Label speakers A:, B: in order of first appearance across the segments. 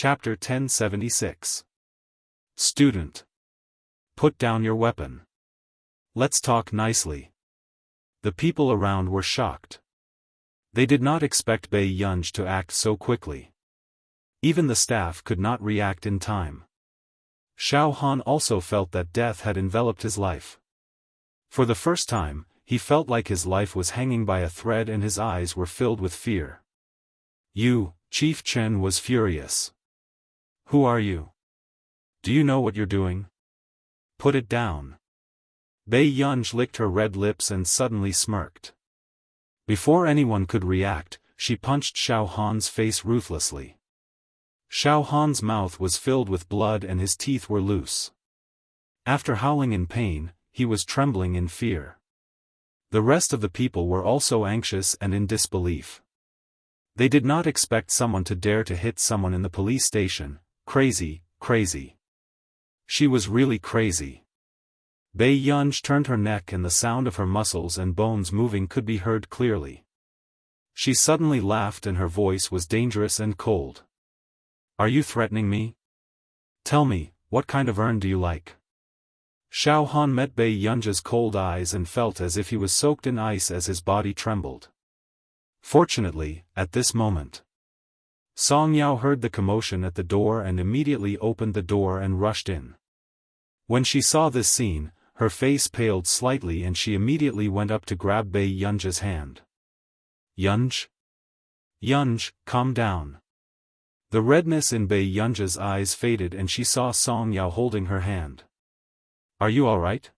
A: Chapter 1076. Student. Put down your weapon. Let's talk nicely. The people around were shocked. They did not expect Bei Yunj to act so quickly. Even the staff could not react in time. Xiaofan also felt that death had enveloped his life. For the first time, he felt like his life was hanging by a thread and his eyes were filled with fear. You, Chief Chen was furious. Who are you? Do you know what you're doing? Put it down. Bei Yunj licked her red lips and suddenly smirked. Before anyone could react, she punched Xiaofan's face ruthlessly. Xiaofan's mouth was filled with blood and his teeth were loose. After howling in pain, he was trembling in fear. The rest of the people were also anxious and in disbelief. They did not expect someone to dare to hit someone in the police station. Crazy, crazy. She was really crazy. Bei Yunj turned her neck and the sound of her muscles and bones moving could be heard clearly. She suddenly laughed and her voice was dangerous and cold. Are you threatening me? Tell me, what kind of urn do you like? Xiaofan met Bei Yunj's cold eyes and felt as if he was soaked in ice as his body trembled. Fortunately, at this moment, Song Yao heard the commotion at the door and immediately opened the door and rushed in. When she saw this scene, her face paled slightly and she immediately went up to grab Bei Yunj's hand. Yunj? Yunj, calm down. The redness in Bei Yunj's eyes faded and she saw Song Yao holding her hand. Are you alright?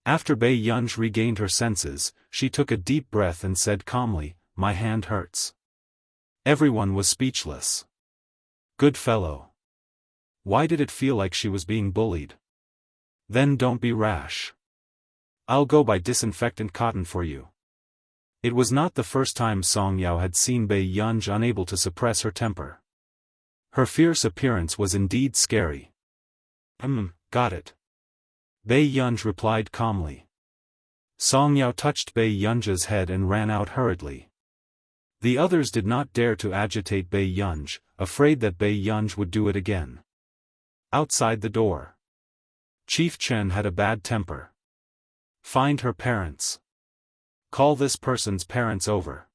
A: After Bei Yunj regained her senses, she took a deep breath and said calmly, my hand hurts. Everyone was speechless. Good fellow. Why did it feel like she was being bullied? Then don't be rash. I'll go buy disinfectant cotton for you. It was not the first time Song Yao had seen Bei Yunj unable to suppress her temper. Her fierce appearance was indeed scary. Got it. Bei Yunj replied calmly. Song Yao touched Bei Yunj's head and ran out hurriedly. The others did not dare to agitate Bei Yunj, afraid that Bei Yunj would do it again. Outside the door, Chief Chen had a bad temper. Find her parents. Call this person's parents over.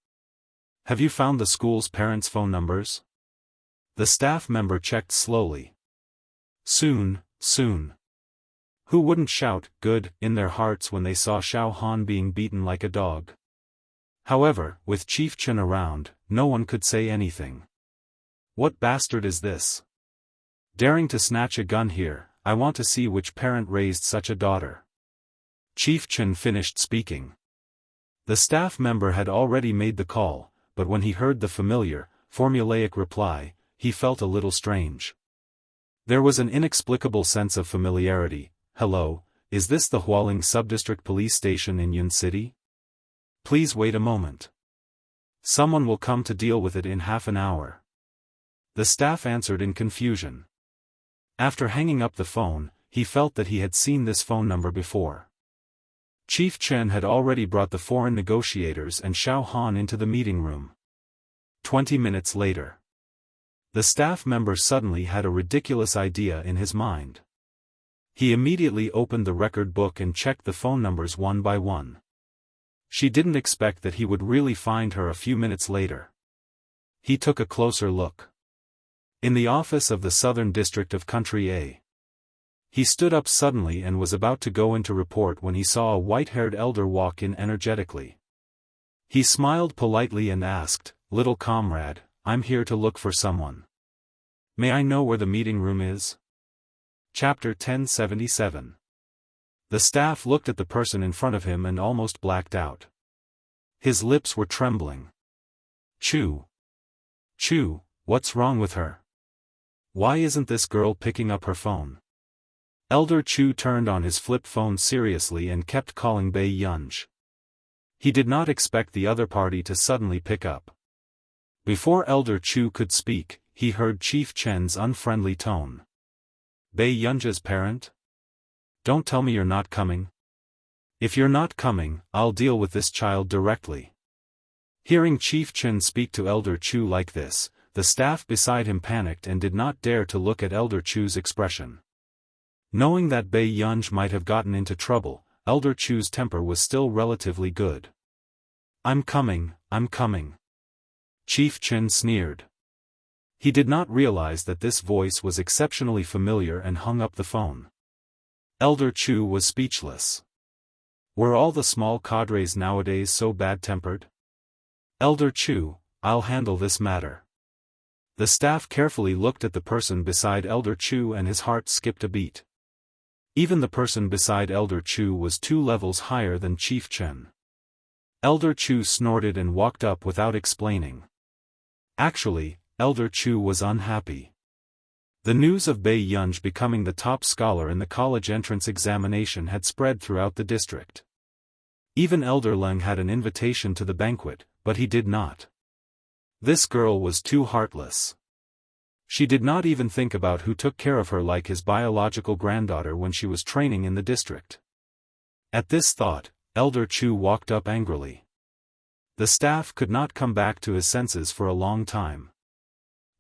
A: Have you found the school's parents' phone numbers? The staff member checked slowly. Soon. Who wouldn't shout, good, in their hearts when they saw Xiaofan being beaten like a dog? However, with Chief Chen around, no one could say anything. What bastard is this? Daring to snatch a gun here, I want to see which parent raised such a daughter. Chief Chen finished speaking. The staff member had already made the call, but when he heard the familiar, formulaic reply, he felt a little strange. There was an inexplicable sense of familiarity. Hello, is this the Hualing Subdistrict Police Station in Yun City? Please wait a moment. Someone will come to deal with it in half an hour. The staff answered in confusion. After hanging up the phone, he felt that he had seen this phone number before. Chief Chen had already brought the foreign negotiators and Xiaofan into the meeting room. 20 minutes later, the staff member suddenly had a ridiculous idea in his mind. He immediately opened the record book and checked the phone numbers one by one. She didn't expect that he would really find her a few minutes later. He took a closer look. In the office of the Southern District of Country A. He stood up suddenly and was about to go in to report when he saw a white-haired elder walk in energetically. He smiled politely and asked, little comrade, I'm here to look for someone. May I know where the meeting room is? Chapter 1077. The staff looked at the person in front of him and almost blacked out. His lips were trembling. Chu, what's wrong with her? Why isn't this girl picking up her phone? Elder Chu turned on his flip phone seriously and kept calling Bei Yunj. He did not expect the other party to suddenly pick up. Before Elder Chu could speak, he heard Chief Chen's unfriendly tone. Bei Yunj's parent? Don't tell me you're not coming. If you're not coming, I'll deal with this child directly. Hearing Chief Chen speak to Elder Chu like this, the staff beside him panicked and did not dare to look at Elder Chu's expression. Knowing that Bei Yunj might have gotten into trouble, Elder Chu's temper was still relatively good. I'm coming. Chief Chen sneered. He did not realize that this voice was exceptionally familiar and hung up the phone. Elder Chu was speechless. Were all the small cadres nowadays so bad-tempered? Elder Chu, I'll handle this matter. The staff carefully looked at the person beside Elder Chu and his heart skipped a beat. Even the person beside Elder Chu was 2 levels higher than Chief Chen. Elder Chu snorted and walked up without explaining. Actually, Elder Chu was unhappy. The news of Bei Yunj becoming the top scholar in the college entrance examination had spread throughout the district. Even Elder Leng had an invitation to the banquet, but he did not. This girl was too heartless. She did not even think about who took care of her like his biological granddaughter when she was training in the district. At this thought, Elder Chu walked up angrily. The staff could not come back to his senses for a long time.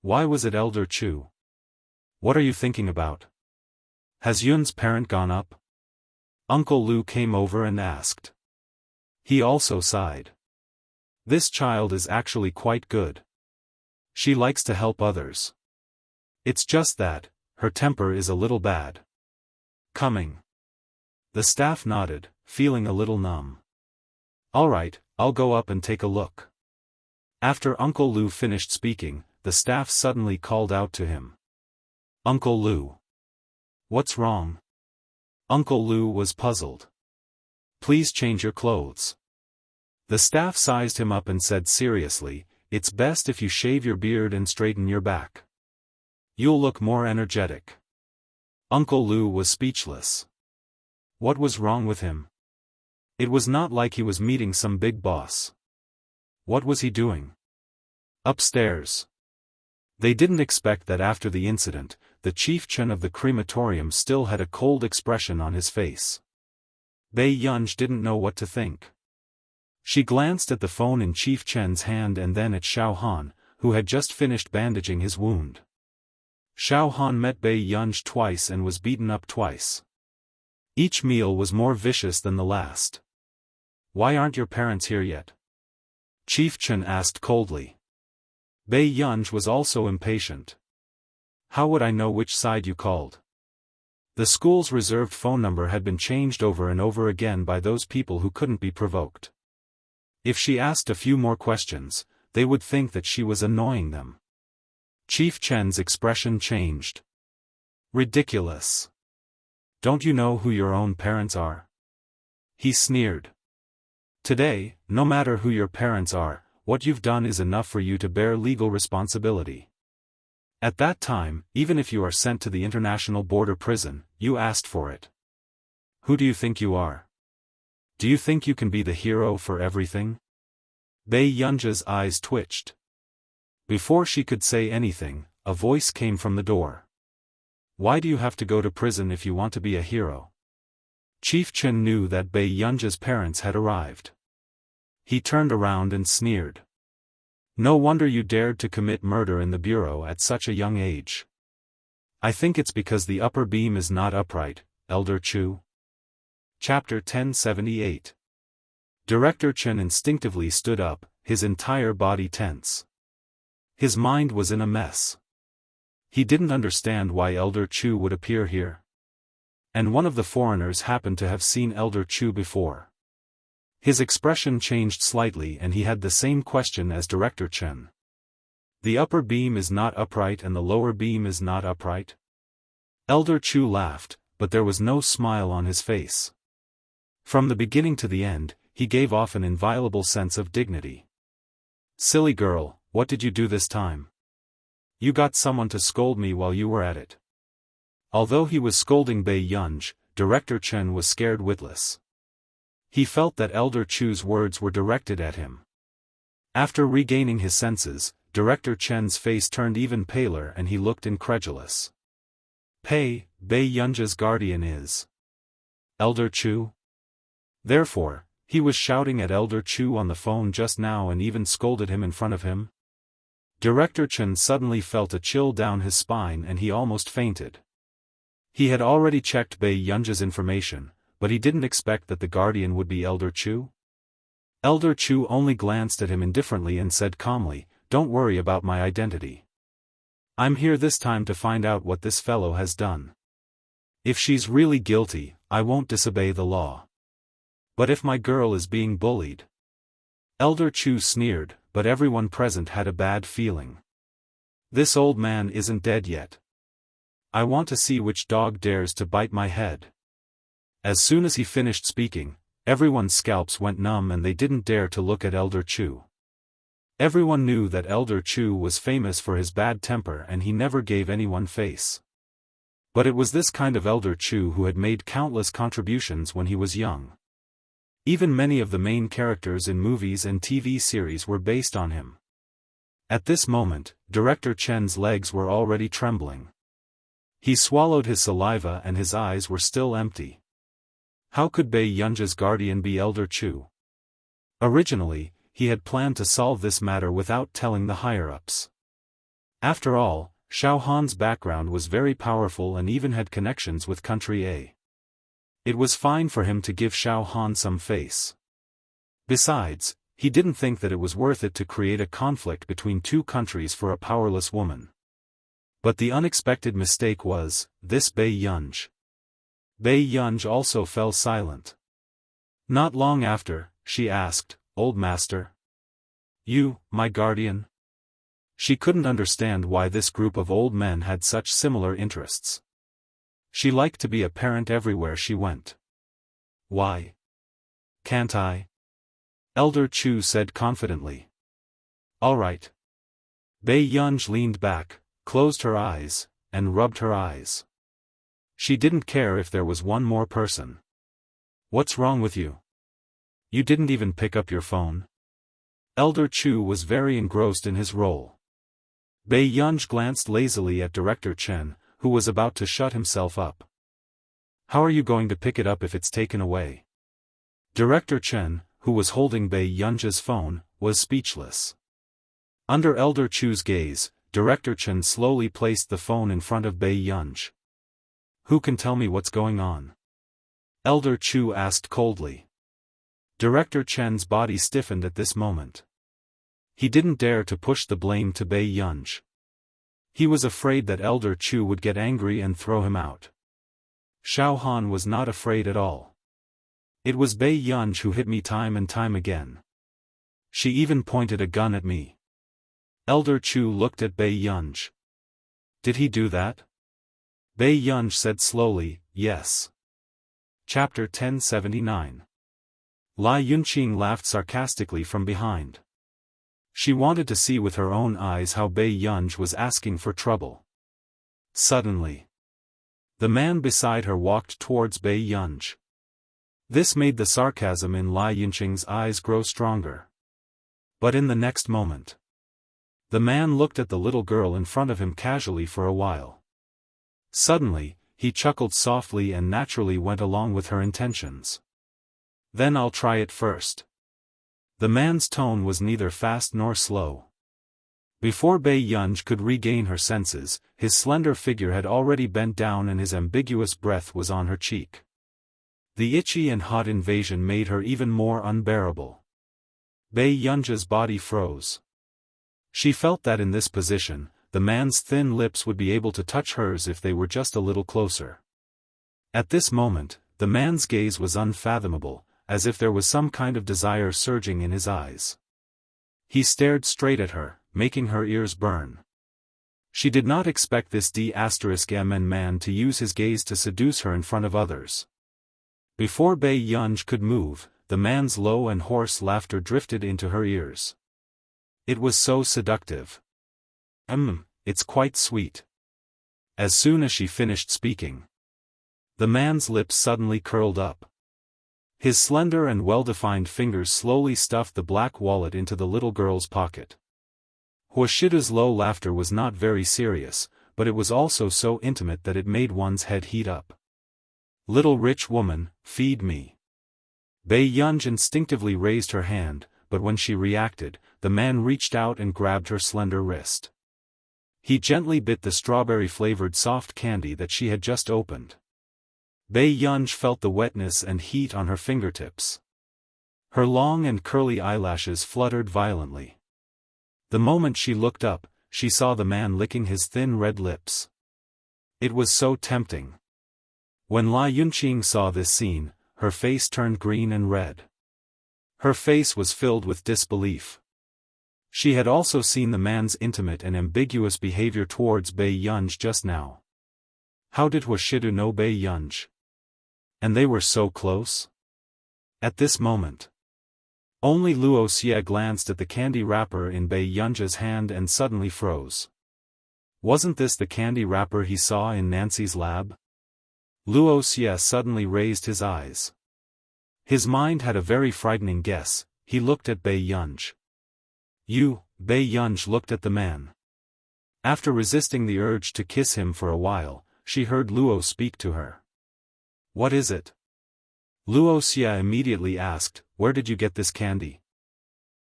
A: Why was it Elder Chu? What are you thinking about? Has Yun's parent gone up? Uncle Lu came over and asked. He also sighed. This child is actually quite good. She likes to help others. It's just that, her temper is a little bad. Coming. The staff nodded, feeling a little numb. All right, I'll go up and take a look. After Uncle Lu finished speaking, the staff suddenly called out to him. Uncle Lu. What's wrong? Uncle Lu was puzzled. Please change your clothes. The staff sized him up and said seriously, it's best if you shave your beard and straighten your back. You'll look more energetic. Uncle Lu was speechless. What was wrong with him? It was not like he was meeting some big boss. What was he doing? Upstairs. They didn't expect that after the incident, the Chief Chen of the crematorium still had a cold expression on his face. Bei Yunj didn't know what to think. She glanced at the phone in Chief Chen's hand and then at Xiaofan, who had just finished bandaging his wound. Xiaofan met Bei Yunj twice and was beaten up twice. Each meal was more vicious than the last. Why aren't your parents here yet? Chief Chen asked coldly. Bei Yunj was also impatient. How would I know which side you called? The school's reserved phone number had been changed over and over again by those people who couldn't be provoked. If she asked a few more questions, they would think that she was annoying them. Chief Chen's expression changed. Ridiculous. Don't you know who your own parents are? He sneered. Today, no matter who your parents are, what you've done is enough for you to bear legal responsibility. At that time, even if you are sent to the international border prison, you asked for it. Who do you think you are? Do you think you can be the hero for everything? Bei Yunja's eyes twitched. Before she could say anything, a voice came from the door. Why do you have to go to prison if you want to be a hero? Chief Chen knew that Bei Yunja's parents had arrived. He turned around and sneered. No wonder you dared to commit murder in the bureau at such a young age. I think it's because the upper beam is not upright, Elder Chu. Chapter 1078. Director Chen instinctively stood up, his entire body tense. His mind was in a mess. He didn't understand why Elder Chu would appear here. And one of the foreigners happened to have seen Elder Chu before. His expression changed slightly and he had the same question as Director Chen. The upper beam is not upright and the lower beam is not upright? Elder Chu laughed, but there was no smile on his face. From the beginning to the end, he gave off an inviolable sense of dignity. Silly girl, what did you do this time? You got someone to scold me while you were at it. Although he was scolding Bei Yunj, Director Chen was scared witless. He felt that Elder Chu's words were directed at him. After regaining his senses, Director Chen's face turned even paler and he looked incredulous. Bei Yunja's guardian is Elder Chu? Therefore, he was shouting at Elder Chu on the phone just now and even scolded him in front of him? Director Chen suddenly felt a chill down his spine and he almost fainted. He had already checked Bei Yunji's information, but he didn't expect that the guardian would be Elder Chu. Elder Chu only glanced at him indifferently and said calmly, "Don't worry about my identity. I'm here this time to find out what this fellow has done. If she's really guilty, I won't disobey the law. But if my girl is being bullied..." Elder Chu sneered, but everyone present had a bad feeling. This old man isn't dead yet. I want to see which dog dares to bite my head. As soon as he finished speaking, everyone's scalps went numb and they didn't dare to look at Elder Chu. Everyone knew that Elder Chu was famous for his bad temper and he never gave anyone face. But it was this kind of Elder Chu who had made countless contributions when he was young. Even many of the main characters in movies and TV series were based on him. At this moment, Director Chen's legs were already trembling. He swallowed his saliva and his eyes were still empty. How could Bei Yunji's guardian be Elder Chu? Originally, he had planned to solve this matter without telling the higher-ups. After all, Xiaofan's background was very powerful and even had connections with Country A. It was fine for him to give Xiaofan some face. Besides, he didn't think that it was worth it to create a conflict between two countries for a powerless woman. But the unexpected mistake was, this Bei Yunji. Bei Yunji also fell silent. Not long after, she asked, "Old master? You, my guardian?" She couldn't understand why this group of old men had such similar interests. She liked to be a parent everywhere she went. "Why? Can't I?" Elder Chu said confidently. "All right." Bei Yunji leaned back, closed her eyes, and rubbed her eyes. She didn't care if there was one more person. "What's wrong with you? You didn't even pick up your phone?" Elder Chu was very engrossed in his role. Bei Yunji glanced lazily at Director Chen, who was about to shut himself up. "How are you going to pick it up if it's taken away?" Director Chen, who was holding Bei Yunji's phone, was speechless. Under Elder Chu's gaze, Director Chen slowly placed the phone in front of Bei Yunji. "Who can tell me what's going on?" Elder Chu asked coldly. Director Chen's body stiffened at this moment. He didn't dare to push the blame to Bei Yunji. He was afraid that Elder Chu would get angry and throw him out. Xiaofan was not afraid at all. "It was Bei Yunji who hit me time and time again. She even pointed a gun at me." Elder Chu looked at Bei Yunji. "Did he do that?" Bei Yunji said slowly, "Yes." Chapter 1079. Lai Yunqing laughed sarcastically from behind. She wanted to see with her own eyes how Bei Yunji was asking for trouble. Suddenly, the man beside her walked towards Bei Yunji. This made the sarcasm in Lai Yunqing's eyes grow stronger. But in the next moment, the man looked at the little girl in front of him casually for a while. Suddenly, he chuckled softly and naturally went along with her intentions. "Then I'll try it first." The man's tone was neither fast nor slow. Before Bei Yunji could regain her senses, his slender figure had already bent down and his ambiguous breath was on her cheek. The itchy and hot invasion made her even more unbearable. Bei Yunji's body froze. She felt that in this position, the man's thin lips would be able to touch hers if they were just a little closer. At this moment, the man's gaze was unfathomable, as if there was some kind of desire surging in his eyes. He stared straight at her, making her ears burn. She did not expect this D*MN man to use his gaze to seduce her in front of others. Before Bei Yunji could move, the man's low and hoarse laughter drifted into her ears. It was so seductive. It's quite sweet." As soon as she finished speaking, the man's lips suddenly curled up. His slender and well-defined fingers slowly stuffed the black wallet into the little girl's pocket. Huashida's low laughter was not very serious, but it was also so intimate that it made one's head heat up. "Little rich woman, feed me." Bei Yunji instinctively raised her hand, but when she reacted, the man reached out and grabbed her slender wrist. He gently bit the strawberry-flavored soft candy that she had just opened. Bei Yunj felt the wetness and heat on her fingertips. Her long and curly eyelashes fluttered violently. The moment she looked up, she saw the man licking his thin red lips. It was so tempting. When Lai Yunqing saw this scene, her face turned green and red. Her face was filled with disbelief. She had also seen the man's intimate and ambiguous behavior towards Bei Yunj just now. How did Huashidu know Bei Yunj? And they were so close? At this moment, only Luo Xie glanced at the candy wrapper in Bei Yunj's hand and suddenly froze. Wasn't this the candy wrapper he saw in Nancy's lab? Luo Xie suddenly raised his eyes. His mind had a very frightening guess. He looked at Bei Yunj. Bei Yunj looked at the man. After resisting the urge to kiss him for a while, she heard Luo speak to her. What is it? Luo Xie immediately asked, where did you get this candy?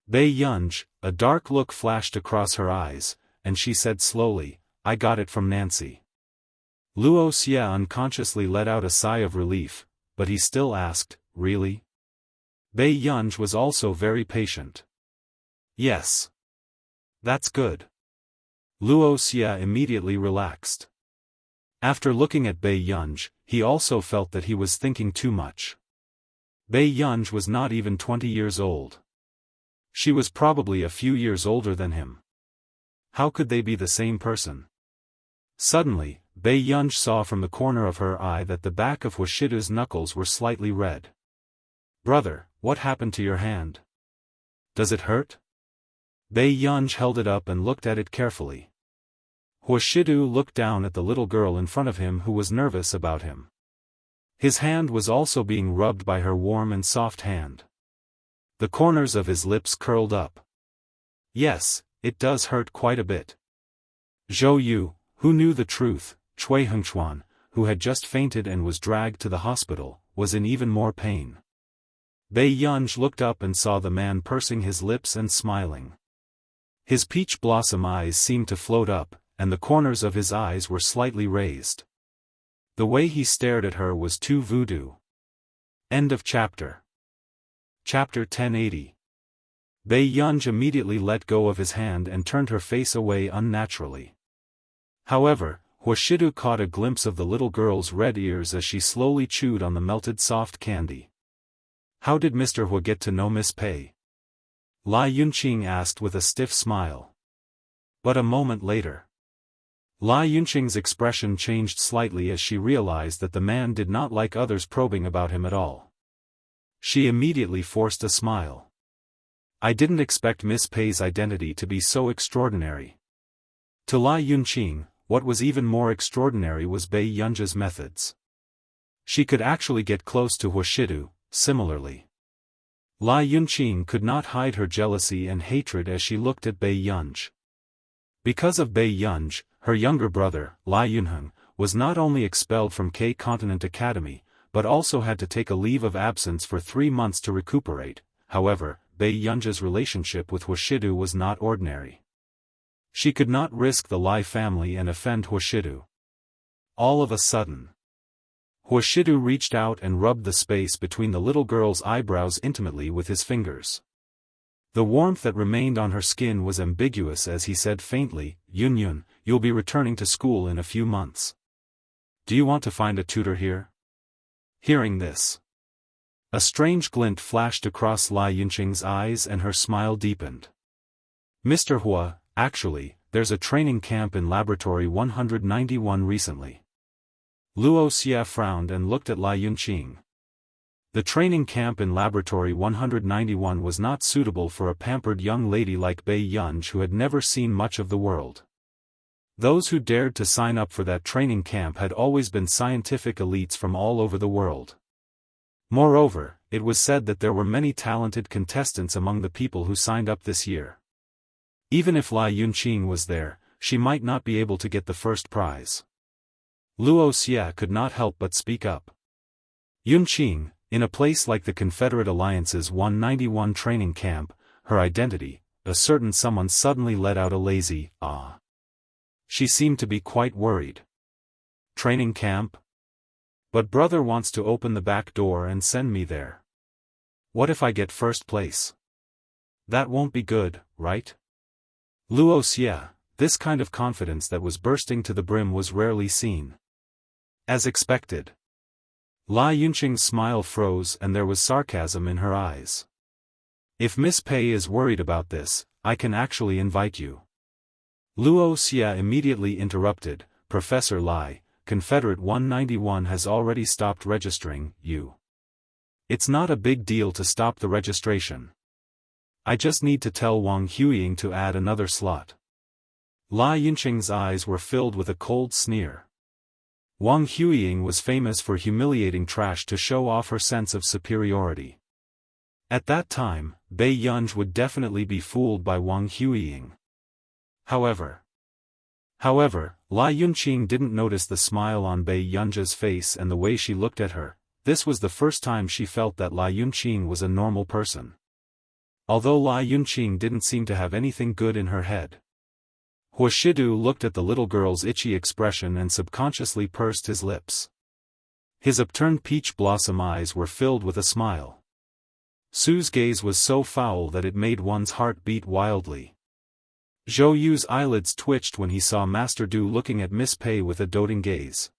A: Bei Yunj, a dark look flashed across her eyes, and she said slowly, I got it from Nancy. Luo Xie unconsciously let out a sigh of relief, but he still asked, really? Bei Yunj was also very patient. Yes. That's good. Luo Xie immediately relaxed. After looking at Bei Yunj, he also felt that he was thinking too much. Bei Yunj was not even 20 years old. She was probably a few years older than him. How could they be the same person? Suddenly, Bei Yunj saw from the corner of her eye that the back of Huashidu's knuckles were slightly red. Brother, what happened to your hand? Does it hurt? Bei Yunj held it up and looked at it carefully. Huashidu looked down at the little girl in front of him who was nervous about him. His hand was also being rubbed by her warm and soft hand. The corners of his lips curled up. Yes, it does hurt quite a bit. Zhou Yu, who knew the truth, Cui Hengchuan, who had just fainted and was dragged to the hospital, was in even more pain. Bei Yunj looked up and saw the man pursing his lips and smiling. His peach blossom eyes seemed to float up, and the corners of his eyes were slightly raised. The way he stared at her was too voodoo. End of chapter. Chapter 1080. Bei Yunj immediately let go of his hand and turned her face away unnaturally. However, Huashidu caught a glimpse of the little girl's red ears as she slowly chewed on the melted soft candy. How did Mr. Hua get to know Miss Pei? Lai Yunqing asked with a stiff smile. But a moment later, Lai Yunqing's expression changed slightly as she realized that the man did not like others probing about him at all. She immediately forced a smile. I didn't expect Miss Pei's identity to be so extraordinary. To Lai Yunqing, what was even more extraordinary was Bei Yunj's methods. She could actually get close to Huashidu, similarly. Lai Yunqing could not hide her jealousy and hatred as she looked at Bei Yunj. Because of Bei Yunj, her younger brother, Lai Yunheng, was not only expelled from K-Continent Academy, but also had to take a leave of absence for 3 months to recuperate. However, Bei Yunj's relationship with Huashidu was not ordinary. She could not risk the Lai family and offend Huashidu. All of a sudden, Huashidu reached out and rubbed the space between the little girl's eyebrows intimately with his fingers. The warmth that remained on her skin was ambiguous as he said faintly, Yun, you'll be returning to school in a few months. Do you want to find a tutor here? Hearing this, a strange glint flashed across Lai Yunqing's eyes and her smile deepened. Mr. Hua, actually, there's a training camp in Laboratory 191 recently. Luo Xie frowned and looked at Lai Yunqing. The training camp in Laboratory 191 was not suitable for a pampered young lady like Bei Yunj who had never seen much of the world. Those who dared to sign up for that training camp had always been scientific elites from all over the world. Moreover, it was said that there were many talented contestants among the people who signed up this year. Even if Lai Yunqing was there, she might not be able to get the first prize. Luo Xie could not help but speak up. Yunqing, in a place like the Confederate Alliance's 191 training camp, her identity, a certain someone suddenly let out a lazy, ah. She seemed to be quite worried. Training camp? But brother wants to open the back door and send me there. What if I get first place? That won't be good, right? Wuxia, this kind of confidence that was bursting to the brim was rarely seen. As expected. Lai Yunqing's smile froze and there was sarcasm in her eyes. If Miss Pei is worried about this, I can actually invite you. Wuxia immediately interrupted, Professor Lai, Confederate 191 has already stopped registering you. It's not a big deal to stop the registration. I just need to tell Wang Huiying to add another slot. Lai Yunqing's eyes were filled with a cold sneer. Wang Huiying was famous for humiliating trash to show off her sense of superiority. At that time, Bei Yunj would definitely be fooled by Wang Huiying. However, Lai Yunqing didn't notice the smile on Bei Yunj's face and the way she looked at her. This was the first time she felt that Lai Yunqing was a normal person. Although Lai Yunqing didn't seem to have anything good in her head. Huashidu looked at the little girl's itchy expression and subconsciously pursed his lips. His upturned peach blossom eyes were filled with a smile. Su's gaze was so foul that it made one's heart beat wildly. Zhou Yu's eyelids twitched when he saw Master Du looking at Miss Pei with a doting gaze.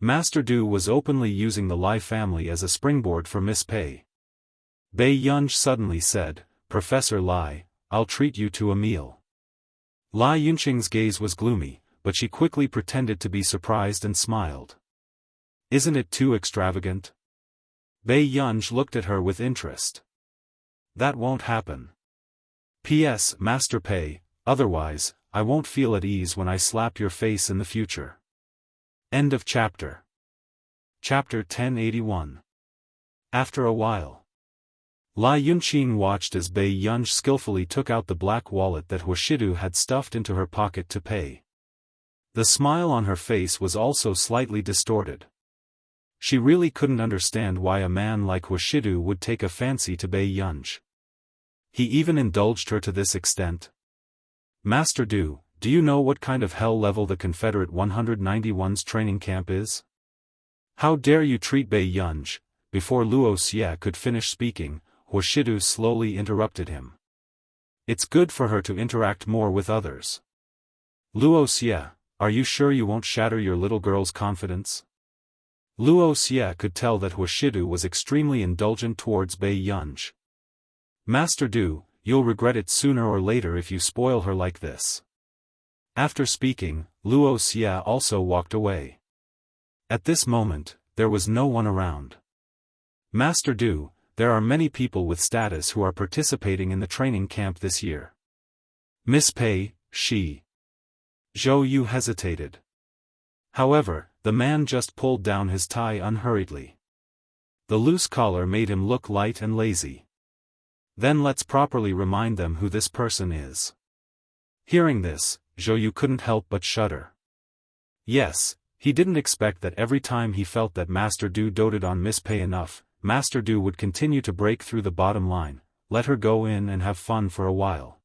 A: Master Du was openly using the Lai family as a springboard for Miss Pei. Bei Yunj suddenly said, Professor Lai, I'll treat you to a meal. Lai Yunqing's gaze was gloomy, but she quickly pretended to be surprised and smiled. Isn't it too extravagant? Bei Yunj looked at her with interest. That won't happen. P.S. Master Pei, otherwise, I won't feel at ease when I slap your face in the future. End of chapter. Chapter 1081. After a while. Lai Yunqing watched as Bei Yunj skillfully took out the black wallet that Huashidu had stuffed into her pocket to pay. The smile on her face was also slightly distorted. She really couldn't understand why a man like Huashidu would take a fancy to Bei Yunj. He even indulged her to this extent. Master Du, do you know what kind of hell level the Confederate 191's training camp is? How dare you treat Bei Yunj? Before Wuxia could finish speaking, Huashidu slowly interrupted him. It's good for her to interact more with others. Wuxia, are you sure you won't shatter your little girl's confidence? Wuxia could tell that Huashidu was extremely indulgent towards Bei Yunj. Master Du, you'll regret it sooner or later if you spoil her like this. After speaking, Wuxia also walked away. At this moment, there was no one around. Master Du, there are many people with status who are participating in the training camp this year. Miss Pei, she. Zhou Yu hesitated. However, the man just pulled down his tie unhurriedly. The loose collar made him look light and lazy. Then let's properly remind them who this person is. Hearing this, Zhou Yu couldn't help but shudder. Yes, he didn't expect that every time he felt that Master Du doted on Miss Pei enough, Master Du would continue to break through the bottom line, let her go in and have fun for a while.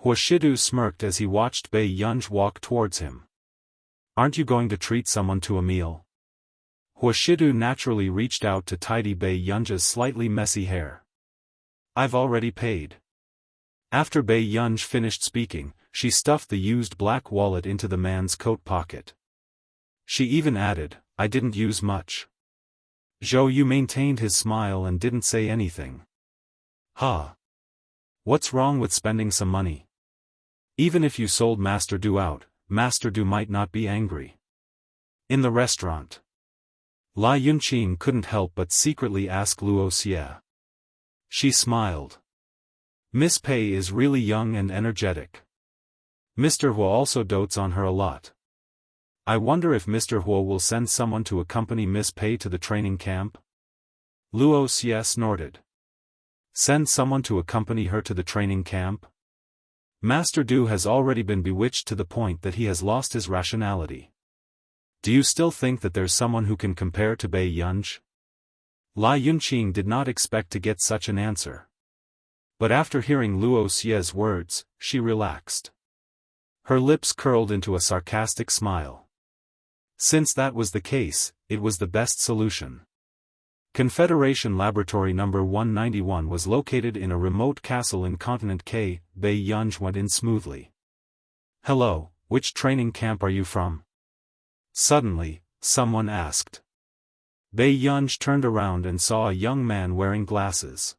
A: Huashidu smirked as he watched Bei Yunj walk towards him. Aren't you going to treat someone to a meal? Huashidu naturally reached out to tidy Bei Yunj's slightly messy hair. I've already paid. After Bei Yunj finished speaking, she stuffed the used black wallet into the man's coat pocket. She even added, I didn't use much. Zhou Yu maintained his smile and didn't say anything. Huh. What's wrong with spending some money? Even if you sold Master Du out, Master Du might not be angry. In the restaurant. Lai Yunqing couldn't help but secretly ask Wuxia. She smiled. Miss Pei is really young and energetic. Mr. Huo also dotes on her a lot. I wonder if Mr. Huo will send someone to accompany Miss Pei to the training camp? Wuxia snorted. Send someone to accompany her to the training camp? Master Du has already been bewitched to the point that he has lost his rationality. Do you still think that there's someone who can compare to Bei Yunj? Lai Yunqing did not expect to get such an answer. But after hearing Luo Xie's words, she relaxed. Her lips curled into a sarcastic smile. Since that was the case, it was the best solution. Confederation Laboratory number 191 was located in a remote castle in Continent K. Bei Yunj went in smoothly. "Hello, which training camp are you from?" Suddenly, someone asked. Bei Yunj turned around and saw a young man wearing glasses.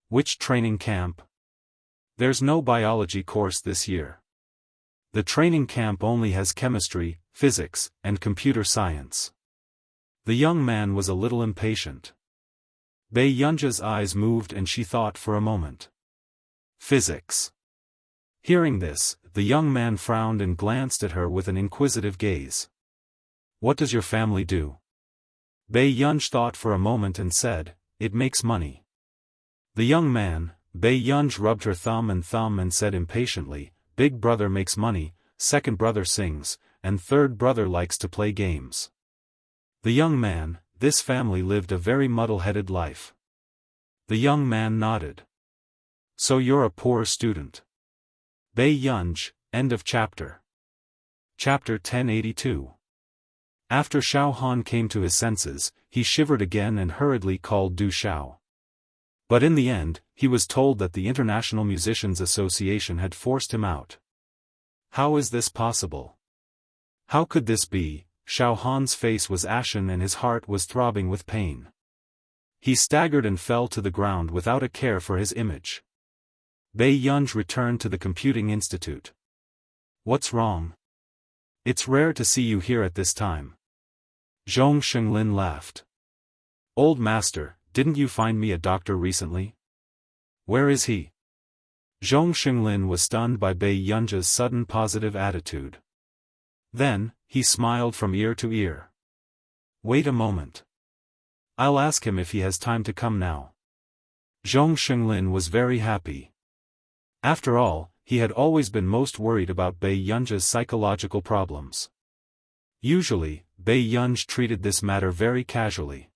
A: "Which training camp?" "There's no biology course this year. The training camp only has chemistry, physics, and computer science." The young man was a little impatient. Bei Yunja's eyes moved and she thought for a moment. Physics. Hearing this, the young man frowned and glanced at her with an inquisitive gaze. "What does your family do?" Bei Yunj thought for a moment and said, "It makes money." The young man, Bei Yunj, rubbed her thumb and said impatiently, "Big brother makes money, second brother sings, and third brother likes to play games." The young man, this family lived a very muddle-headed life. The young man nodded. "So you're a poor student." Bei Yunj, end of chapter. Chapter 1082. After Xiaofan came to his senses, he shivered again and hurriedly called Du Xiao. But in the end, he was told that the International Musicians Association had forced him out. How is this possible? How could this be? Xiaofan's face was ashen and his heart was throbbing with pain. He staggered and fell to the ground without a care for his image. Bei Yunj returned to the computing institute. "What's wrong? It's rare to see you here at this time." Zhong Shenglin laughed. "Old master, didn't you find me a doctor recently? Where is he?" Zhong Shenglin was stunned by Bei Yunja's sudden positive attitude. Then, he smiled from ear to ear. "Wait a moment. I'll ask him if he has time to come now." Zhong Shenglin was very happy. After all, he had always been most worried about Bei Yunja's psychological problems. Usually, Bei Yunj treated this matter very casually.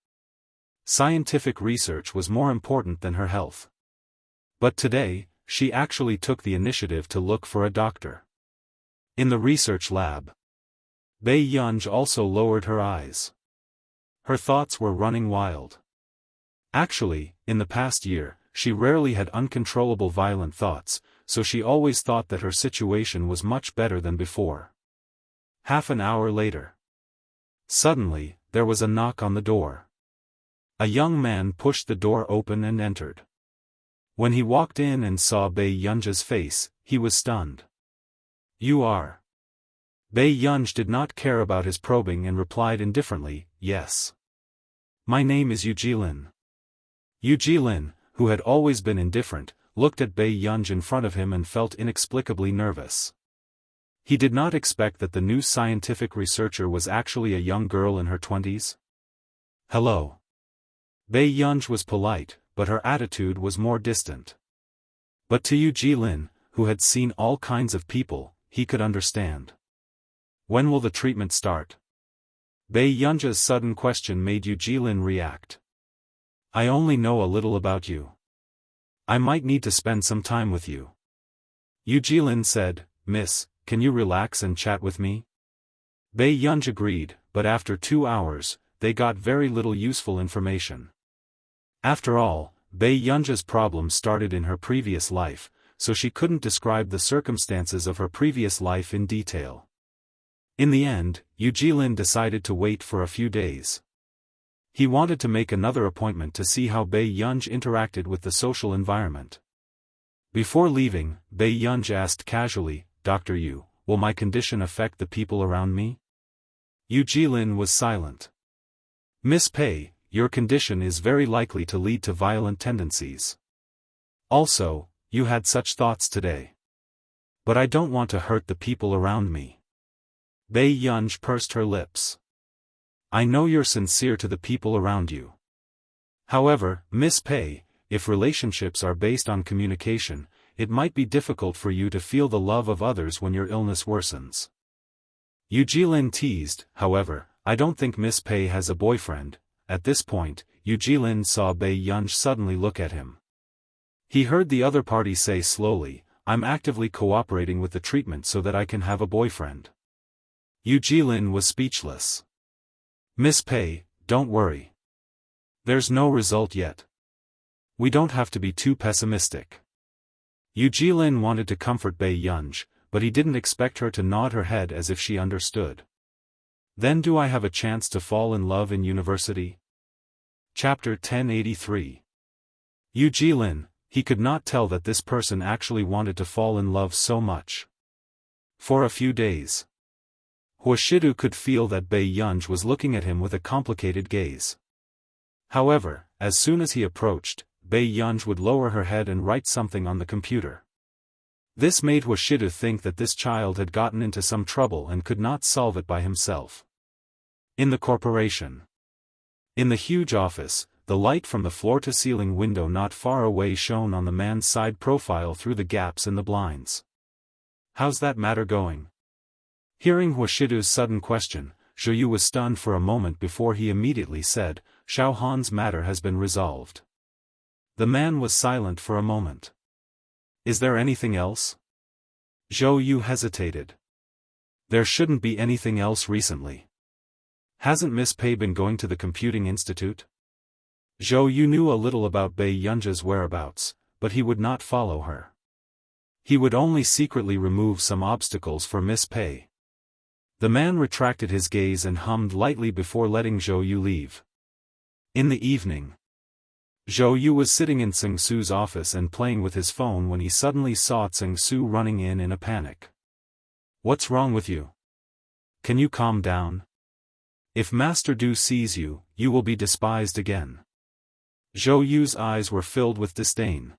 A: Scientific research was more important than her health. But today, she actually took the initiative to look for a doctor. In the research lab, Bei Yunj also lowered her eyes. Her thoughts were running wild. Actually, in the past year, she rarely had uncontrollable violent thoughts, so she always thought that her situation was much better than before. Half an hour later. Suddenly, there was a knock on the door. A young man pushed the door open and entered. When he walked in and saw Bei Yunja's face, he was stunned. "You are..." Bei Yunj did not care about his probing and replied indifferently, "Yes. My name is Yu Jilin." Yu Jilin, who had always been indifferent, looked at Bei Yunj in front of him and felt inexplicably nervous. He did not expect that the new scientific researcher was actually a young girl in her 20s. "Hello." Bei Yunj was polite, but her attitude was more distant. But to Yu Jilin, who had seen all kinds of people, he could understand. "When will the treatment start?" Bei Yunja's sudden question made Yu Jilin react. "I only know a little about you. I might need to spend some time with you." Yu Jilin said, "Miss, can you relax and chat with me?" Bei Yunj agreed, but after 2 hours, they got very little useful information. After all, Bei Yunja's problems started in her previous life, so she couldn't describe the circumstances of her previous life in detail. In the end, Yu Jilin decided to wait for a few days. He wanted to make another appointment to see how Bei Yunj interacted with the social environment. Before leaving, Bei Yunj asked casually, "Dr. Yu, will my condition affect the people around me?" Yu Jilin was silent. "Miss Pei, your condition is very likely to lead to violent tendencies. Also, you had such thoughts today. But I don't want to hurt the people around me." Bei Yunj pursed her lips. "I know you're sincere to the people around you. However, Miss Pei, if relationships are based on communication, it might be difficult for you to feel the love of others when your illness worsens." Yu Jilin teased, "However, I don't think Miss Pei has a boyfriend." At this point, Yu Jilin saw Bei Yunj suddenly look at him. He heard the other party say slowly, I'm actively cooperating with the treatment so that I can have a boyfriend. Yu Jilin was speechless. Miss Pei, don't worry. There's no result yet. We don't have to be too pessimistic. Yu Jilin wanted to comfort Bei Yunj, but he didn't expect her to nod her head as if she understood. Then do I have a chance to fall in love in university? Chapter 1083. Yu Jilin, he could not tell that this person actually wanted to fall in love so much. For a few days, Huashidu could feel that Bei Yunj was looking at him with a complicated gaze. However, as soon as he approached, Bei Yunj would lower her head and write something on the computer. This made Huashidu think that this child had gotten into some trouble and could not solve it by himself. In the corporation. In the huge office, the light from the floor-to-ceiling window not far away shone on the man's side profile through the gaps in the blinds. How's that matter going? Hearing Huashidu's sudden question, Zhou Yu was stunned for a moment before he immediately said, Xiaofan's matter has been resolved. The man was silent for a moment. Is there anything else? Zhou Yu hesitated. There shouldn't be anything else recently. Hasn't Miss Pei been going to the computing institute? Zhou Yu knew a little about Bei Yunja's whereabouts, but he would not follow her. He would only secretly remove some obstacles for Miss Pei. The man retracted his gaze and hummed lightly before letting Zhou Yu leave. In the evening, Zhou Yu was sitting in Tseng Su's office and playing with his phone when he suddenly saw Tseng Su running in a panic. What's wrong with you? Can you calm down? If Master Du sees you, you will be despised again. Zhou Yu's eyes were filled with disdain.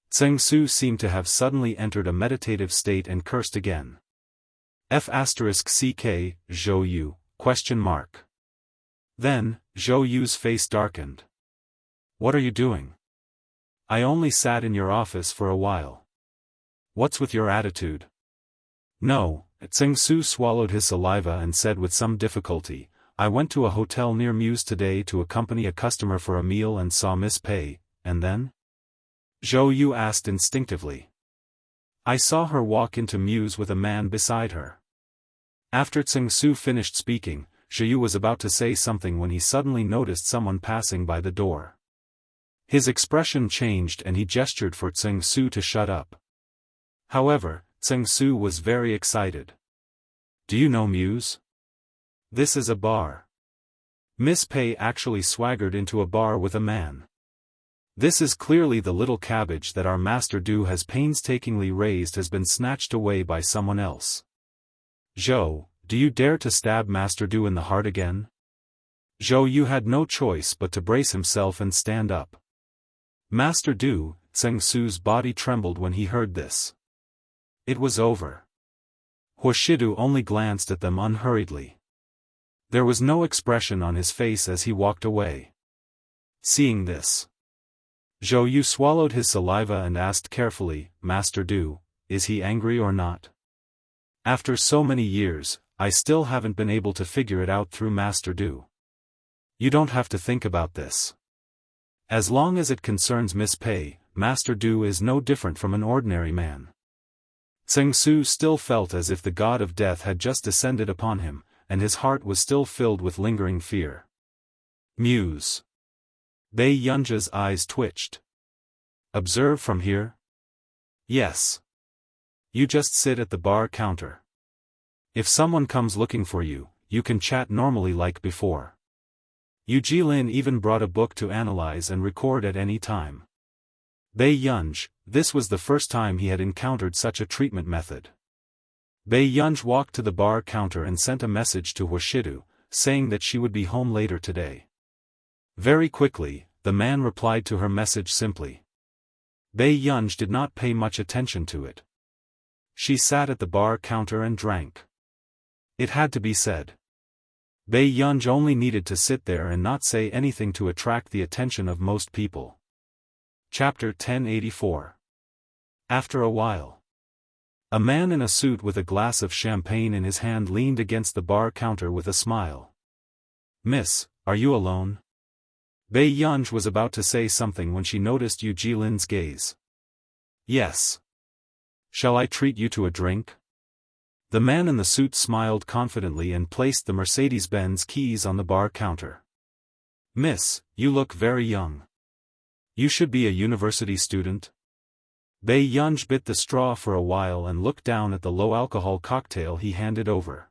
A: Tseng Su seemed to have suddenly entered a meditative state and cursed again. F***ck, Zhou Yu, ? Then, Zhou Yu's face darkened. What are you doing? I only sat in your office for a while. What's with your attitude? No, Tseng Su swallowed his saliva and said with some difficulty, I went to a hotel near Muse today to accompany a customer for a meal and saw Miss Pei, and then? Zhou Yu asked instinctively. I saw her walk into Muse with a man beside her. After Tseng Su finished speaking, Zhou Yu was about to say something when he suddenly noticed someone passing by the door. His expression changed and he gestured for Tseng Su to shut up. However, Tseng Su was very excited. Do you know Muse? This is a bar. Miss Pei actually swaggered into a bar with a man. This is clearly the little cabbage that our Master Du has painstakingly raised has been snatched away by someone else. Zhou, do you dare to stab Master Du in the heart again? Zhou Yu had no choice but to brace himself and stand up. Master Du, Tseng Su's body trembled when he heard this. It was over. Huashidu only glanced at them unhurriedly. There was no expression on his face as he walked away. Seeing this, Zhou Yu swallowed his saliva and asked carefully, Master Du, is he angry or not? After so many years, I still haven't been able to figure it out through Master Du. You don't have to think about this. As long as it concerns Miss Pei, Master Du is no different from an ordinary man. Tseng Su still felt as if the god of death had just descended upon him, and his heart was still filled with lingering fear. Muse. Bei Yunja's eyes twitched. Observe from here? Yes. You just sit at the bar counter. If someone comes looking for you, you can chat normally like before. Yu Jilin even brought a book to analyze and record at any time. Bei Yunj, this was the first time he had encountered such a treatment method. Bei Yunj walked to the bar counter and sent a message to Huashidu, saying that she would be home later today. Very quickly, the man replied to her message simply. Bei Yunj did not pay much attention to it. She sat at the bar counter and drank. It had to be said. Bei Yunj only needed to sit there and not say anything to attract the attention of most people. Chapter 1084. After a while, a man in a suit with a glass of champagne in his hand leaned against the bar counter with a smile. Miss, are you alone? Bei Yunj was about to say something when she noticed Yu Jilin's gaze. Yes. Shall I treat you to a drink? The man in the suit smiled confidently and placed the Mercedes-Benz keys on the bar counter. Miss, you look very young. You should be a university student. Bei Yunj bit the straw for a while and looked down at the low-alcohol cocktail he handed over.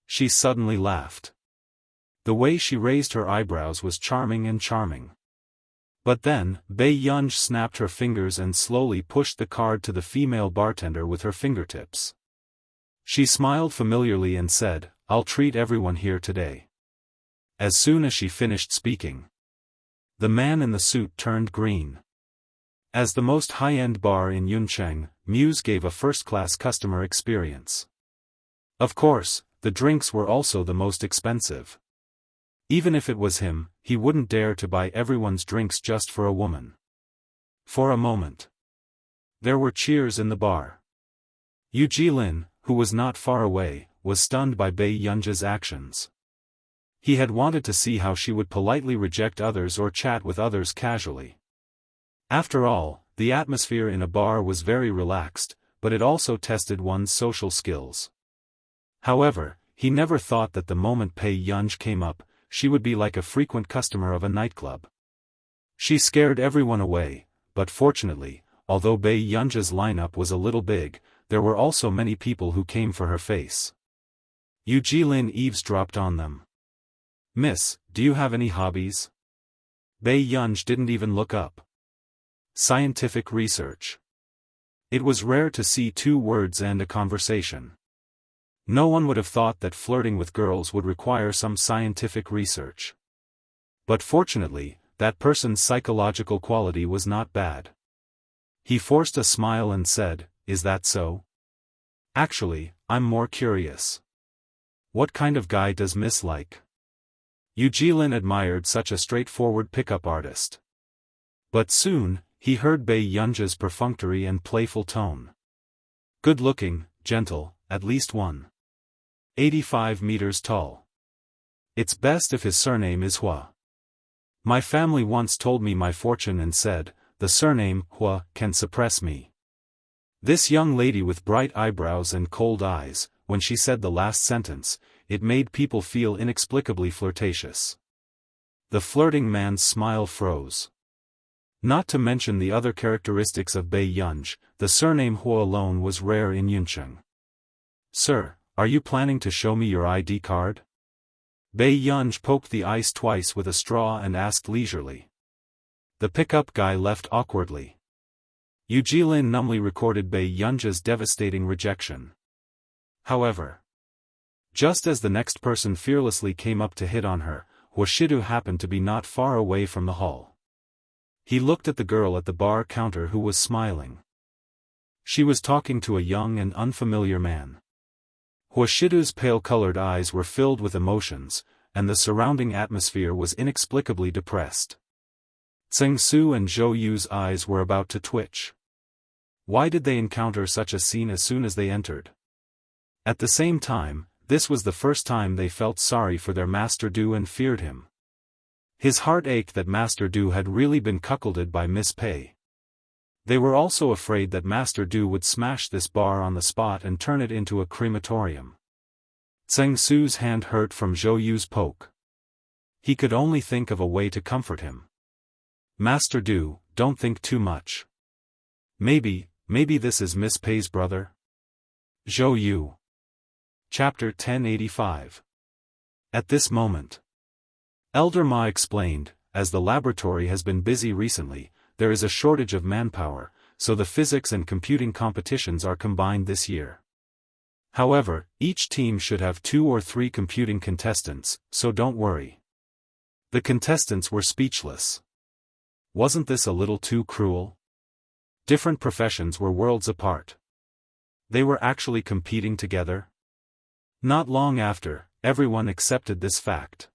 A: She suddenly laughed. The way she raised her eyebrows was charming and charming. But then, Bei Yunj snapped her fingers and slowly pushed the card to the female bartender with her fingertips. She smiled familiarly and said, I'll treat everyone here today. As soon as she finished speaking, the man in the suit turned green. As the most high-end bar in Yuncheng, Muse gave a first-class customer experience. Of course, the drinks were also the most expensive. Even if it was him, he wouldn't dare to buy everyone's drinks just for a woman. For a moment, there were cheers in the bar. Yu Jilin, who was not far away, was stunned by Bei Yunj's actions. He had wanted to see how she would politely reject others or chat with others casually. After all, the atmosphere in a bar was very relaxed, but it also tested one's social skills. However, he never thought that the moment Bei Yunj came up, she would be like a frequent customer of a nightclub. She scared everyone away, but fortunately, although Bei Yunj's lineup was a little big, there were also many people who came for her face. Yu Jilin eavesdropped on them. Miss, do you have any hobbies? Bei Yunj didn't even look up. Scientific research. It was rare to see two words end a conversation. No one would have thought that flirting with girls would require some scientific research. But fortunately, that person's psychological quality was not bad. He forced a smile and said, Is that so? Actually, I'm more curious. What kind of guy does Miss like? Yu Jilin admired such a straightforward pickup artist. But soon, he heard Bei Yunj's perfunctory and playful tone. Good-looking, gentle, at least 1.85 meters tall. It's best if his surname is Hua. My family once told me my fortune and said, the surname Hua can suppress me. This young lady with bright eyebrows and cold eyes, when she said the last sentence, it made people feel inexplicably flirtatious. The flirting man's smile froze. Not to mention the other characteristics of Bei Yunj, the surname Hua alone was rare in Yuncheng. Sir, are you planning to show me your ID card? Bei Yunj poked the ice twice with a straw and asked leisurely. The pickup guy left awkwardly. Yu Jilin numbly recorded Bei Yunj's devastating rejection. However, just as the next person fearlessly came up to hit on her, Hua Shidu happened to be not far away from the hall. He looked at the girl at the bar counter who was smiling. She was talking to a young and unfamiliar man. Hua Shidu's pale-colored eyes were filled with emotions, and the surrounding atmosphere was inexplicably depressed. Tseng Su and Zhou Yu's eyes were about to twitch. Why did they encounter such a scene as soon as they entered? At the same time, this was the first time they felt sorry for their Master Du and feared him. His heart ached that Master Du had really been cuckolded by Miss Pei. They were also afraid that Master Du would smash this bar on the spot and turn it into a crematorium. Tseng Su's hand hurt from Zhou Yu's poke. He could only think of a way to comfort him. Master Du, don't think too much. Maybe this is Miss Pei's brother? Zhou Yu. Chapter 1085. At this moment, Elder Ma explained, as the laboratory has been busy recently, there is a shortage of manpower, so the physics and computing competitions are combined this year. However, each team should have 2 or 3 computing contestants, so don't worry. The contestants were speechless. Wasn't this a little too cruel? Different professions were worlds apart. They were actually competing together? Not long after, everyone accepted this fact.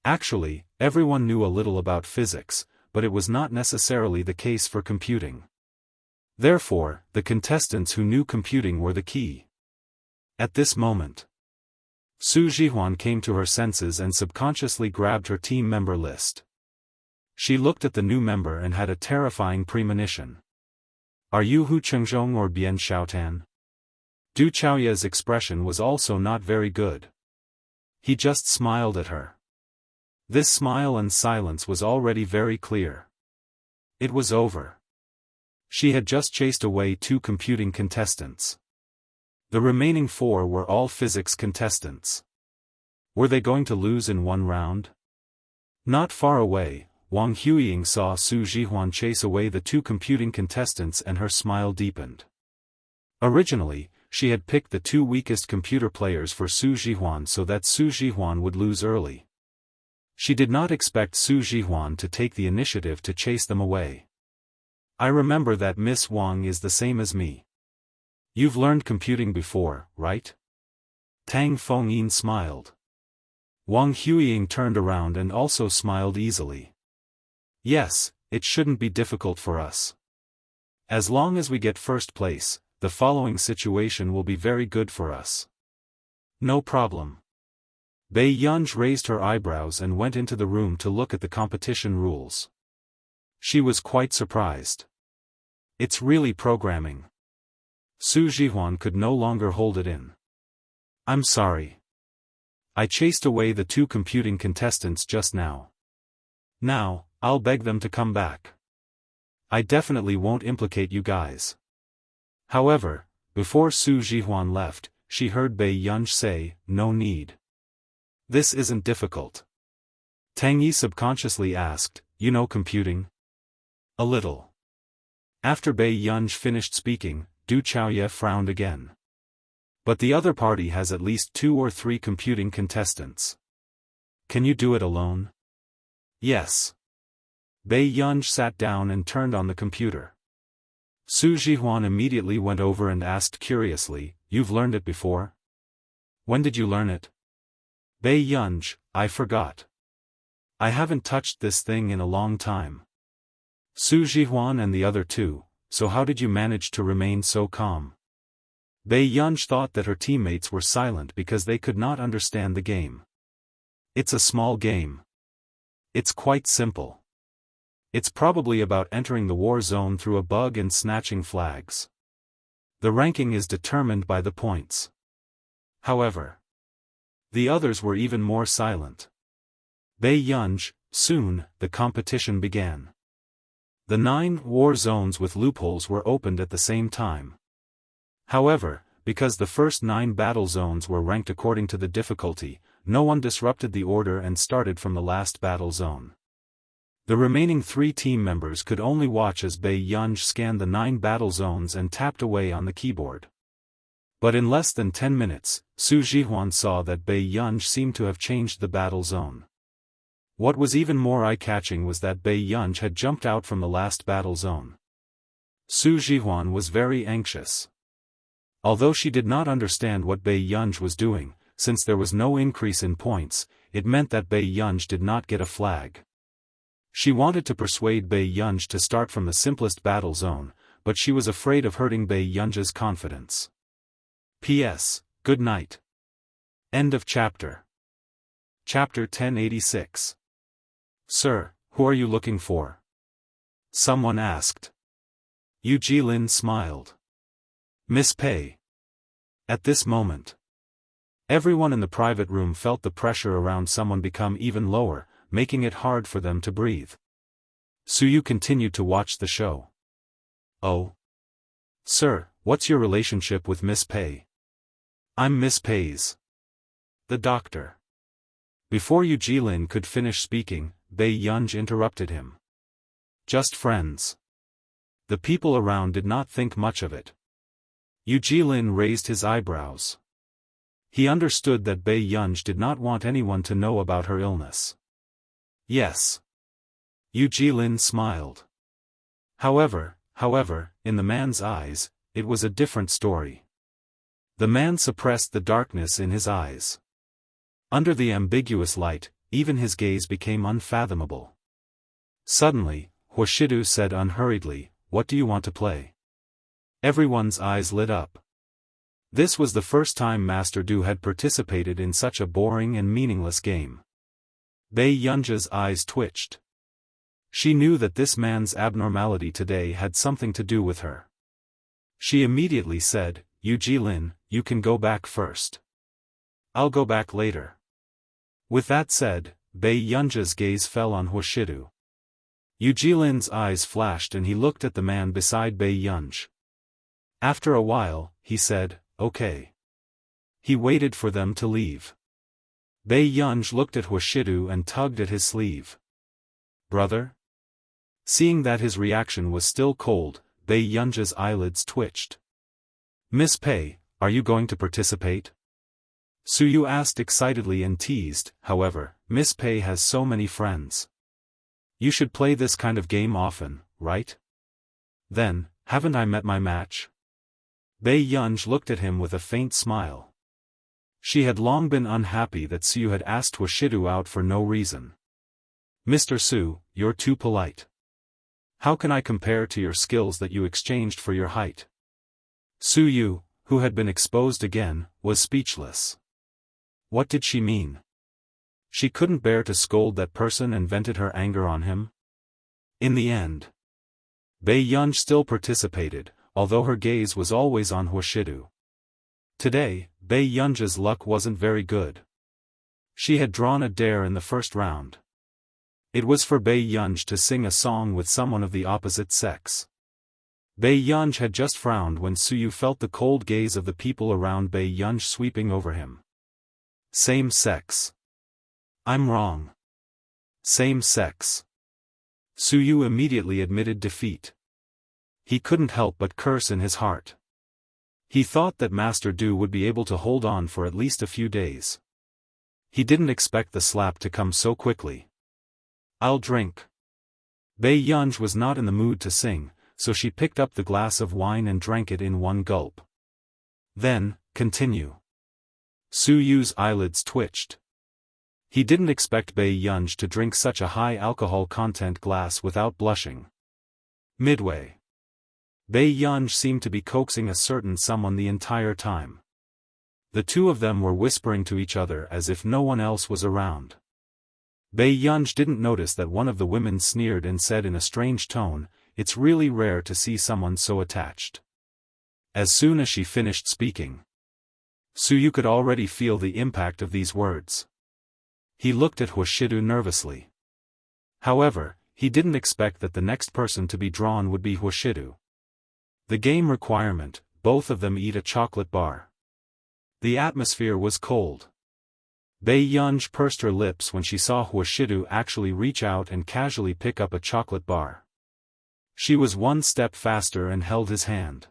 A: Actually, everyone knew a little about physics, but it was not necessarily the case for computing. Therefore, the contestants who knew computing were the key. At this moment, Su Jihuan came to her senses and subconsciously grabbed her team member list. She looked at the new member and had a terrifying premonition. Are you Hu Chengzhong or Bian Xiaotan? Du Chaoya's expression was also not very good. He just smiled at her. This smile and silence was already very clear. It was over. She had just chased away 2 computing contestants. The remaining 4 were all physics contestants. Were they going to lose in one round? Not far away, Wang Huiying saw Su Zhihuan chase away the 2 computing contestants and her smile deepened. Originally, she had picked the 2 weakest computer players for Su Zhihuan so that Su Zhihuan would lose early. She did not expect Su Zhihuan to take the initiative to chase them away. I remember that Miss Wang is the same as me. You've learned computing before, right? Tang Fengyin smiled. Wang Huiying turned around and also smiled easily. Yes, it shouldn't be difficult for us. As long as we get first place, the following situation will be very good for us. No problem. Bei Yunj raised her eyebrows and went into the room to look at the competition rules. She was quite surprised. It's really programming. Su Zhihuan could no longer hold it in. I'm sorry. I chased away the 2 computing contestants just now. Now, I'll beg them to come back. I definitely won't implicate you guys. However, before Su Zhihuan left, she heard Bei Yunj say, no need. This isn't difficult. Tang Yi subconsciously asked, you know computing? A little. After Bei Yunj finished speaking, Du Chaoye frowned again. But the other party has at least 2 or 3 computing contestants. Can you do it alone? Yes. Bei Yunj sat down and turned on the computer. Su Zhihuan immediately went over and asked curiously, you've learned it before? When did you learn it? Bei Yunj, I forgot. I haven't touched this thing in a long time. Su Zhihuan and the other 2, so how did you manage to remain so calm? Bei Yunj thought that her teammates were silent because they could not understand the game. It's a small game. It's quite simple. It's probably about entering the war zone through a bug and snatching flags. The ranking is determined by the points. However, the others were even more silent. Bei Yunj, soon, the competition began. The 9 war zones with loopholes were opened at the same time. However, because the first 9 battle zones were ranked according to the difficulty, no one disrupted the order and started from the last battle zone. The remaining 3 team members could only watch as Bei Yunj scanned the 9 battle zones and tapped away on the keyboard. But in less than 10 minutes, Su Zhihuan saw that Bei Yunj seemed to have changed the battle zone. What was even more eye-catching was that Bei Yunj had jumped out from the last battle zone. Su Zhihuan was very anxious. Although she did not understand what Bei Yunj was doing, since there was no increase in points, it meant that Bei Yunj did not get a flag. She wanted to persuade Bei Yunj to start from the simplest battle zone, but she was afraid of hurting Bei Yunj's confidence. P.S. Good night. End of chapter. Chapter 1086. Sir, who are you looking for? Someone asked. Yu Jilin smiled. Miss Pei. At this moment, everyone in the private room felt the pressure around someone become even lower, making it hard for them to breathe. Suyu continued to watch the show. Oh. Sir, what's your relationship with Miss Pei? I'm Miss Pei's. The doctor. Before Yu Jilin could finish speaking, Bei Yunj interrupted him. Just friends. The people around did not think much of it. Yu Jilin raised his eyebrows. He understood that Bei Yunj did not want anyone to know about her illness. Yes. Yu Jilin smiled. However, in the man's eyes, it was a different story. The man suppressed the darkness in his eyes. Under the ambiguous light, even his gaze became unfathomable. Suddenly, Huashidu said unhurriedly, "What do you want to play?" Everyone's eyes lit up. This was the first time Master Du had participated in such a boring and meaningless game. Bei Yunja's eyes twitched. She knew that this man's abnormality today had something to do with her. She immediately said, "Yu Jilin, you can go back first. I'll go back later." With that said, Bei Yunja's gaze fell on Huashidu. Yu Jilin's eyes flashed and he looked at the man beside Bei Yunj. After a while, he said, "Okay." He waited for them to leave. Bei Yunj looked at Huashidu and tugged at his sleeve. "Brother?" Seeing that his reaction was still cold, Bei Yunja's eyelids twitched. "Miss Pei, are you going to participate?" Suyu asked excitedly and teased. "However, Miss Pei has so many friends. You should play this kind of game often, right?" "Then, haven't I met my match?" Bei Yunj looked at him with a faint smile. She had long been unhappy that Suyu had asked Huashidu out for no reason. "Mr. Su, you're too polite. How can I compare to your skills that you exchanged for your height?" Suyu, who had been exposed again, was speechless. What did she mean? She couldn't bear to scold that person and vented her anger on him? In the end, Bei Yunj still participated, although her gaze was always on Huashidu. Today, Bei Yunja's luck wasn't very good. She had drawn a dare in the first round. It was for Bei Yunj to sing a song with someone of the opposite sex. Bei Yunj had just frowned when Suyu felt the cold gaze of the people around Bei Yunj sweeping over him. Same sex. I'm wrong. Same sex. Suyu immediately admitted defeat. He couldn't help but curse in his heart. He thought that Master Du would be able to hold on for at least a few days. He didn't expect the slap to come so quickly. "I'll drink." Bei Yunj was not in the mood to sing, so she picked up the glass of wine and drank it in one gulp. "Then, continue." Suyu's eyelids twitched. He didn't expect Bei Yunj to drink such a high alcohol content glass without blushing. Midway, Bei Yunj seemed to be coaxing a certain someone the entire time. The two of them were whispering to each other as if no one else was around. Bei Yunj didn't notice that one of the women sneered and said in a strange tone, "It's really rare to see someone so attached." As soon as she finished speaking, Suyu could already feel the impact of these words. He looked at Huashidu nervously. However, he didn't expect that the next person to be drawn would be Huashidu. The game requirement: both of them eat a chocolate bar. The atmosphere was cold. Bei Yunj pursed her lips when she saw Huashidu actually reach out and casually pick up a chocolate bar. She was one step faster and held his hand.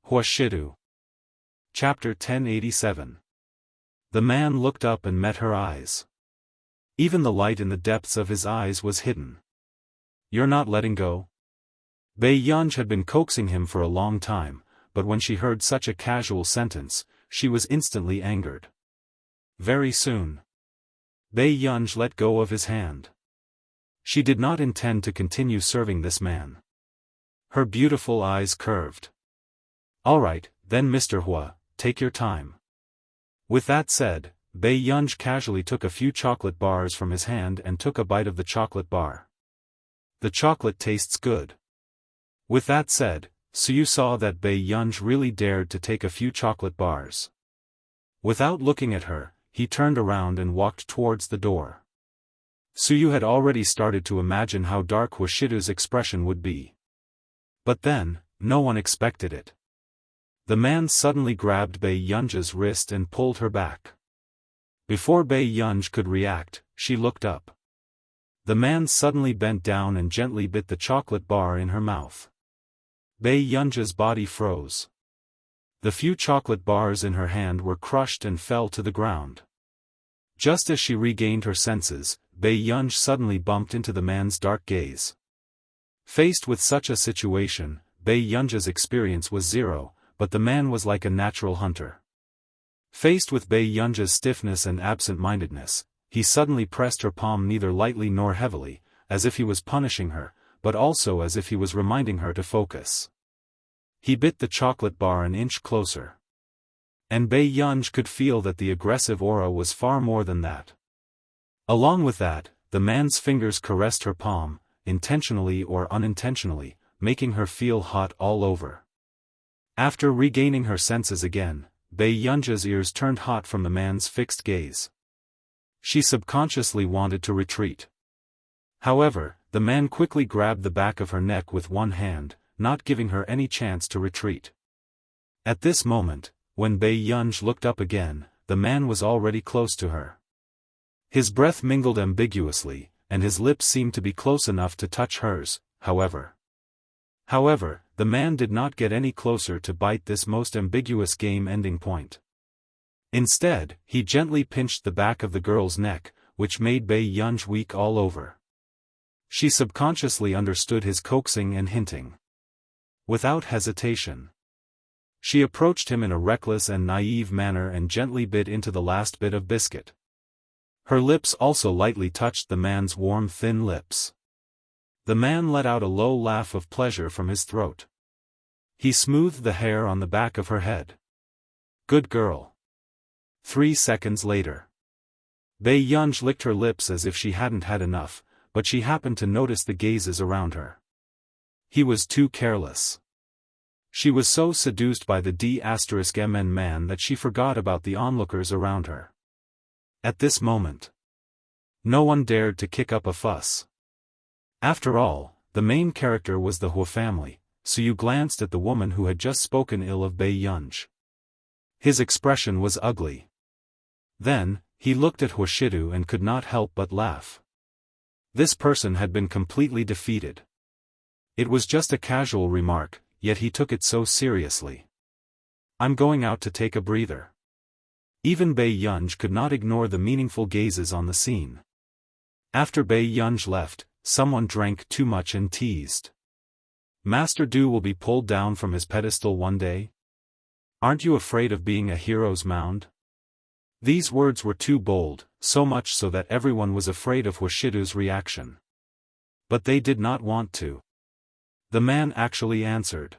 A: Huashidu. Chapter 1087. The man looked up and met her eyes. Even the light in the depths of his eyes was hidden. "You're not letting go?" Bei Yunj had been coaxing him for a long time, but when she heard such a casual sentence, she was instantly angered. Very soon, Bei Yunj let go of his hand. She did not intend to continue serving this man. Her beautiful eyes curved. "All right, then Mr. Hua, take your time." With that said, Bei Yunj casually took a few chocolate bars from his hand and took a bite of the chocolate bar. "The chocolate tastes good." With that said, Suyu saw that Bei Yunj really dared to take a few chocolate bars. Without looking at her, he turned around and walked towards the door. Suyu had already started to imagine how dark Huashidu's expression would be. But then, no one expected it. The man suddenly grabbed Bei Yunja's wrist and pulled her back. Before Bei Yunj could react, she looked up. The man suddenly bent down and gently bit the chocolate bar in her mouth. Bei Yunja's body froze. The few chocolate bars in her hand were crushed and fell to the ground. Just as she regained her senses, Bei Yunj suddenly bumped into the man's dark gaze. Faced with such a situation, Bei Yunja's experience was zero, but the man was like a natural hunter. Faced with Bei Yunja's stiffness and absent-mindedness, he suddenly pressed her palm neither lightly nor heavily, as if he was punishing her, but also as if he was reminding her to focus. He bit the chocolate bar an inch closer. And Bei Yunj could feel that the aggressive aura was far more than that. Along with that, the man's fingers caressed her palm, intentionally or unintentionally, making her feel hot all over. After regaining her senses again, Bei Yunja's ears turned hot from the man's fixed gaze. She subconsciously wanted to retreat. However, the man quickly grabbed the back of her neck with one hand, not giving her any chance to retreat. At this moment, when Bei Yunj looked up again, the man was already close to her. His breath mingled ambiguously, and his lips seemed to be close enough to touch hers, however. The man did not get any closer to bite this most ambiguous game ending point. Instead, he gently pinched the back of the girl's neck, which made Bei Yunj weak all over. She subconsciously understood his coaxing and hinting. Without hesitation, she approached him in a reckless and naive manner and gently bit into the last bit of biscuit. Her lips also lightly touched the man's warm thin lips. The man let out a low laugh of pleasure from his throat. He smoothed the hair on the back of her head. Good girl. 3 seconds later. Bei Yunj licked her lips as if she hadn't had enough, but she happened to notice the gazes around her. He was too careless. She was so seduced by the D*MN man that she forgot about the onlookers around her. At this moment, no one dared to kick up a fuss. After all, the main character was the Hua family, so you glanced at the woman who had just spoken ill of Bei Yunj. His expression was ugly. Then, he looked at Huashidu and could not help but laugh. This person had been completely defeated. It was just a casual remark, yet he took it so seriously. I'm going out to take a breather. Even Bei Yunj could not ignore the meaningful gazes on the scene. After Bei Yunj left, someone drank too much and teased. Master Du will be pulled down from his pedestal one day? Aren't you afraid of being a hero's mound? These words were too bold, so much so that everyone was afraid of Huashidu's reaction. But they did not want to. The man actually answered.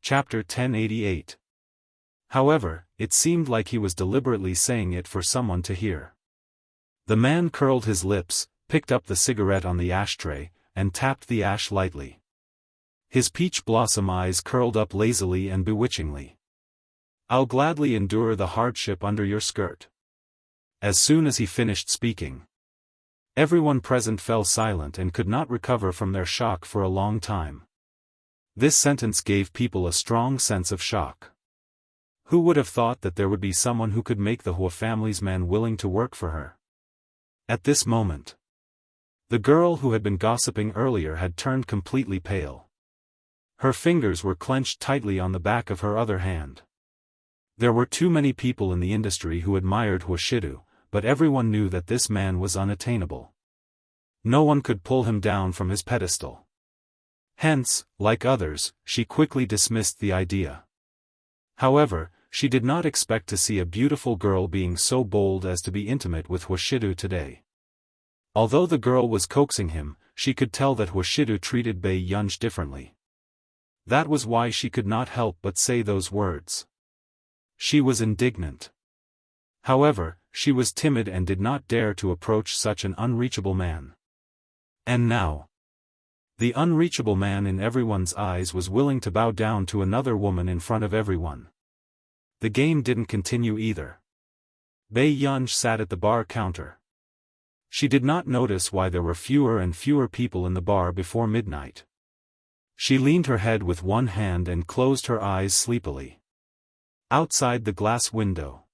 A: Chapter 1088. However, it seemed like he was deliberately saying it for someone to hear. The man curled his lips, picked up the cigarette on the ashtray, and tapped the ash lightly. His peach blossom eyes curled up lazily and bewitchingly. I'll gladly endure the hardship under your skirt. As soon as he finished speaking, everyone present fell silent and could not recover from their shock for a long time. This sentence gave people a strong sense of shock. Who would have thought that there would be someone who could make the Hua family's man willing to work for her? At this moment, the girl who had been gossiping earlier had turned completely pale. Her fingers were clenched tightly on the back of her other hand. There were too many people in the industry who admired Huashidu, but everyone knew that this man was unattainable. No one could pull him down from his pedestal. Hence, like others, she quickly dismissed the idea. However, she did not expect to see a beautiful girl being so bold as to be intimate with Huashidu today. Although the girl was coaxing him, she could tell that Huashidu treated Bei Yunj differently. That was why she could not help but say those words. She was indignant. However, she was timid and did not dare to approach such an unreachable man. And now, the unreachable man in everyone's eyes was willing to bow down to another woman in front of everyone. The game didn't continue either. Bei Yunj sat at the bar counter. She did not notice why there were fewer and fewer people in the bar before midnight. She leaned her head with one hand and closed her eyes sleepily. Outside the glass window,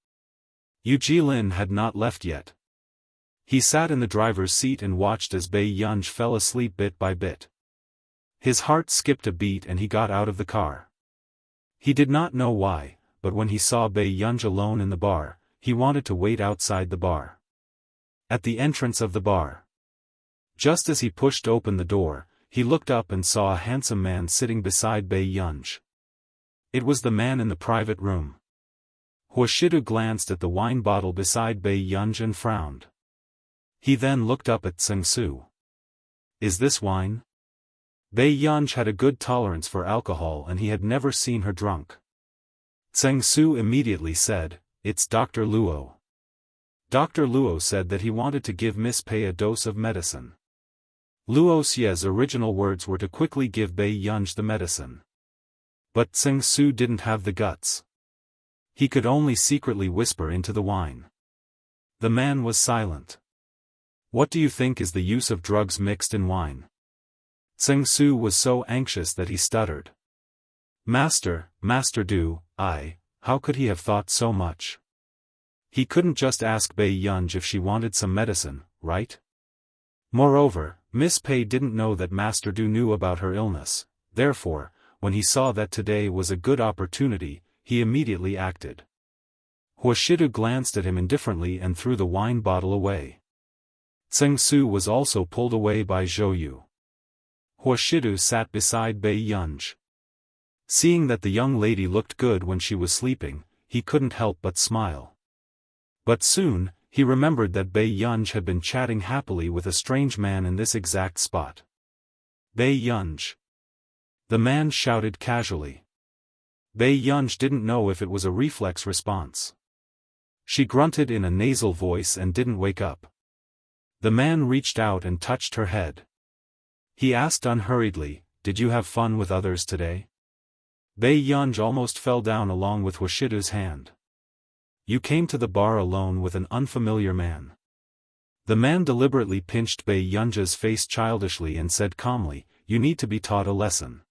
A: Yu Jilin had not left yet. He sat in the driver's seat and watched as Bei Yunj fell asleep bit by bit. His heart skipped a beat and he got out of the car. He did not know why, but when he saw Bei Yunj alone in the bar, he wanted to wait outside the bar. At the entrance of the bar, just as he pushed open the door, he looked up and saw a handsome man sitting beside Bei Yunj. It was the man in the private room. Huashidu glanced at the wine bottle beside Bei Yunj and frowned. He then looked up at Tseng Su. Is this wine? Bei Yunj had a good tolerance for alcohol and he had never seen her drunk. Tseng Su immediately said, It's Dr. Luo. Dr. Luo said that he wanted to give Miss Pei a dose of medicine. Luoxia's original words were to quickly give Bei Yunj the medicine. But Tseng Su didn't have the guts. He could only secretly whisper into the wine. The man was silent. What do you think is the use of drugs mixed in wine? Tseng Su was so anxious that he stuttered. Master do, how could he have thought so much? He couldn't just ask Bei Yunj if she wanted some medicine, right? Moreover, Miss Pei didn't know that Master Du knew about her illness, therefore, when he saw that today was a good opportunity, he immediately acted. Huashidu glanced at him indifferently and threw the wine bottle away. Tseng Su was also pulled away by Zhou Yu. Huashidu sat beside Bei Yunj. Seeing that the young lady looked good when she was sleeping, he couldn't help but smile. But soon, he remembered that Bei Yunj had been chatting happily with a strange man in this exact spot. Bei Yunj. The man shouted casually. Bei Yunj didn't know if it was a reflex response. She grunted in a nasal voice and didn't wake up. The man reached out and touched her head. He asked unhurriedly, "Did you have fun with others today?" Bei Yunj almost fell down along with Huashidu's hand. You came to the bar alone with an unfamiliar man. The man deliberately pinched Bei Yunj's face childishly and said calmly, "You need to be taught a lesson."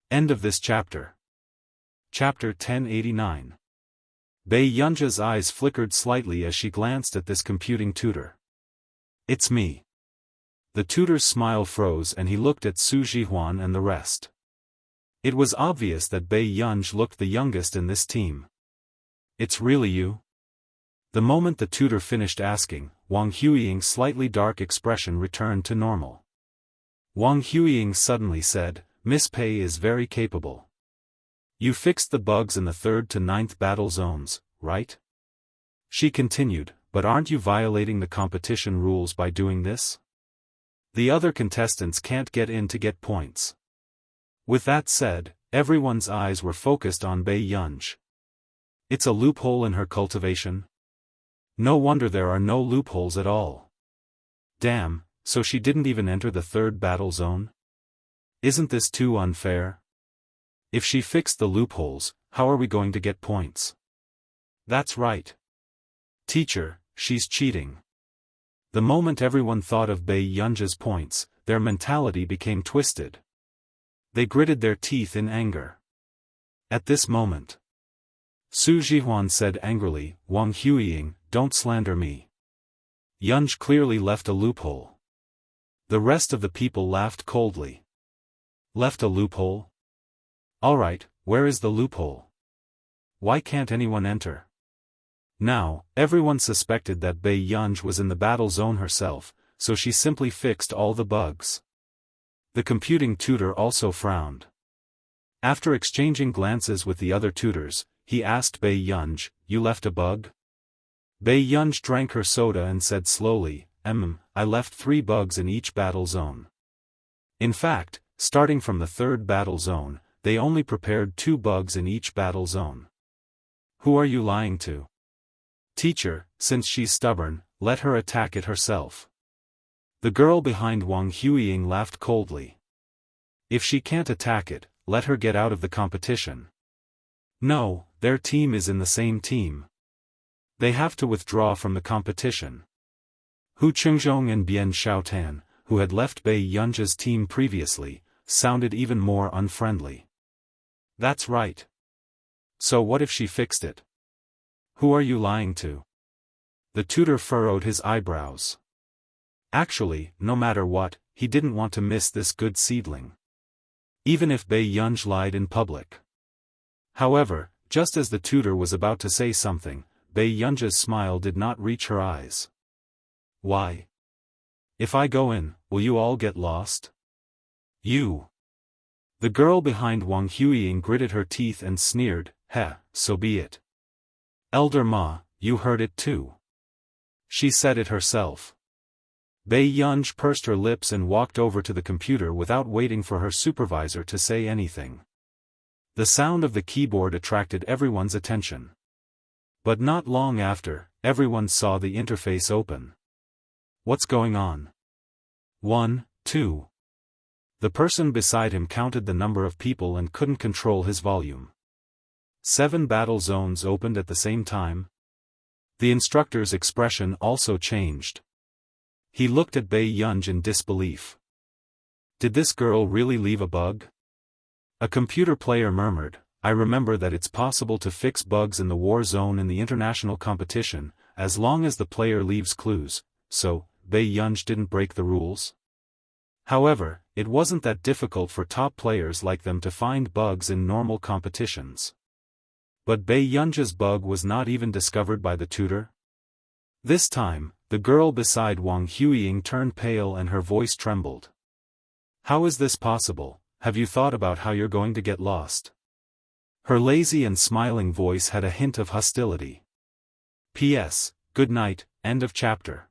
A: End of this chapter. Chapter 1089. Bei Yunj's eyes flickered slightly as she glanced at this computing tutor. "It's me." The tutor's smile froze and he looked at Su Jihuan and the rest. It was obvious that Bei Yunj looked the youngest in this team. "It's really you?" The moment the tutor finished asking, Wang Huiying's slightly dark expression returned to normal. Wang Huiying suddenly said, "Miss Pei is very capable. You fixed the bugs in the 3rd to 9th battle zones, right?" She continued, "But aren't you violating the competition rules by doing this? The other contestants can't get in to get points." With that said, everyone's eyes were focused on Bei Yunj. It's a loophole in her cultivation? No wonder there are no loopholes at all. Damn, so she didn't even enter the 3rd battle zone? Isn't this too unfair? If she fixed the loopholes, how are we going to get points? That's right. Teacher, she's cheating. The moment everyone thought of Bei Yunj's points, their mentality became twisted. They gritted their teeth in anger. At this moment, Su Jihuan said angrily, "Wang Huiying, don't slander me. Yunj clearly left a loophole." The rest of the people laughed coldly. Left a loophole? Alright, where is the loophole? Why can't anyone enter? Now, everyone suspected that Bei Yunj was in the battle zone herself, so she simply fixed all the bugs. The computing tutor also frowned. After exchanging glances with the other tutors, he asked Bei Yunj, "You left a bug?" Bei Yunj drank her soda and said slowly, I left 3 bugs in each battle zone. In fact, starting from the 3rd battle zone, they only prepared 2 bugs in each battle zone." "Who are you lying to?" "Teacher, since she's stubborn, let her attack it herself." The girl behind Wang Huiying laughed coldly. "If she can't attack it, let her get out of the competition." "No, their team is in the same team. They have to withdraw from the competition." Hu Qingzhong and Bian Xiaotan, who had left Bei Yunj's team previously, sounded even more unfriendly. "That's right. So what if she fixed it? Who are you lying to?" The tutor furrowed his eyebrows. Actually, no matter what, he didn't want to miss this good seedling. Even if Bei Yunj lied in public. However, just as the tutor was about to say something, Bei Yunj's smile did not reach her eyes. "Why? If I go in, will you all get lost?" "You." The girl behind Wang Huiying gritted her teeth and sneered, so be it. "Elder Ma, you heard it too. She said it herself." Bei Yunj pursed her lips and walked over to the computer without waiting for her supervisor to say anything. The sound of the keyboard attracted everyone's attention. But not long after, everyone saw the interface open. "What's going on?" 1. 2. The person beside him counted the number of people and couldn't control his volume. 7 battle zones opened at the same time. The instructor's expression also changed. He looked at Bai Yunj in disbelief. Did this girl really leave a bug? A computer player murmured, I remember that it's possible to fix bugs in the war zone in the international competition, as long as the player leaves clues, so, Bai Yunj didn't break the rules. However, it wasn't that difficult for top players like them to find bugs in normal competitions. But Bai Yunj's bug was not even discovered by the tutor. This time, the girl beside Wang Huiying turned pale and her voice trembled. How is this possible? Have you thought about how you're going to get lost? Her lazy and smiling voice had a hint of hostility. P.S. Good night, end of chapter.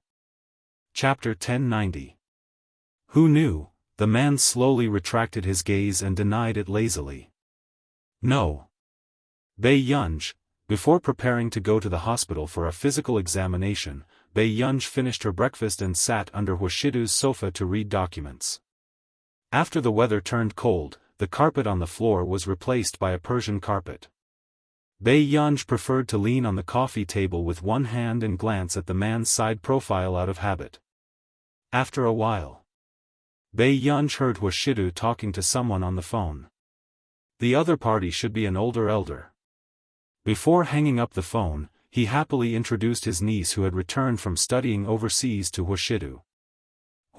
A: Chapter 1090. Who knew? The man slowly retracted his gaze and denied it lazily. No. Bai Yunj, before preparing to go to the hospital for a physical examination, Bai Yunj finished her breakfast and sat under Huashidu's sofa to read documents. After the weather turned cold, the carpet on the floor was replaced by a Persian carpet. Bai Yunj preferred to lean on the coffee table with one hand and glance at the man's side profile out of habit. After a while, Bai Yunj heard Huashidu talking to someone on the phone. The other party should be an older elder. Before hanging up the phone, he happily introduced his niece who had returned from studying overseas to Huashidu.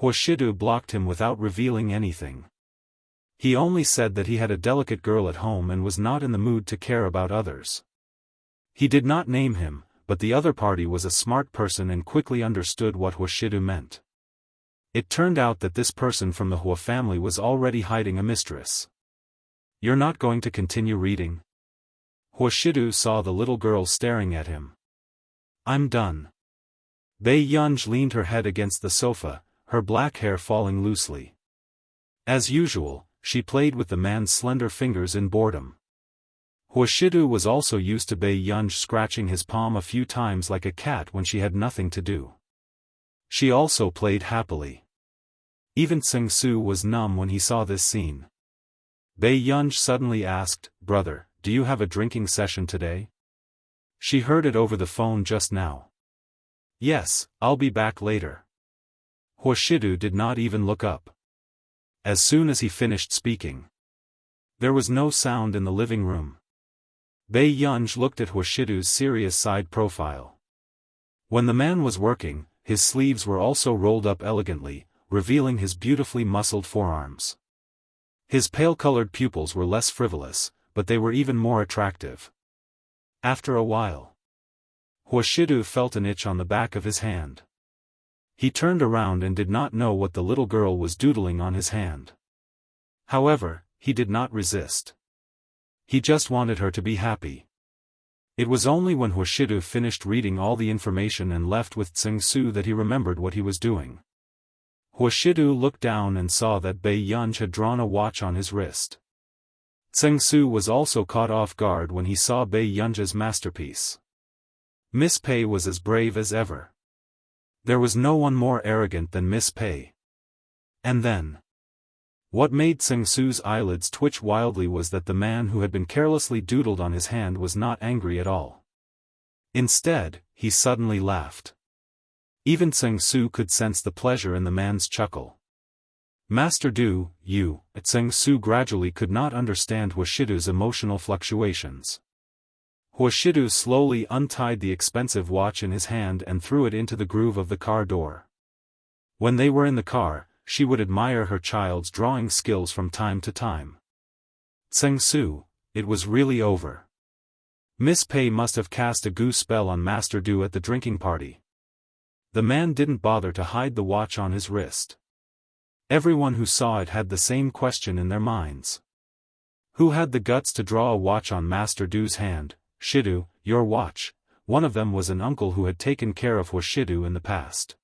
A: Huashidu blocked him without revealing anything. He only said that he had a delicate girl at home and was not in the mood to care about others. He did not name him, but the other party was a smart person and quickly understood what Huashidu meant. It turned out that this person from the Hua family was already hiding a mistress. You're not going to continue reading? Huashidu saw the little girl staring at him. I'm done. Bai Yunj leaned her head against the sofa, her black hair falling loosely. As usual, she played with the man's slender fingers in boredom. Huashidu was also used to Bai Yunj scratching his palm a few times like a cat when she had nothing to do. She also played happily. Even Tseng Su was numb when he saw this scene. Bai Yunj suddenly asked, Brother, do you have a drinking session today? She heard it over the phone just now. Yes, I'll be back later. Huashidu did not even look up. As soon as he finished speaking, there was no sound in the living room. Bai Yunj looked at Huashidu's serious side profile. When the man was working, his sleeves were also rolled up elegantly, revealing his beautifully muscled forearms. His pale-colored pupils were less frivolous, but they were even more attractive. After a while, Huashidu felt an itch on the back of his hand. He turned around and did not know what the little girl was doodling on his hand. However, he did not resist. He just wanted her to be happy. It was only when Huashidu finished reading all the information and left with Tseng Su that he remembered what he was doing. Huashidu looked down and saw that Bai Yunj had drawn a watch on his wrist. Tseng Su was also caught off guard when he saw Bai Yunj's masterpiece. Miss Pei was as brave as ever. There was no one more arrogant than Miss Pei. And then, what made Tseng Su's eyelids twitch wildly was that the man who had been carelessly doodled on his hand was not angry at all. Instead, he suddenly laughed. Even Tseng Su could sense the pleasure in the man's chuckle. Master Du, you, Tseng Su gradually could not understand Huashidu's emotional fluctuations. Huashidu slowly untied the expensive watch in his hand and threw it into the groove of the car door. When they were in the car, she would admire her child's drawing skills from time to time. Tseng Su, it was really over. Miss Pei must have cast a goo spell on Master Du at the drinking party. The man didn't bother to hide the watch on his wrist. Everyone who saw it had the same question in their minds. Who had the guts to draw a watch on Master Du's hand? Shidu, your watch. One of them was an uncle who had taken care of Huashidu in the past.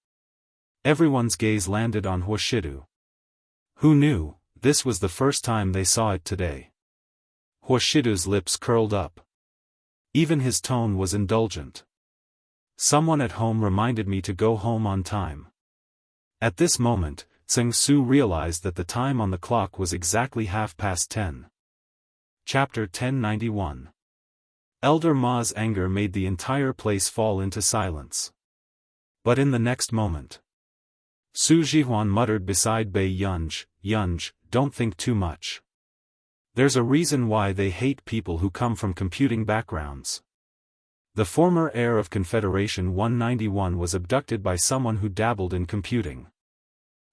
A: Everyone's gaze landed on Huashidu. Who knew? This was the first time they saw it today. Huashidu's lips curled up. Even his tone was indulgent. Someone at home reminded me to go home on time. At this moment, Tseng Su realized that the time on the clock was exactly 10:30. Chapter 1091. Elder Ma's anger made the entire place fall into silence. But in the next moment, Su Jihuan muttered beside Bei Yunj, "Yunj, don't think too much. There's a reason why they hate people who come from computing backgrounds. The former heir of Confederation 191 was abducted by someone who dabbled in computing."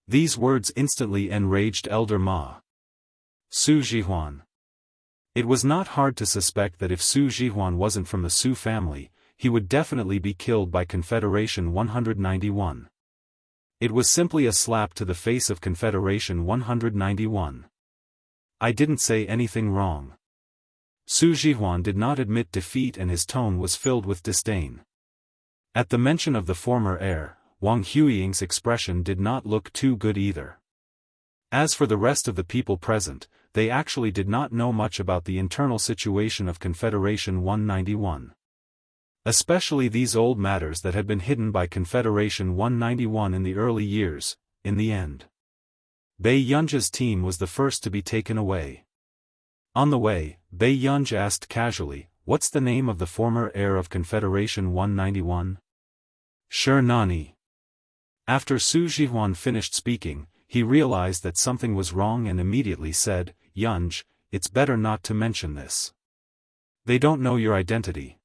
A: These words instantly enraged Elder Ma. Su Jihuan. It was not hard to suspect that if Su Jihuan wasn't from the Su family, he would definitely be killed by Confederation 191. It was simply a slap to the face of Confederation 191. "I didn't say anything wrong." Su Jihuan did not admit defeat and his tone was filled with disdain. At the mention of the former heir, Wang Huiying's expression did not look too good either. As for the rest of the people present, they actually did not know much about the internal situation of Confederation 191. Especially these old matters that had been hidden by Confederation 191 in the early years. In the end, Bei Yunj's team was the first to be taken away. On the way, Bei Yunj asked casually, "What's the name of the former heir of Confederation 191? Shi Nani." After Su Jihuan finished speaking, he realized that something was wrong and immediately said, "Yunj, it's better not to mention this. They don't know your identity."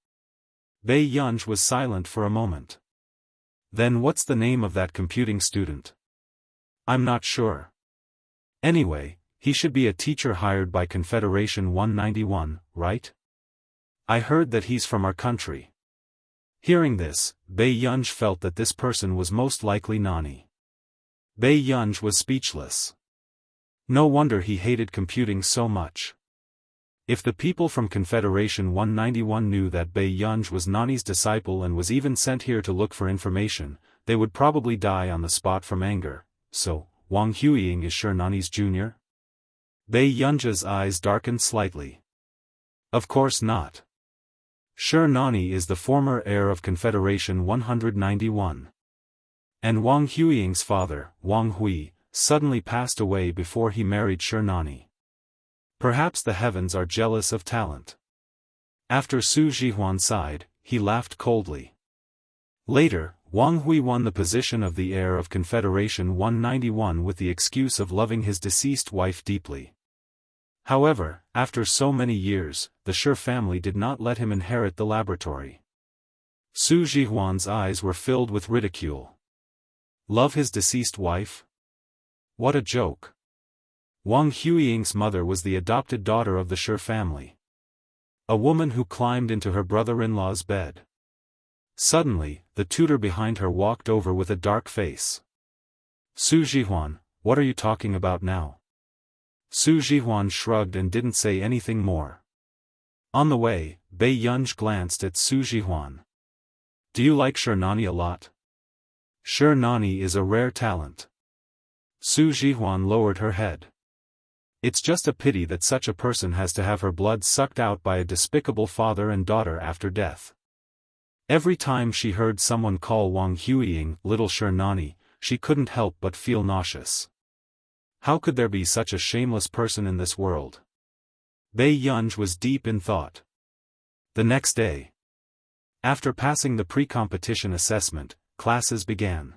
A: Bei Yunj was silent for a moment. "Then what's the name of that computing student?" "I'm not sure. Anyway, he should be a teacher hired by Confederation 191, right? I heard that he's from our country." Hearing this, Bei Yunj felt that this person was most likely Nani. Bei Yunj was speechless. No wonder he hated computing so much. If the people from Confederation 191 knew that Bei Yunj was Nani's disciple and was even sent here to look for information, they would probably die on the spot from anger. So, Wang Huiying is sure Nani's junior? Bei Yunj's eyes darkened slightly. Of course not. Shi Nani is the former heir of Confederation 191. And Wang Huiying's father, Wang Hui, suddenly passed away before he married Shi Nani. Perhaps the heavens are jealous of talent. After Su Jihuan sighed, he laughed coldly. Later, Wang Hui won the position of the heir of Confederation 191 with the excuse of loving his deceased wife deeply. However, after so many years, the Shi family did not let him inherit the laboratory. Su Jihuan's eyes were filled with ridicule. Love his deceased wife? What a joke. Wang Huiying's mother was the adopted daughter of the Shi family. A woman who climbed into her brother-in-law's bed. Suddenly, the tutor behind her walked over with a dark face. "Su Jihuan, what are you talking about now?" Su Jihuan shrugged and didn't say anything more. On the way, Bei Yunj glanced at Su Jihuan. "Do you like Shi Nani a lot?" "Shi Nani is a rare talent." Su Jihuan lowered her head. "It's just a pity that such a person has to have her blood sucked out by a despicable father and daughter after death." Every time she heard someone call Wang Huiying little Shi Nani, she couldn't help but feel nauseous. How could there be such a shameless person in this world? Bei Yunj was deep in thought. The next day, after passing the pre-competition assessment, classes began.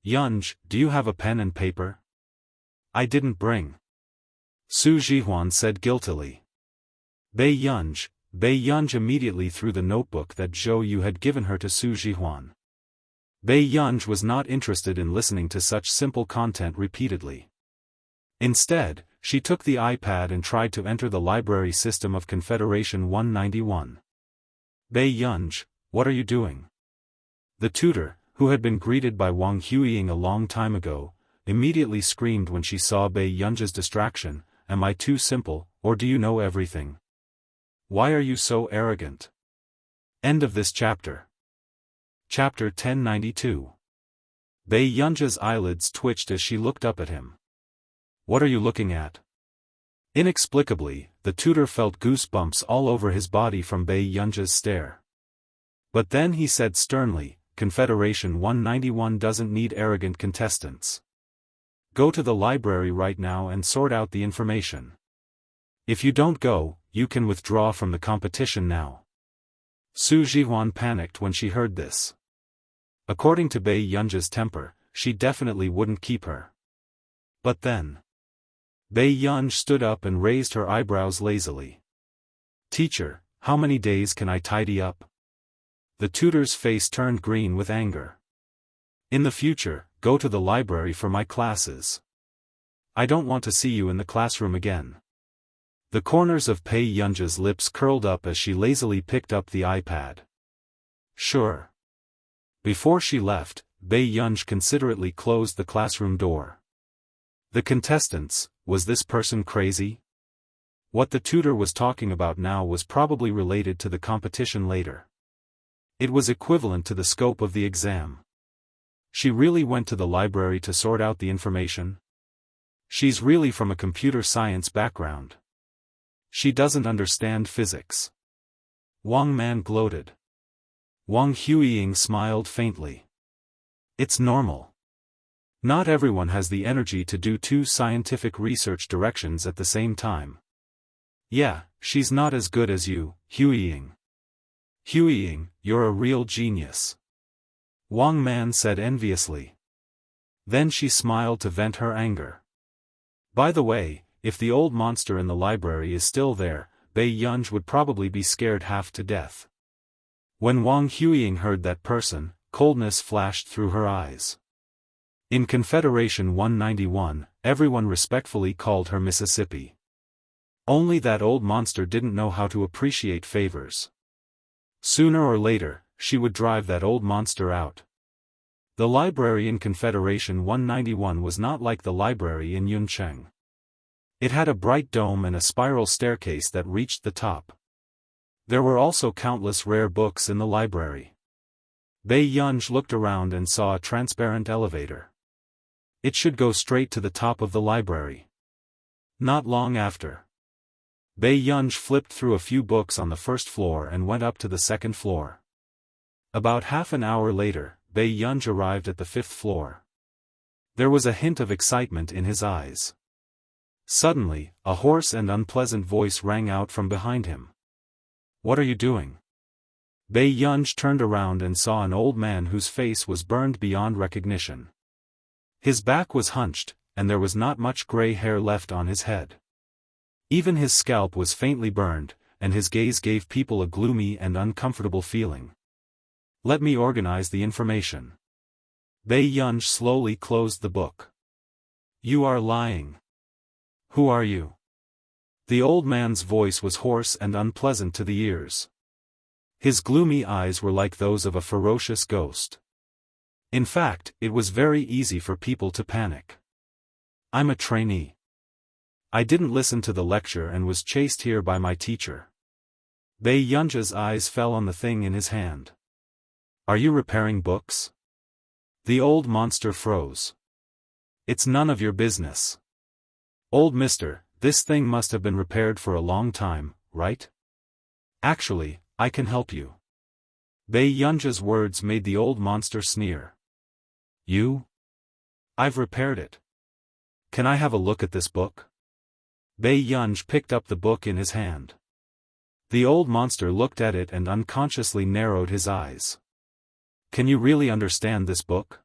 A: "Yunj, do you have a pen and paper?" "I didn't bring." Su Jihuan said guiltily. Bei Yunj immediately threw the notebook that Zhou Yu had given her to Su Jihuan. Bei Yunj was not interested in listening to such simple content repeatedly. Instead, she took the iPad and tried to enter the library system of Confederation 191. "Bei Yunj, what are you doing?" The tutor, who had been greeted by Wang Huiying a long time ago, immediately screamed when she saw Bei Yunj's distraction, "Am I too simple, or do you know everything? Why are you so arrogant?" End of this chapter. Chapter 1092. Bei Yunj's eyelids twitched as she looked up at him. "What are you looking at?" Inexplicably, the tutor felt goosebumps all over his body from Bei Yunj's stare. But then he said sternly, "Confederation 191 doesn't need arrogant contestants. Go to the library right now and sort out the information. If you don't go, you can withdraw from the competition now. Su Jihuan panicked when she heard this. According to Bei Yunji's temper, she definitely wouldn't keep her. But then, Bei Yunji stood up and raised her eyebrows lazily. Teacher, how many days can I tidy up? The tutor's face turned green with anger. In the future, go to the library for my classes. I don't want to see you in the classroom again. The corners of Bei Yunji's lips curled up as she lazily picked up the iPad. Sure. Before she left, Bei Yunji considerately closed the classroom door. The contestants, was this person crazy? What the tutor was talking about now was probably related to the competition later. It was equivalent to the scope of the exam. She really went to the library to sort out the information? She's really from a computer science background. She doesn't understand physics. Wang Man gloated. Wang Huiying smiled faintly. It's normal. Not everyone has the energy to do two scientific research directions at the same time. Yeah, she's not as good as you, Huiying. Huiying, you're a real genius. Wang Man said enviously. Then she smiled to vent her anger. By the way, if the old monster in the library is still there, Bei Yunji would probably be scared half to death. When Wang Huiying heard that person, coldness flashed through her eyes. In Confederation 191, everyone respectfully called her Mississippi. Only that old monster didn't know how to appreciate favors. Sooner or later, she would drive that old monster out. The library in Confederation 191 was not like the library in Yuncheng. It had a bright dome and a spiral staircase that reached the top. There were also countless rare books in the library. Bei Yunji looked around and saw a transparent elevator. It should go straight to the top of the library. Not long after, Bei Yunji flipped through a few books on the first floor and went up to the second floor. About half an hour later, Bei Yunji arrived at the fifth floor. There was a hint of excitement in his eyes. Suddenly, a hoarse and unpleasant voice rang out from behind him. What are you doing? Bei Yunji turned around and saw an old man whose face was burned beyond recognition. His back was hunched, and there was not much gray hair left on his head. Even his scalp was faintly burned, and his gaze gave people a gloomy and uncomfortable feeling. Let me organize the information. Bei Yunji slowly closed the book. You are lying. Who are you? The old man's voice was hoarse and unpleasant to the ears. His gloomy eyes were like those of a ferocious ghost. In fact, it was very easy for people to panic. I'm a trainee. I didn't listen to the lecture and was chased here by my teacher. Bei Yunji's eyes fell on the thing in his hand. Are you repairing books? The old monster froze. It's none of your business. Old mister, this thing must have been repaired for a long time, right? Actually, I can help you. Bei Yunji's words made the old monster sneer. You? I've repaired it. Can I have a look at this book? Bei Yunji picked up the book in his hand. The old monster looked at it and unconsciously narrowed his eyes. Can you really understand this book?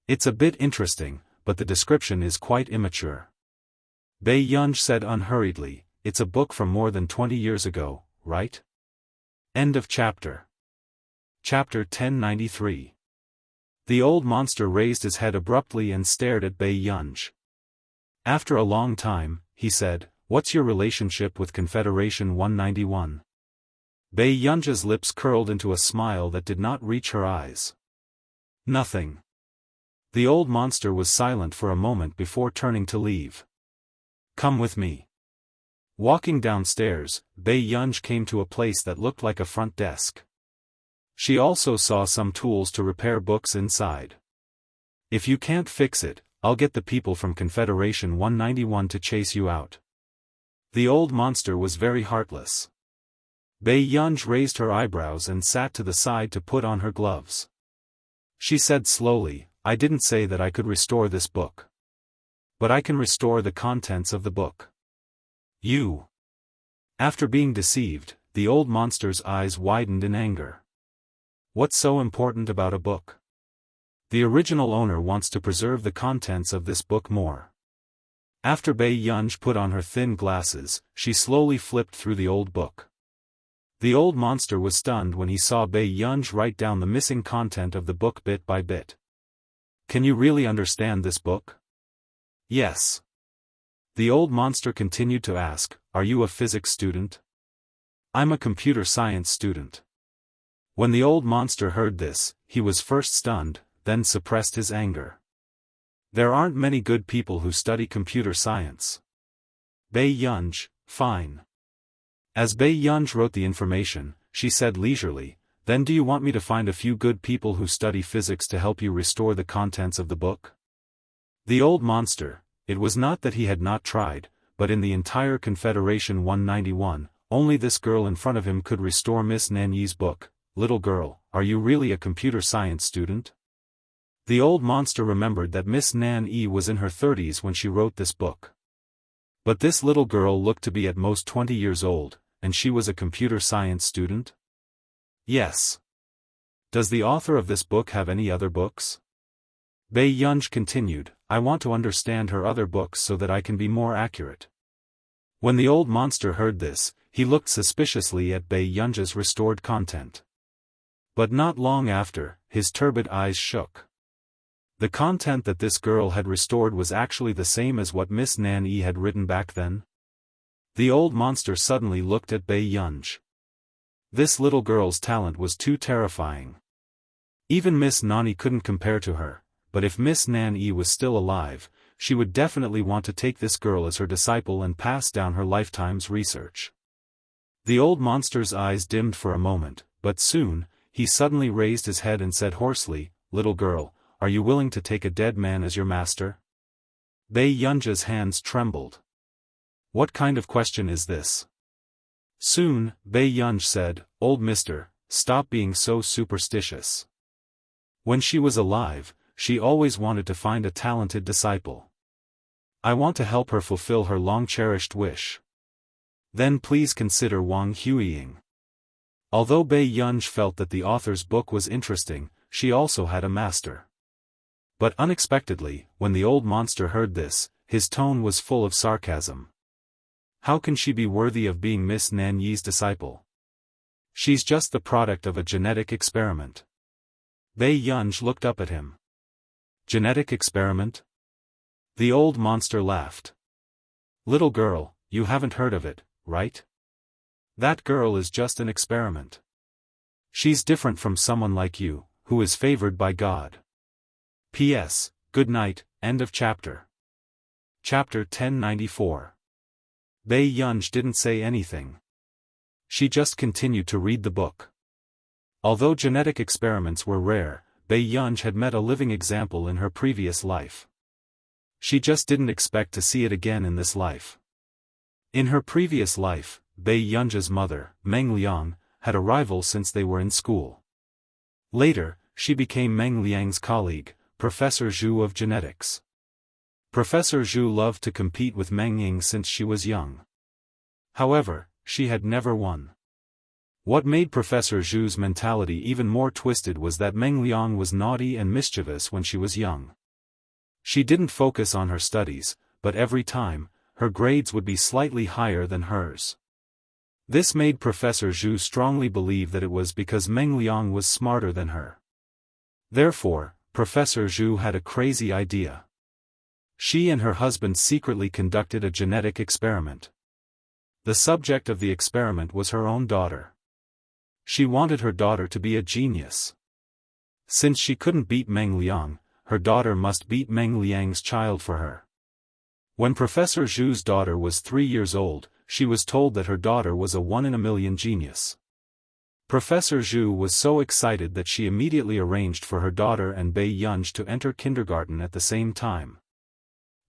A: It's a bit interesting, but the description is quite immature. Bei Yunji said unhurriedly, it's a book from more than 20 years ago, right? End of chapter. Chapter 1093. The old monster raised his head abruptly and stared at Bei Yunji. After a long time, he said, what's your relationship with Confederation 191? Bei Yunji's lips curled into a smile that did not reach her eyes. Nothing. The old monster was silent for a moment before turning to leave. Come with me. Walking downstairs, Bei Yunji came to a place that looked like a front desk. She also saw some tools to repair books inside. If you can't fix it, I'll get the people from Confederation 191 to chase you out. The old monster was very heartless. Bei Yunji raised her eyebrows and sat to the side to put on her gloves. She said slowly, I didn't say that I could restore this book. But I can restore the contents of the book. You. After being deceived, the old monster's eyes widened in anger. What's so important about a book? The original owner wants to preserve the contents of this book more. After Bei Yunj put on her thin glasses, she slowly flipped through the old book. The old monster was stunned when he saw Bei Yunj write down the missing content of the book bit by bit. Can you really understand this book? Yes. The old monster continued to ask, are you a physics student? I'm a computer science student. When the old monster heard this, he was first stunned, then suppressed his anger. There aren't many good people who study computer science. Bei Yunj, fine. As Bei Yunj wrote the information, she said leisurely, then do you want me to find a few good people who study physics to help you restore the contents of the book? The old monster, it was not that he had not tried, but in the entire Confederation 191, only this girl in front of him could restore Miss Nanyi's book. Little girl, are you really a computer science student? The old monster remembered that Miss Nan Yi was in her 30s when she wrote this book. But this little girl looked to be at most 20 years old, and she was a computer science student? Yes. Does the author of this book have any other books? Bei Yunj continued, I want to understand her other books so that I can be more accurate. When the old monster heard this, he looked suspiciously at Bei Yunj's restored content. But not long after, his turbid eyes shook. The content that this girl had restored was actually the same as what Miss Nan Yi had written back then. The old monster suddenly looked at Bei Yunj. This little girl's talent was too terrifying. Even Miss Nani couldn't compare to her, but if Miss Nan Yi was still alive, she would definitely want to take this girl as her disciple and pass down her lifetime's research. The old monster's eyes dimmed for a moment, but soon, he suddenly raised his head and said hoarsely, little girl, are you willing to take a dead man as your master? Bei Yunj's hands trembled. What kind of question is this? Soon, Bei Yunj said, old mister, stop being so superstitious. When she was alive, she always wanted to find a talented disciple. I want to help her fulfill her long-cherished wish. Then please consider Wang Huiying. Although Bei Yunj felt that the author's book was interesting, she also had a master. But unexpectedly, when the old monster heard this, his tone was full of sarcasm. How can she be worthy of being Miss Nan Yi's disciple? She's just the product of a genetic experiment. Bei Yunj looked up at him. Genetic experiment? The old monster laughed. Little girl, you haven't heard of it, right? That girl is just an experiment. She's different from someone like you, who is favored by God. P.S. Good night, end of chapter. Chapter 1094. Bei Yunj didn't say anything. She just continued to read the book. Although genetic experiments were rare, Bei Yunj had met a living example in her previous life. She just didn't expect to see it again in this life. In her previous life, Bei Yunj's mother, Meng Liang, had a rival since they were in school. Later, she became Meng Liang's colleague, Professor Zhu of genetics. Professor Zhu loved to compete with Meng Ying since she was young. However, she had never won. What made Professor Zhu's mentality even more twisted was that Meng Liang was naughty and mischievous when she was young. She didn't focus on her studies, but every time, her grades would be slightly higher than hers. This made Professor Zhu strongly believe that it was because Meng Liang was smarter than her. Therefore, Professor Zhu had a crazy idea. She and her husband secretly conducted a genetic experiment. The subject of the experiment was her own daughter. She wanted her daughter to be a genius. Since she couldn't beat Meng Liang, her daughter must beat Meng Liang's child for her. When Professor Zhu's daughter was 3 years old, she was told that her daughter was a 1-in-a-million genius. Professor Zhu was so excited that she immediately arranged for her daughter and Bei Yunj to enter kindergarten at the same time.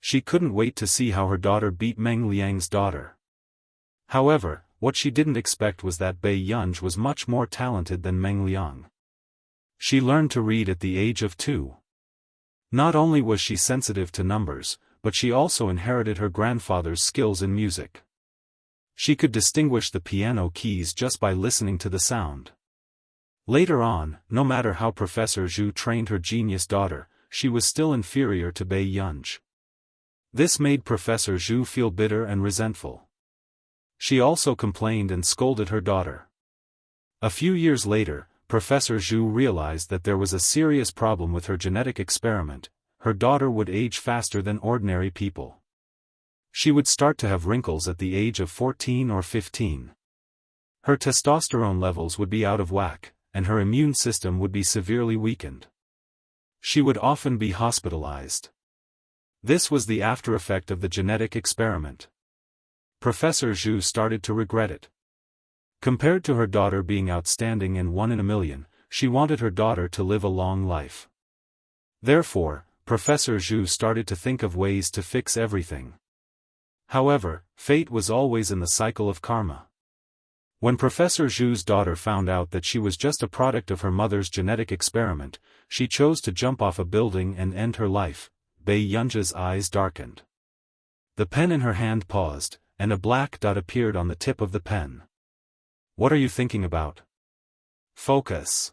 A: She couldn't wait to see how her daughter beat Meng Liang's daughter. However, what she didn't expect was that Bei Yunj was much more talented than Meng Liang. She learned to read at the age of 2. Not only was she sensitive to numbers, but she also inherited her grandfather's skills in music. She could distinguish the piano keys just by listening to the sound. Later on, no matter how Professor Zhu trained her genius daughter, she was still inferior to Bei Yunj. This made Professor Zhu feel bitter and resentful. She also complained and scolded her daughter. A few years later, Professor Zhu realized that there was a serious problem with her genetic experiment. Her daughter would age faster than ordinary people. She would start to have wrinkles at the age of 14 or 15. Her testosterone levels would be out of whack, and her immune system would be severely weakened. She would often be hospitalized. This was the after effect of the genetic experiment. Professor Zhu started to regret it. Compared to her daughter being outstanding and one in a million, she wanted her daughter to live a long life. Therefore, Professor Zhu started to think of ways to fix everything. However, fate was always in the cycle of karma. When Professor Zhu's daughter found out that she was just a product of her mother's genetic experiment, she chose to jump off a building and end her life. Bei Yunj's eyes darkened. The pen in her hand paused, and a black dot appeared on the tip of the pen. "What are you thinking about? Focus."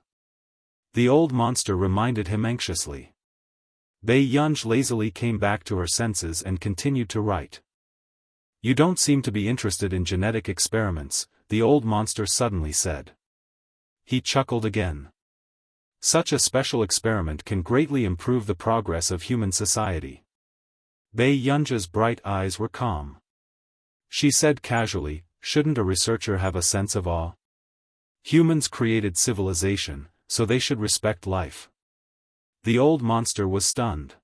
A: The old monster reminded him anxiously. Bei Yunj lazily came back to her senses and continued to write. "You don't seem to be interested in genetic experiments," the old monster suddenly said. He chuckled again. "Such a special experiment can greatly improve the progress of human society." Bei Yunj's bright eyes were calm. She said casually, "Shouldn't a researcher have a sense of awe? Humans created civilization, so they should respect life." The old monster was stunned.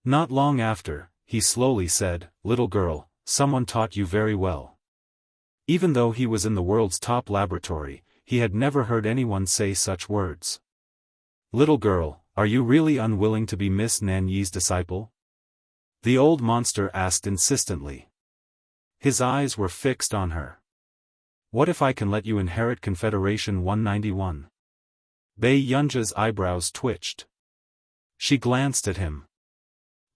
A: Not long after, he slowly said, "Little girl, someone taught you very well." Even though he was in the world's top laboratory, he had never heard anyone say such words. "Little girl, are you really unwilling to be Miss Nanyi's disciple?" The old monster asked insistently. His eyes were fixed on her. "What if I can let you inherit Confederation 191? Bei Yunj's eyebrows twitched. She glanced at him.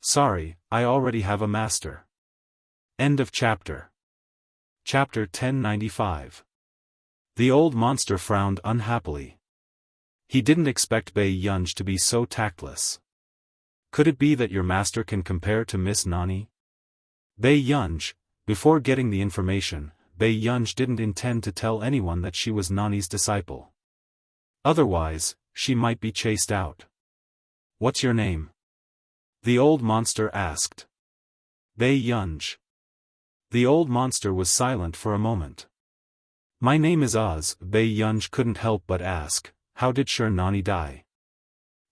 A: "Sorry, I already have a master." End of chapter. Chapter 1095. The old monster frowned unhappily. He didn't expect Bei Yunj to be so tactless. "Could it be that your master can compare to Miss Nani?" Bei Yunj, before getting the information, Bei Yunj didn't intend to tell anyone that she was Nani's disciple. Otherwise, she might be chased out. "What's your name?" the old monster asked. Bei Yunj. The old monster was silent for a moment. "My name is Oz." Bei Yunj couldn't help but ask, "How did Sher Nani die?"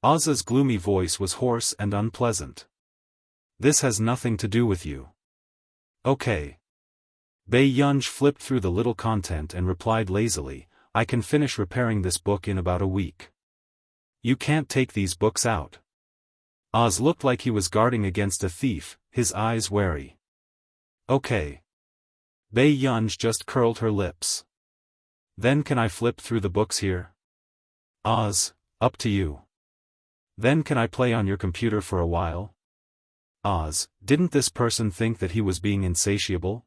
A: Oz's gloomy voice was hoarse and unpleasant. "This has nothing to do with you." "Okay." Bei Yunj flipped through the little content and replied lazily, "I can finish repairing this book in about a week." "You can't take these books out." Oz looked like he was guarding against a thief, his eyes wary. "Okay." Bei Yunj just curled her lips. "Then can I flip through the books here?" "Oz, up to you." "Then can I play on your computer for a while?" "Oz, didn't this person think that he was being insatiable?"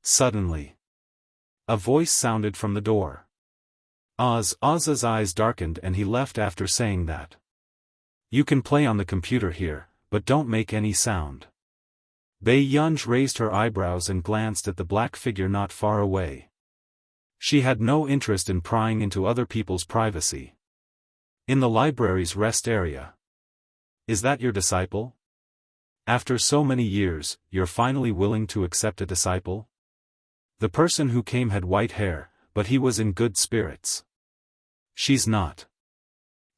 A: Suddenly, a voice sounded from the door. Oz's eyes darkened and he left after saying that. "You can play on the computer here, but don't make any sound." Bei Yunj raised her eyebrows and glanced at the black figure not far away. She had no interest in prying into other people's privacy. "In the library's rest area." "Is that your disciple? After so many years, you're finally willing to accept a disciple?" The person who came had white hair, but he was in good spirits. "She's not."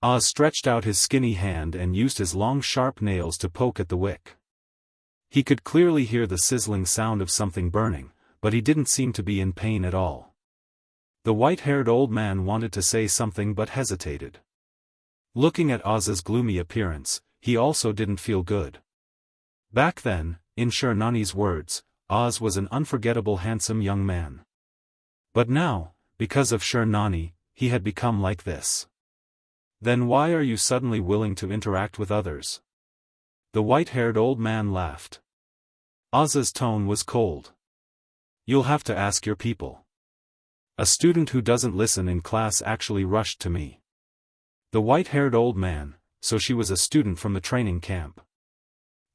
A: Oz stretched out his skinny hand and used his long sharp nails to poke at the wick. He could clearly hear the sizzling sound of something burning, but he didn't seem to be in pain at all. The white-haired old man wanted to say something but hesitated. Looking at Oz's gloomy appearance, he also didn't feel good. Back then, in Sher Nani's words, Oz was an unforgettable handsome young man. But now, because of Sher Nani, he had become like this. "Then why are you suddenly willing to interact with others?" The white-haired old man laughed. Oz's tone was cold. You'll have to ask your people. A student who doesn't listen in class actually rushed to me. The white-haired old man, so she was a student from the training camp.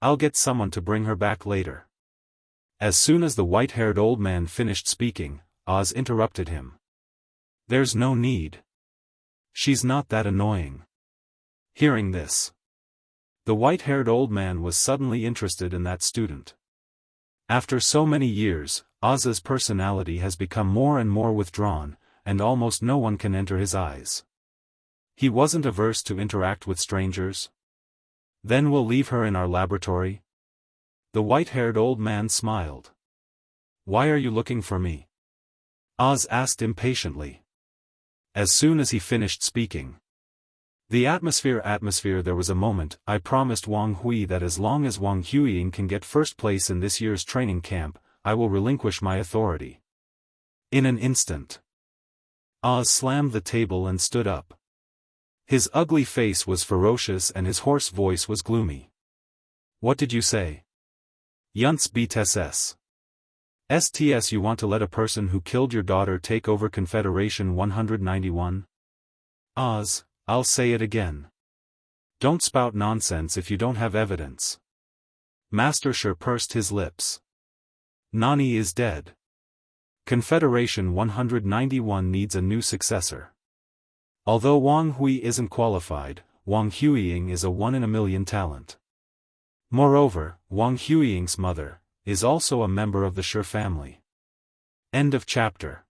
A: I'll get someone to bring her back later. As soon as the white-haired old man finished speaking, Oz interrupted him. There's no need. She's not that annoying. Hearing this, the white-haired old man was suddenly interested in that student. After so many years, Oz's personality has become more and more withdrawn, and almost no one can enter his eyes. He wasn't averse to interact with strangers. Then we'll leave her in our laboratory? The white-haired old man smiled. Why are you looking for me? Oz asked impatiently. As soon as he finished speaking. The atmosphere there was a moment. I promised Wang Hui that as long as Wang Huiying can get first place in this year's training camp, I will relinquish my authority. In an instant, Oz slammed the table and stood up. His ugly face was ferocious and his hoarse voice was gloomy. What did you say? Yunts BTSS. STS, you want to let a person who killed your daughter take over Confederation 191? Oz, I'll say it again. Don't spout nonsense if you don't have evidence. Master Shi pursed his lips. Nani is dead. Confederation 191 needs a new successor. Although Wang Hui isn't qualified, Wang Huiying is a 1-in-a-million talent. Moreover, Wang Huiying's mother is also a member of the Shi family. End of chapter.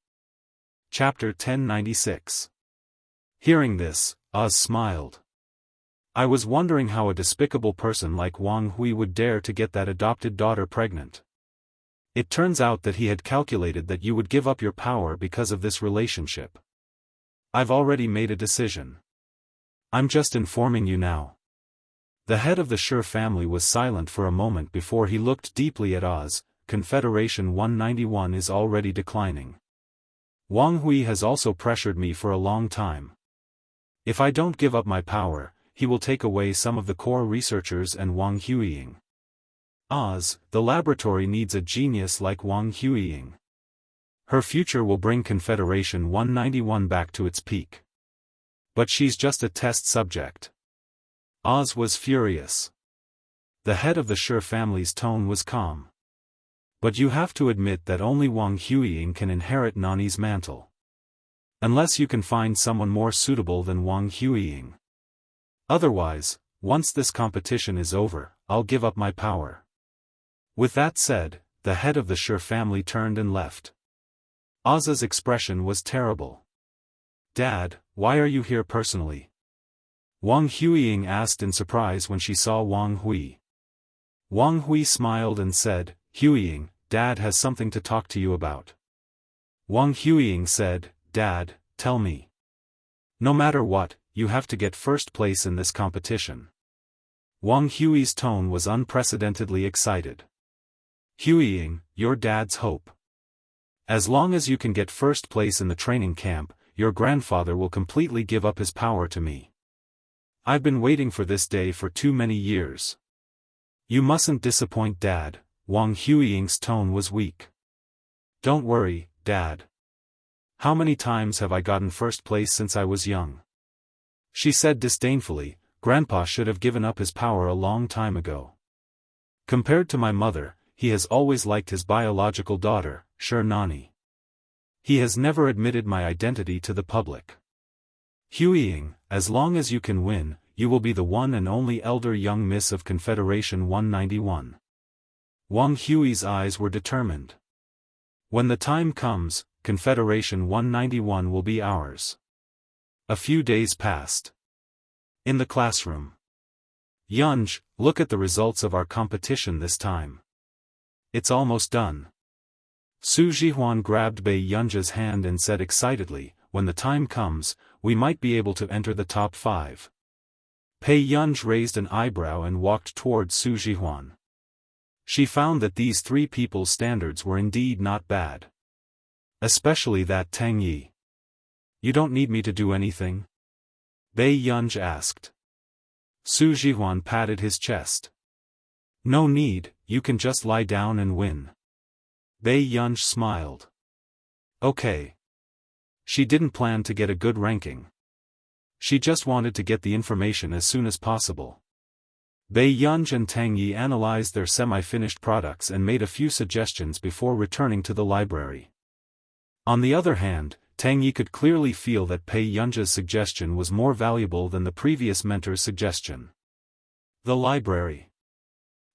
A: Chapter 1096. Hearing this, Oz smiled. I was wondering how a despicable person like Wang Hui would dare to get that adopted daughter pregnant. It turns out that he had calculated that you would give up your power because of this relationship. I've already made a decision. I'm just informing you now. The head of the Shi family was silent for a moment before he looked deeply at Oz. Confederation 191 is already declining. Wang Hui has also pressured me for a long time. If I don't give up my power, he will take away some of the core researchers and Wang Huiying. Oz, the laboratory needs a genius like Wang Huiying. Her future will bring Confederation 191 back to its peak. But she's just a test subject. Oz was furious. The head of the Shi family's tone was calm. But you have to admit that only Wang Huiying can inherit Nani's mantle. Unless you can find someone more suitable than Wang Huiying. Otherwise, once this competition is over, I'll give up my power. With that said, the head of the Shi family turned and left. Oz's expression was terrible. Dad, why are you here personally? Wang Huiying asked in surprise when she saw Wang Hui. Wang Hui smiled and said, Huiying, Dad has something to talk to you about. Wang Huiying said, Dad, tell me. No matter what, you have to get first place in this competition. Wang Hui's tone was unprecedentedly excited. Huiying, you're Dad's hope. As long as you can get first place in the training camp, your grandfather will completely give up his power to me. I've been waiting for this day for too many years. You mustn't disappoint Dad. Wang Huiying's tone was weak. Don't worry, Dad. How many times have I gotten first place since I was young? She said disdainfully, Grandpa should have given up his power a long time ago. Compared to my mother, he has always liked his biological daughter, Shi Nani. He has never admitted my identity to the public. Huiying, as long as you can win, you will be the one and only elder young miss of Confederation 191. Wang Hui's eyes were determined. When the time comes, Confederation 191 will be ours. A few days passed. In the classroom. Yunj, look at the results of our competition this time. It's almost done. Su Jihuan grabbed Bei Yunja's hand and said excitedly, when the time comes, we might be able to enter the top 5. Pei Yunj raised an eyebrow and walked towards Su Jihuan. She found that these three people's standards were indeed not bad. Especially that Tang Yi. You don't need me to do anything? Bei Yunj asked. Su Jihuan patted his chest. No need, you can just lie down and win. Bei Yunj smiled. Okay. She didn't plan to get a good ranking. She just wanted to get the information as soon as possible. Bei Yunj and Tang Yi analyzed their semi-finished products and made a few suggestions before returning to the library. On the other hand, Tang Yi could clearly feel that Bei Yunj's suggestion was more valuable than the previous mentor's suggestion. The library.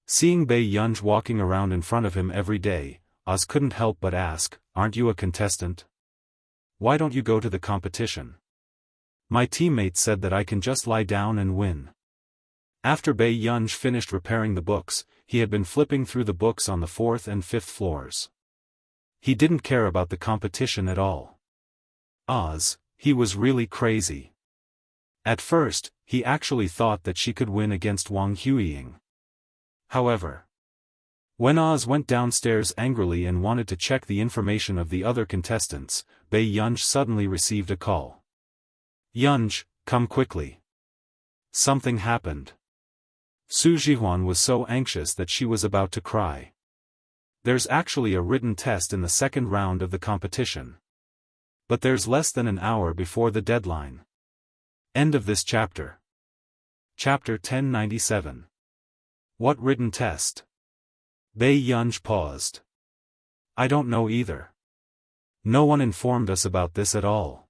A: Seeing Bei Yunj walking around in front of him every day, Oz couldn't help but ask, "Aren't you a contestant? Why don't you go to the competition?" "My teammate said that I can just lie down and win." After Bei Yunj finished repairing the books, he had been flipping through the books on the 4th and 5th floors. He didn't care about the competition at all. Oz, he was really crazy. At first, he actually thought that she could win against Wang Huiying. However, when Oz went downstairs angrily and wanted to check the information of the other contestants, Bei Yunj suddenly received a call. "Yunj, come quickly. Something happened." Su Jihuan was so anxious that she was about to cry. There's actually a written test in the second round of the competition. But there's less than an hour before the deadline. End of this chapter. Chapter 1097. What written test? Bei Yunj paused. I don't know either. No one informed us about this at all.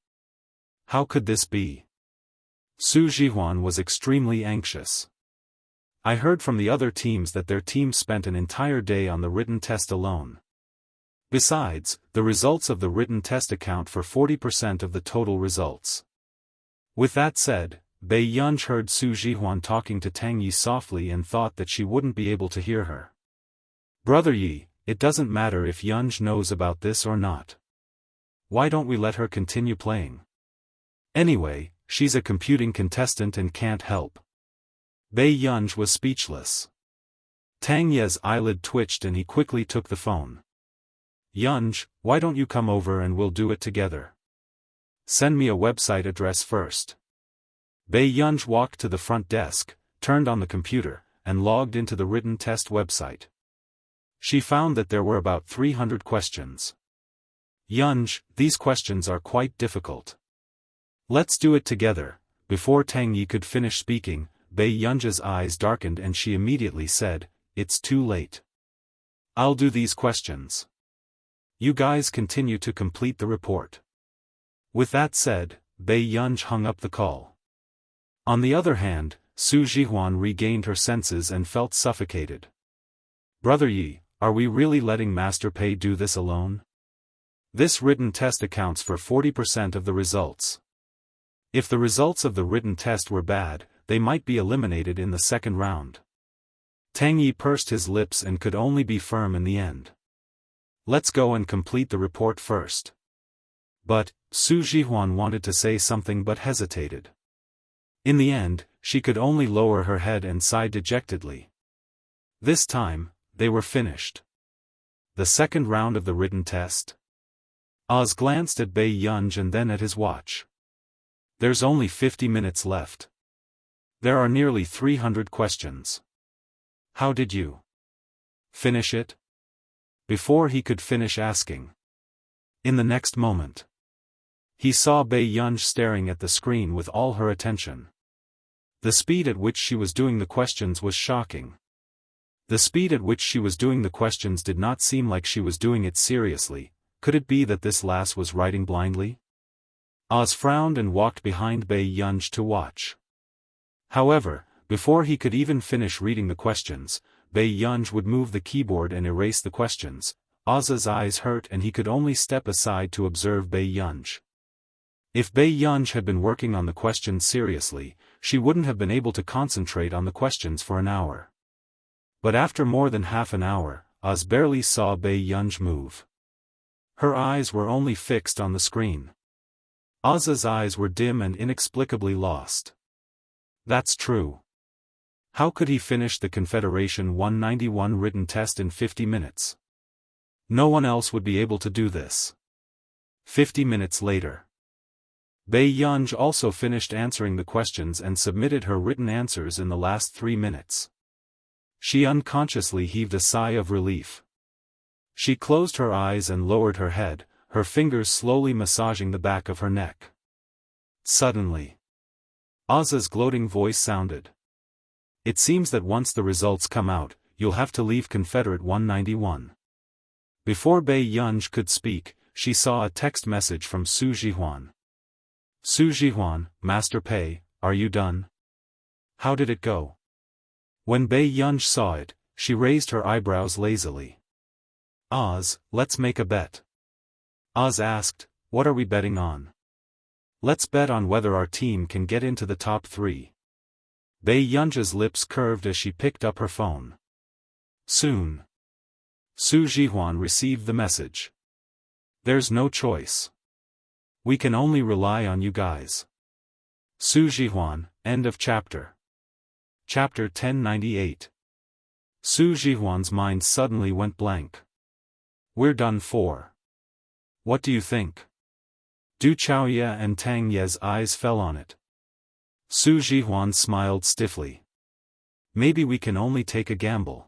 A: How could this be? Su Jihuan was extremely anxious. I heard from the other teams that their team spent an entire day on the written test alone. Besides, the results of the written test account for 40% of the total results. With that said, Bei Yunj heard Su Jihuan talking to Tang Yi softly and thought that she wouldn't be able to hear her. "Brother Yi, it doesn't matter if Yunj knows about this or not. Why don't we let her continue playing? Anyway, she's a computing contestant and can't help." Bei Yunj was speechless. Tang Ye's eyelid twitched and he quickly took the phone. "Yunj, why don't you come over and we'll do it together? Send me a website address first." Bei Yunj walked to the front desk, turned on the computer, and logged into the written test website. She found that there were about 300 questions. "Yunj, these questions are quite difficult. Let's do it together." Before Tang Yi could finish speaking, Bei Yunj's eyes darkened and she immediately said, "It's too late. I'll do these questions. You guys continue to complete the report." With that said, Bei Yunj hung up the call. On the other hand, Su Jihuan regained her senses and felt suffocated. "Brother Yi, are we really letting Master Pei do this alone? This written test accounts for 40% of the results. If the results of the written test were bad, they might be eliminated in the second round." Tang Yi pursed his lips and could only be firm in the end. "Let's go and complete the report first." But, Su Jihuan wanted to say something but hesitated. In the end, she could only lower her head and sigh dejectedly. This time, they were finished. The second round of the written test? Oz glanced at Bei Yunj and then at his watch. There's only 50 minutes left. There are nearly 300 questions. How did you finish it? Before he could finish asking. In the next moment, he saw Bei Yunj staring at the screen with all her attention. The speed at which she was doing the questions was shocking. The speed at which she was doing the questions did not seem like she was doing it seriously. Could it be that this lass was writing blindly? Oz frowned and walked behind Bei Yunj to watch. However, before he could even finish reading the questions, Bei Yunj would move the keyboard and erase the questions. Oz's eyes hurt and he could only step aside to observe Bei Yunj. If Bei Yunj had been working on the questions seriously, she wouldn't have been able to concentrate on the questions for an hour. But after more than half an hour, Oz barely saw Bei Yunj move. Her eyes were only fixed on the screen. Oz's eyes were dim and inexplicably lost. That's true. How could he finish the Confederation 191 written test in 50 minutes? No one else would be able to do this. 50 minutes later. Bei Yunj also finished answering the questions and submitted her written answers in the last 3 minutes. She unconsciously heaved a sigh of relief. She closed her eyes and lowered her head, her fingers slowly massaging the back of her neck. Suddenly, Oz's gloating voice sounded. It seems that once the results come out, you'll have to leave Confederate 191. Before Bei Yunj could speak, she saw a text message from Su Jihuan. Su Jihuan, Master Pei, are you done? How did it go? When Bei Yunj saw it, she raised her eyebrows lazily. Oz, let's make a bet. Oz asked, what are we betting on? Let's bet on whether our team can get into the top 3. Bei Yunj's lips curved as she picked up her phone. Soon. Su Jihuan received the message. There's no choice. We can only rely on you guys. Su Jihuan, end of chapter. Chapter 1098. Su Jihuan's mind suddenly went blank. We're done for. What do you think? Du Chaoye and Tang Ye's eyes fell on it. Su Jihuan smiled stiffly. Maybe we can only take a gamble.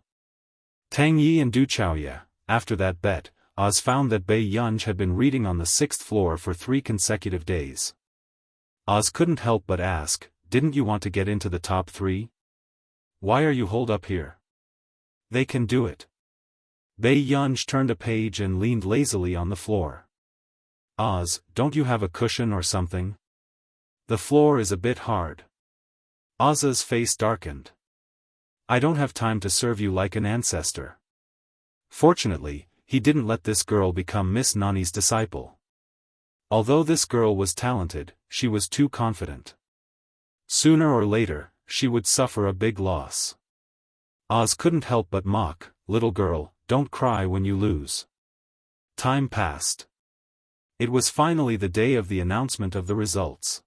A: Tang Yi and Du Chaoye, after that bet, Oz found that Bei Yunj had been reading on the 6th floor for 3 consecutive days. Oz couldn't help but ask, didn't you want to get into the top 3? Why are you holed up here? They can do it. Bei Yunj turned a page and leaned lazily on the floor. Oz, don't you have a cushion or something? The floor is a bit hard. Oz's face darkened. I don't have time to serve you like an ancestor. Fortunately, he didn't let this girl become Miss Nani's disciple. Although this girl was talented, she was too confident. Sooner or later, she would suffer a big loss. Oz couldn't help but mock, little girl, don't cry when you lose. Time passed. It was finally the day of the announcement of the results.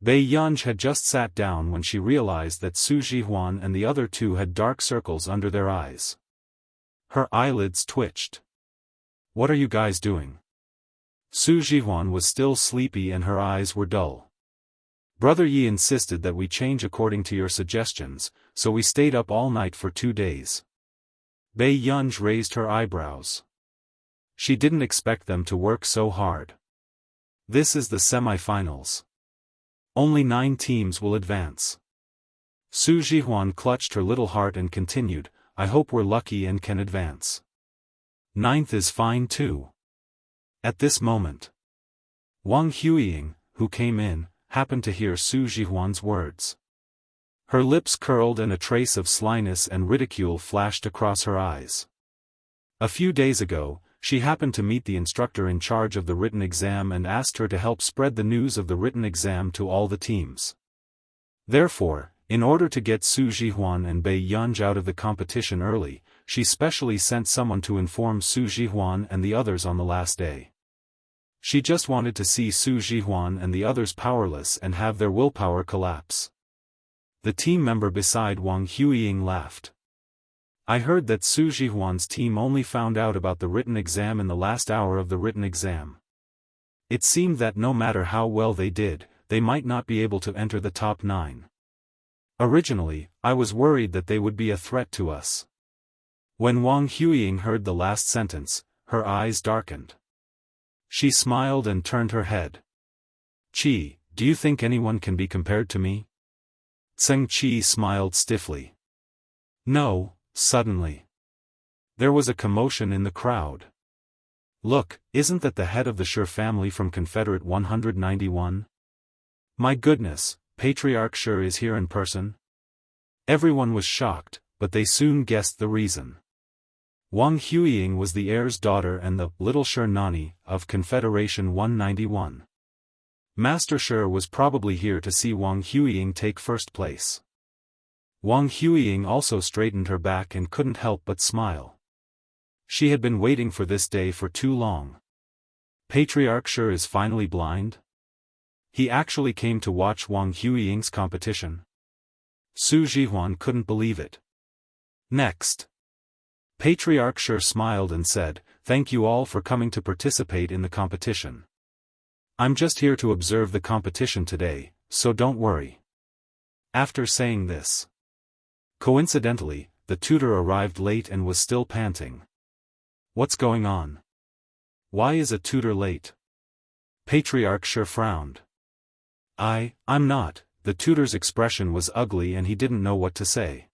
A: Bei Yunj had just sat down when she realized that Su Jihuan and the other 2 had dark circles under their eyes. Her eyelids twitched. What are you guys doing? Su Jihuan was still sleepy and her eyes were dull. Brother Yi insisted that we change according to your suggestions, so we stayed up all night for 2 days. Bei Yunj raised her eyebrows. She didn't expect them to work so hard. This is the semi-finals. Only 9 teams will advance. Su Jihuan clutched her little heart and continued, I hope we're lucky and can advance. 9th is fine too. At this moment, Wang Huiying, who came in, happened to hear Su Jihuan's words. Her lips curled and a trace of slyness and ridicule flashed across her eyes. A few days ago, she happened to meet the instructor in charge of the written exam and asked her to help spread the news of the written exam to all the teams. Therefore, in order to get Su Jihuan and Bei Yunj out of the competition early, she specially sent someone to inform Su Jihuan and the others on the last day. She just wanted to see Su Jihuan and the others powerless and have their willpower collapse. The team member beside Wang Huiying laughed. I heard that Su Jihuan's team only found out about the written exam in the last hour of the written exam. It seemed that no matter how well they did, they might not be able to enter the top 9. Originally, I was worried that they would be a threat to us. When Wang Huiying heard the last sentence, her eyes darkened. She smiled and turned her head. Qi, do you think anyone can be compared to me? Zheng Qi smiled stiffly. No. Suddenly, there was a commotion in the crowd. Look, isn't that the head of the Shi family from Confederate 191? My goodness, Patriarch Shi is here in person? Everyone was shocked, but they soon guessed the reason. Wang Huiying was the heir's daughter and the little Shi Nani of Confederation 191. Master Shi was probably here to see Wang Huiying take first place. Wang Huiying also straightened her back and couldn't help but smile. She had been waiting for this day for too long. Patriarch Shi is finally blind? He actually came to watch Wang Huiying's competition. Su Jihuan couldn't believe it. Next. Patriarch Shi smiled and said, thank you all for coming to participate in the competition. I'm just here to observe the competition today, so don't worry. After saying this, coincidentally, the tutor arrived late and was still panting. What's going on? Why is a tutor late? Patriarch sure frowned. I'm not. The tutor's expression was ugly and he didn't know what to say.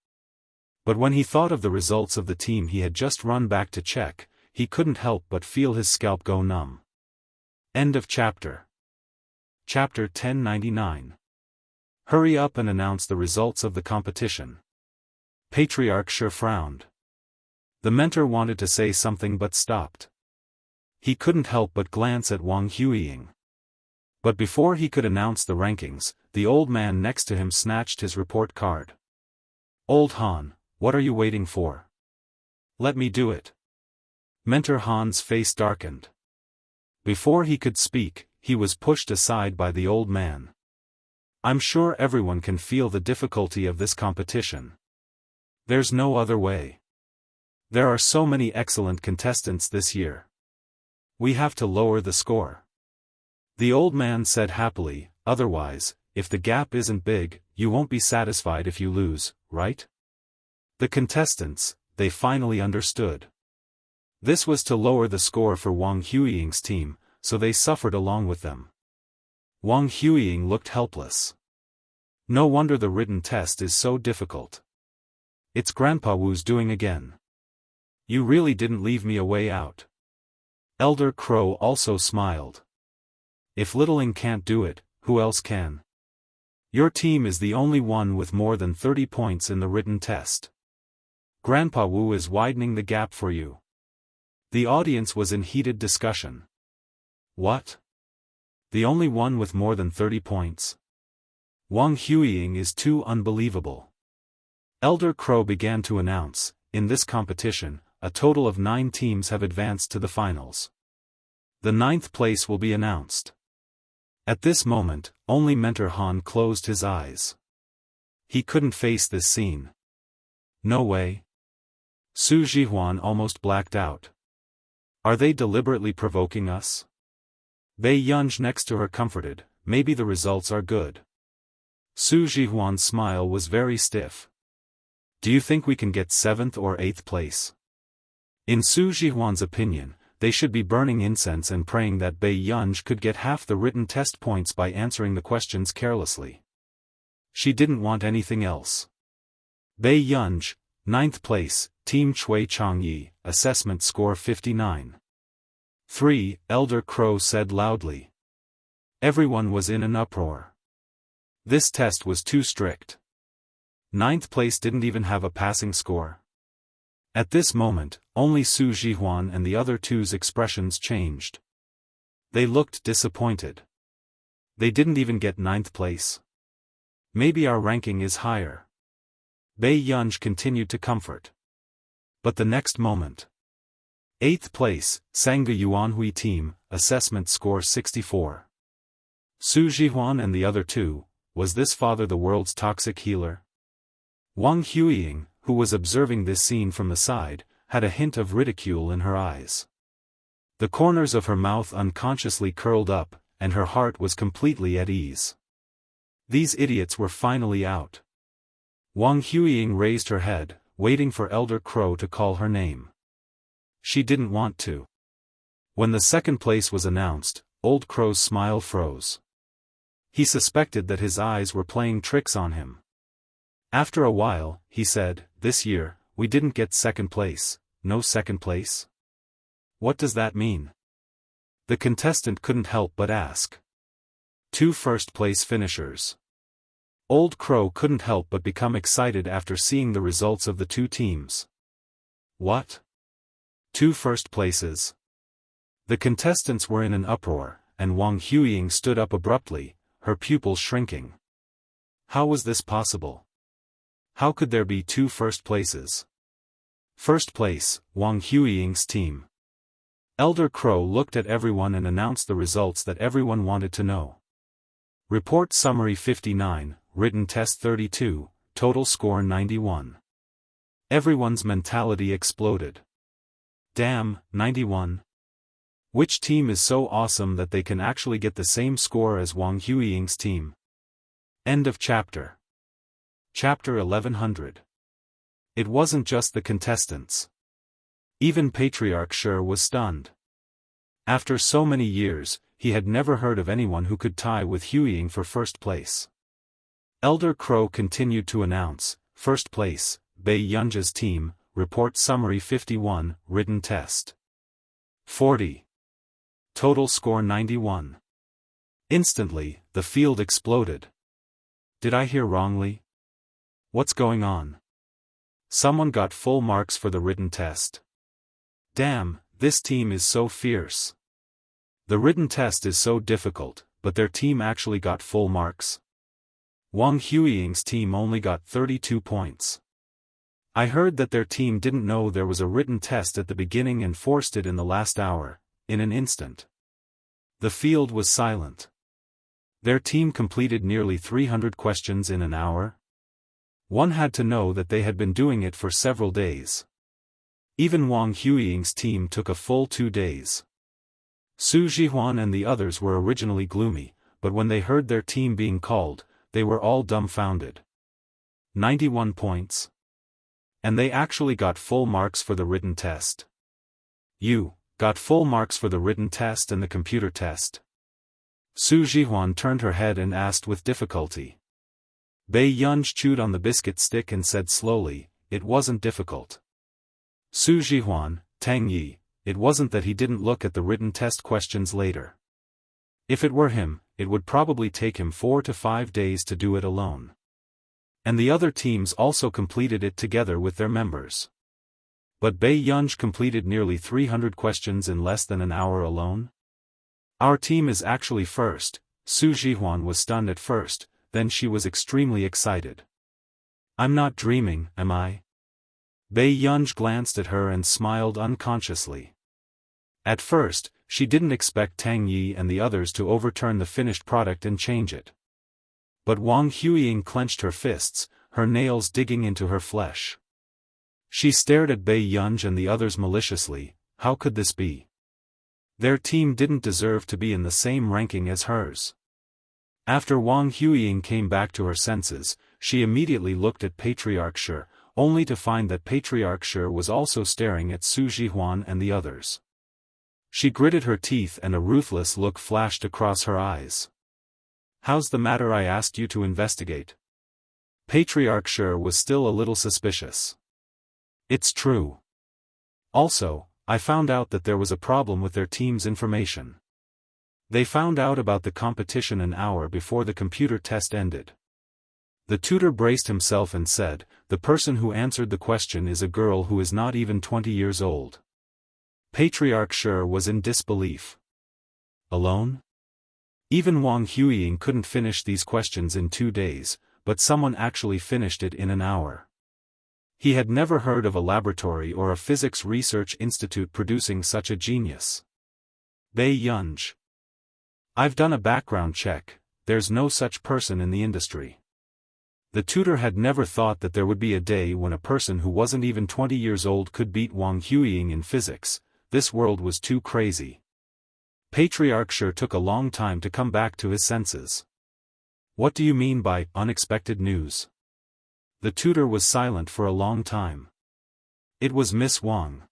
A: But when he thought of the results of the team he had just run back to check, he couldn't help but feel his scalp go numb. End of chapter. Chapter 1099. Hurry up and announce the results of the competition. Patriarch sure frowned. The mentor wanted to say something but stopped. He couldn't help but glance at Wang Huiying. But before he could announce the rankings, the old man next to him snatched his report card. Old Han, what are you waiting for? Let me do it. Mentor Han's face darkened. Before he could speak, he was pushed aside by the old man. I'm sure everyone can feel the difficulty of this competition. There's no other way. There are so many excellent contestants this year. We have to lower the score. The old man said happily, otherwise, if the gap isn't big, you won't be satisfied if you lose, right? The contestants, they finally understood. This was to lower the score for Wang Huiying's team, so they suffered along with them. Wang Huiying looked helpless. No wonder the written test is so difficult. It's Grandpa Wu's doing again. You really didn't leave me a way out. Elder Crow also smiled. If Littling can't do it, who else can? Your team is the only one with more than 30 points in the written test. Grandpa Wu is widening the gap for you. The audience was in heated discussion. What? The only one with more than 30 points? Wang Huiying is too unbelievable. Elder Crow began to announce, in this competition, a total of 9 teams have advanced to the finals. The 9th place will be announced. At this moment, only Mentor Han closed his eyes. He couldn't face this scene. No way. Su Jihuan almost blacked out. Are they deliberately provoking us? Bei Yunj next to her comforted, maybe the results are good. Su Jihuan's smile was very stiff. Do you think we can get 7th or 8th place? In Su Jihuan's opinion, they should be burning incense and praying that Bei Yunj could get half the written test points by answering the questions carelessly. She didn't want anything else. Bei Yunj, 9th place, Team Chui Changyi, assessment score 59. 3, Elder Crow said loudly. Everyone was in an uproar. This test was too strict. 9th place didn't even have a passing score. At this moment, only Su Jihuan and the other two's expressions changed. They looked disappointed. They didn't even get 9th place. Maybe our ranking is higher. Bei Yunj continued to comfort. But the next moment. 8th place, Sangha Yuanhui team, assessment score 64. Su Jihuan and the other two, was this father the world's toxic healer? Wang Huiying, who was observing this scene from the side, had a hint of ridicule in her eyes. The corners of her mouth unconsciously curled up, and her heart was completely at ease. These idiots were finally out. Wang Huiying raised her head, waiting for Elder Crow to call her name. She didn't want to. When the 2nd place was announced, Old Crow's smile froze. He suspected that his eyes were playing tricks on him. After a while, he said, this year, we didn't get 2nd place, no 2nd place? What does that mean? The contestant couldn't help but ask. 2 first-place finishers. Old Crow couldn't help but become excited after seeing the results of the 2 teams. What? 2 first places? The contestants were in an uproar, and Wang Huiying stood up abruptly, her pupils shrinking. How was this possible? How could there be 2 first places? First place, Wang Huiying's team. Elder Crow looked at everyone and announced the results that everyone wanted to know. Report Summary 59, Written Test 32, Total Score 91. Everyone's mentality exploded. Damn, 91. Which team is so awesome that they can actually get the same score as Wang Huiying's team? End of chapter. Chapter 1100. It wasn't just the contestants. Even Patriarch Sure was stunned. After so many years, he had never heard of anyone who could tie with Huiying for first place. Elder Crow continued to announce, first place, Bei Yunja's team, report summary 51, written test 40. Total score 91. Instantly, the field exploded. Did I hear wrongly? What's going on? Someone got full marks for the written test. Damn, this team is so fierce. The written test is so difficult, but their team actually got full marks. Wang Huiying's team only got 32 points. I heard that their team didn't know there was a written test at the beginning and forced it in the last hour, in an instant. The field was silent. Their team completed nearly 300 questions in an hour. One had to know that they had been doing it for several days. Even Wang Huiying's team took a full 2 days. Su Jihuan and the others were originally gloomy, but when they heard their team being called, they were all dumbfounded. 91 points. And they actually got full marks for the written test. You got full marks for the written test and the computer test. Su Jihuan turned her head and asked with difficulty. Bei Yunj chewed on the biscuit stick and said slowly, it wasn't difficult. Su Jihuan, Tang Yi, it wasn't that he didn't look at the written test questions later. If it were him, it would probably take him 4 to 5 days to do it alone. And the other teams also completed it together with their members. But Bei Yunj completed nearly 300 questions in less than an hour alone? Our team is actually first. Su Jihuan was stunned at first, then she was extremely excited. I'm not dreaming, am I? Bei Yunj glanced at her and smiled unconsciously. At first, she didn't expect Tang Yi and the others to overturn the finished product and change it. But Wang Huiying clenched her fists, her nails digging into her flesh. She stared at Bei Yunj and the others maliciously. How could this be? Their team didn't deserve to be in the same ranking as hers. After Wang Huiying came back to her senses, she immediately looked at Patriarch Sure, only to find that Patriarch Sure was also staring at Su Jihuan and the others. She gritted her teeth and a ruthless look flashed across her eyes. How's the matter? I asked you to investigate. Patriarch Sure was still a little suspicious. It's true. Also, I found out that there was a problem with their team's information. They found out about the competition an hour before the computer test ended. The tutor braced himself and said, the person who answered the question is a girl who is not even 20 years old. Patriarch Sure was in disbelief. Alone? Even Wang Huiying couldn't finish these questions in 2 days, but someone actually finished it in an hour. He had never heard of a laboratory or a physics research institute producing such a genius. Bei Yunj. I've done a background check, there's no such person in the industry. The tutor had never thought that there would be a day when a person who wasn't even 20 years old could beat Wang Huiying in physics. This world was too crazy. Patriarch Sure took a long time to come back to his senses. What do you mean by unexpected news? The tutor was silent for a long time. It was Miss Wang.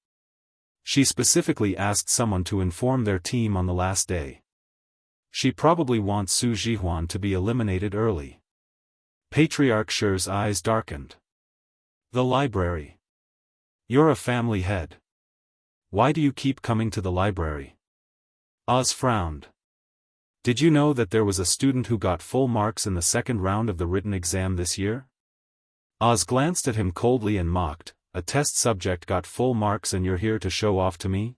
A: She specifically asked someone to inform their team on the last day. She probably wants Su Jihuan to be eliminated early. Patriarch Sure's eyes darkened. The library. You're a family head. Why do you keep coming to the library? Oz frowned. Did you know that there was a student who got full marks in the second round of the written exam this year? Oz glanced at him coldly and mocked, a test subject got full marks and you're here to show off to me?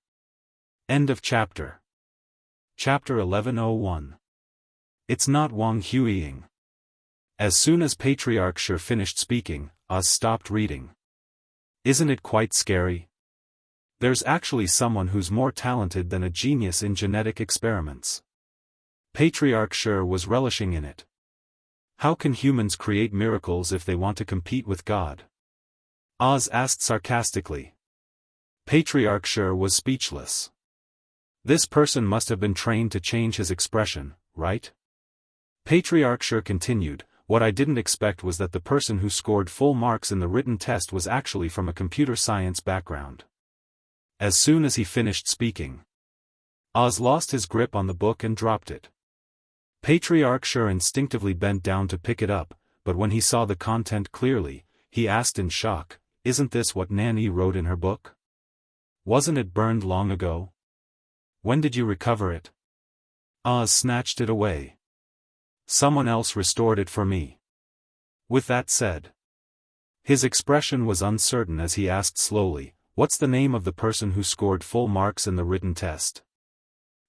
A: End of chapter. Chapter 1101. It's not Wang Huiying. As soon as Patriarch Sure finished speaking, Oz stopped reading. Isn't it quite scary? There's actually someone who's more talented than a genius in genetic experiments. Patriarch Sure was relishing in it. How can humans create miracles if they want to compete with God? Oz asked sarcastically. Patriarch Sure was speechless. This person must have been trained to change his expression, right? Patriarch Sure continued, what I didn't expect was that the person who scored full marks in the written test was actually from a computer science background. As soon as he finished speaking, Oz lost his grip on the book and dropped it. Patriarch Sure instinctively bent down to pick it up, but when he saw the content clearly, he asked in shock, "Isn't this what Nanny wrote in her book? Wasn't it burned long ago? When did you recover it?" Oz snatched it away. "Someone else restored it for me." With that said, his expression was uncertain as he asked slowly, "What's the name of the person who scored full marks in the written test?"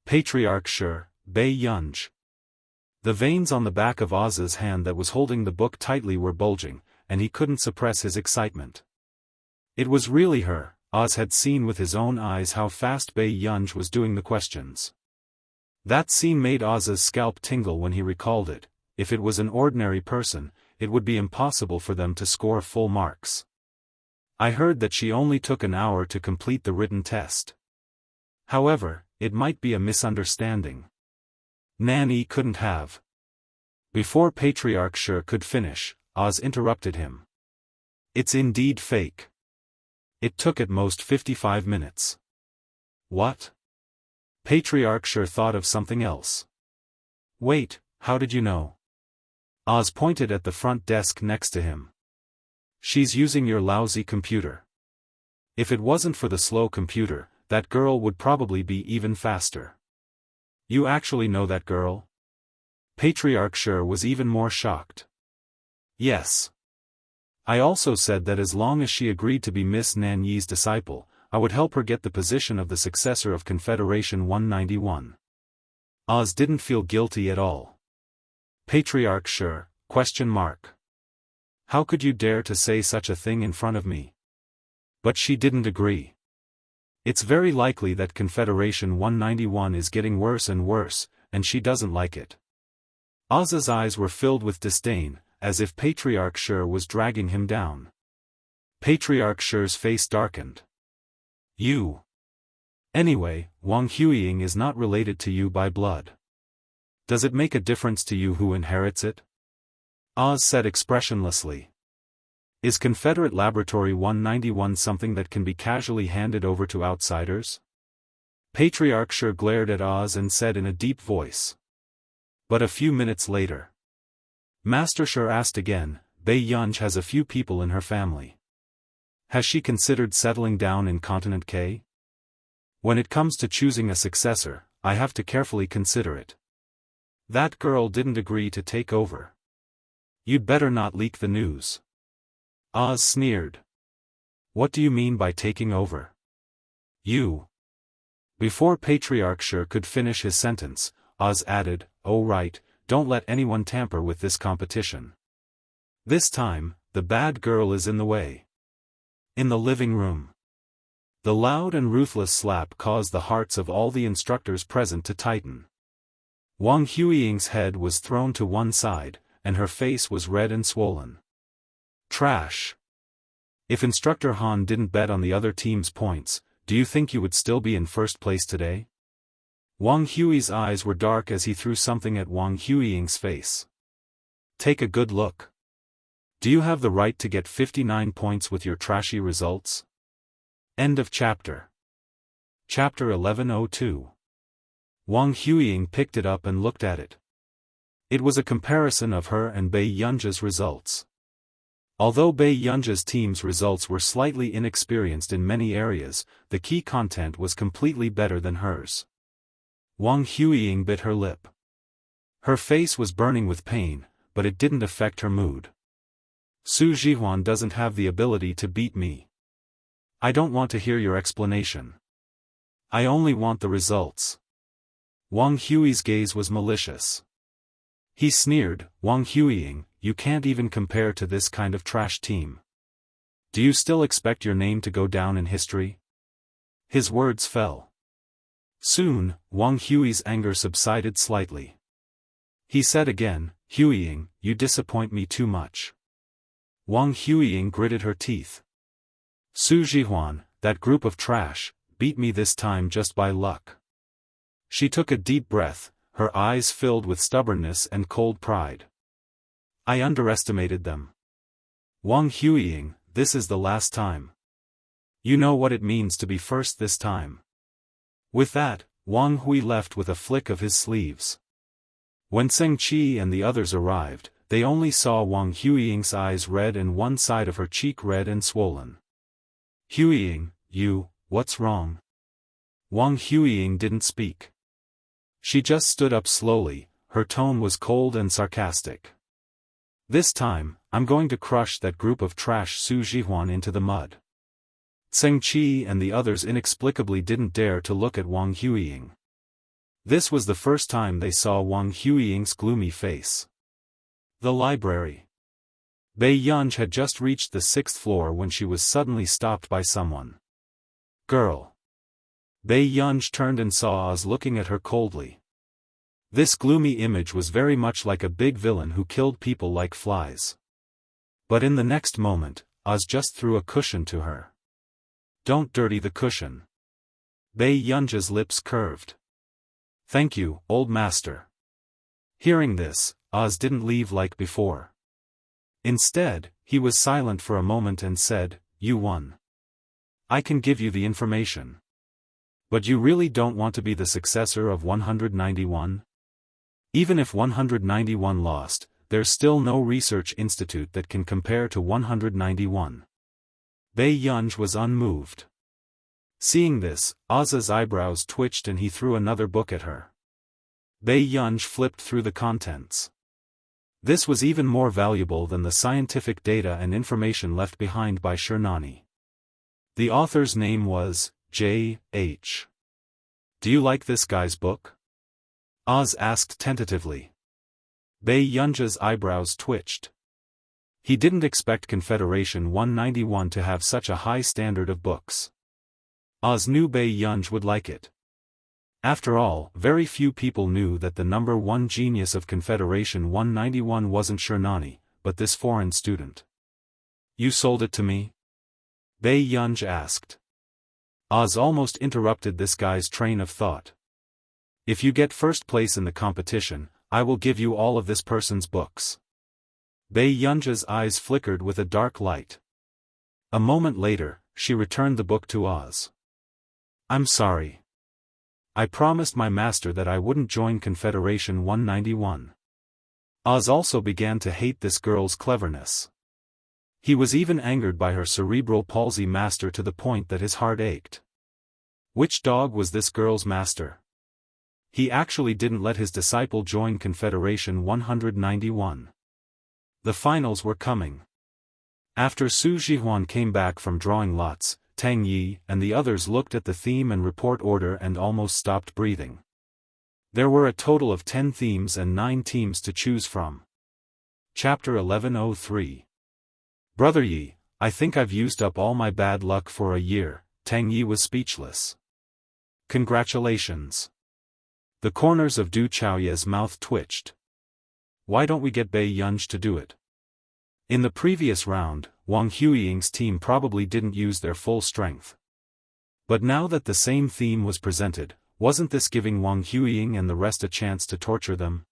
A: "Patriarch Sure, Bei Yunj." The veins on the back of Oz's hand that was holding the book tightly were bulging, and he couldn't suppress his excitement. It was really her. Oz had seen with his own eyes how fast Bei Yunj was doing the questions. That scene made Oz's scalp tingle when he recalled it. If it was an ordinary person, it would be impossible for them to score full marks. "I heard that she only took an hour to complete the written test. However, it might be a misunderstanding. Nanny couldn't have." Before Patriarch Sure could finish, Oz interrupted him. "It's indeed fake. It took at most 55 minutes. "What?" Patriarch Sure thought of something else. "Wait, how did you know?" Oz pointed at the front desk next to him. "She's using your lousy computer. If it wasn't for the slow computer, that girl would probably be even faster." "You actually know that girl?" Patriarch Sure was even more shocked. "Yes. I also said that as long as she agreed to be Miss Nanyi's disciple, I would help her get the position of the successor of Confederation 191. Oz didn't feel guilty at all. "Patriarch Sure, ? How could you dare to say such a thing in front of me?" But she didn't agree. "It's very likely that Confederation 191 is getting worse and worse, and she doesn't like it." Oz's eyes were filled with disdain, as if Patriarch Sure was dragging him down. Patriarch Sure's face darkened. "You. Anyway, Wang Huiying is not related to you by blood. Does it make a difference to you who inherits it?" Oz said expressionlessly. "Is Confederate Laboratory 191 something that can be casually handed over to outsiders?" Patriarch Sure glared at Oz and said in a deep voice. But a few minutes later, Master Sure asked again, "Bei Yunj has a few people in her family. Has she considered settling down in Continent K? When it comes to choosing a successor, I have to carefully consider it. That girl didn't agree to take over. You'd better not leak the news." Oz sneered. "What do you mean by taking over? You?" Before Patriarch Sure could finish his sentence, Oz added, "Oh right, don't let anyone tamper with this competition. This time, the bad girl is in the way." In the living room, the loud and ruthless slap caused the hearts of all the instructors present to tighten. Wang Huiying's head was thrown to one side, and her face was red and swollen. "Trash. If Instructor Han didn't bet on the other team's points, do you think you would still be in first place today?" Wang Hui's eyes were dark as he threw something at Wang Huiying's face. "Take a good look. Do you have the right to get 59 points with your trashy results?" End of chapter. Chapter 1102. Wang Huiying picked it up and looked at it. It was a comparison of her and Bei Yunja's results. Although Bei Yunja's team's results were slightly inexperienced in many areas, the key content was completely better than hers. Wang Huiying bit her lip. Her face was burning with pain, but it didn't affect her mood. "Su Jihuan doesn't have the ability to beat me. I don't want to hear your explanation. I only want the results." Wang Hui's gaze was malicious. He sneered, "Wang Huiying, you can't even compare to this kind of trash team. Do you still expect your name to go down in history?" His words fell. Soon, Wang Hui's anger subsided slightly. He said again, "Huiying, you disappoint me too much." Wang Huiying gritted her teeth. "Su Jihuan, that group of trash, beat me this time just by luck." She took a deep breath, her eyes filled with stubbornness and cold pride. I underestimated them. Wang Huiying, this is the last time. You know what it means to be first this time. With that, Wang Hui left with a flick of his sleeves. When Seng Qi and the others arrived, they only saw Wang Huiying's eyes red and one side of her cheek red and swollen. Huiying, what's wrong? Wang Huiying didn't speak. She just stood up slowly, her tone was cold and sarcastic. This time, I'm going to crush that group of trash Su Jihuan into the mud. Seng Qi and the others inexplicably didn't dare to look at Wang Huiying. This was the first time they saw Wang Huiying's gloomy face. The library. Bei Yunj had just reached the 6th floor when she was suddenly stopped by someone. Girl. Bei Yunj turned and saw Oz looking at her coldly. This gloomy image was very much like a big villain who killed people like flies. But in the next moment, Oz just threw a cushion to her. Don't dirty the cushion. Bei Yunj's lips curved. Thank you, old master. Hearing this, Oz didn't leave like before. Instead, he was silent for a moment and said, You won. I can give you the information. But you really don't want to be the successor of 191? Even if 191 lost, there's still no research institute that can compare to 191. Bei Yunj was unmoved. Seeing this, Oz's eyebrows twitched and he threw another book at her. Bei Yunj flipped through the contents. This was even more valuable than the scientific data and information left behind by Shernani. The author's name was J.H. Do you like this guy's book? Oz asked tentatively. Bei Yunj's eyebrows twitched. He didn't expect Confederation 191 to have such a high standard of books. Oz knew Bei Yunj would like it. After all, very few people knew that the number one genius of Confederation 191 wasn't Shernani, but this foreign student. You sold it to me? Bei Yunj asked. Oz almost interrupted this guy's train of thought. If you get first place in the competition, I will give you all of this person's books. Bei Yunj's eyes flickered with a dark light. A moment later, she returned the book to Oz. I'm sorry. I promised my master that I wouldn't join Confederation 191. Oz also began to hate this girl's cleverness. He was even angered by her cerebral palsy master to the point that his heart ached. Which dog was this girl's master? He actually didn't let his disciple join Confederation 191. The finals were coming. After Su Jihuan came back from drawing lots, Tang Yi and the others looked at the theme and report order and almost stopped breathing. There were a total of 10 themes and 9 teams to choose from. Chapter 1103. Brother Yi, I think I've used up all my bad luck for a year. Tang Yi was speechless. Congratulations. The corners of Du Chaoye's mouth twitched. Why don't we get Bei Yunj to do it? In the previous round, Wang Huiying's team probably didn't use their full strength. But now that the same theme was presented, wasn't this giving Wang Huiying and the rest a chance to torture them?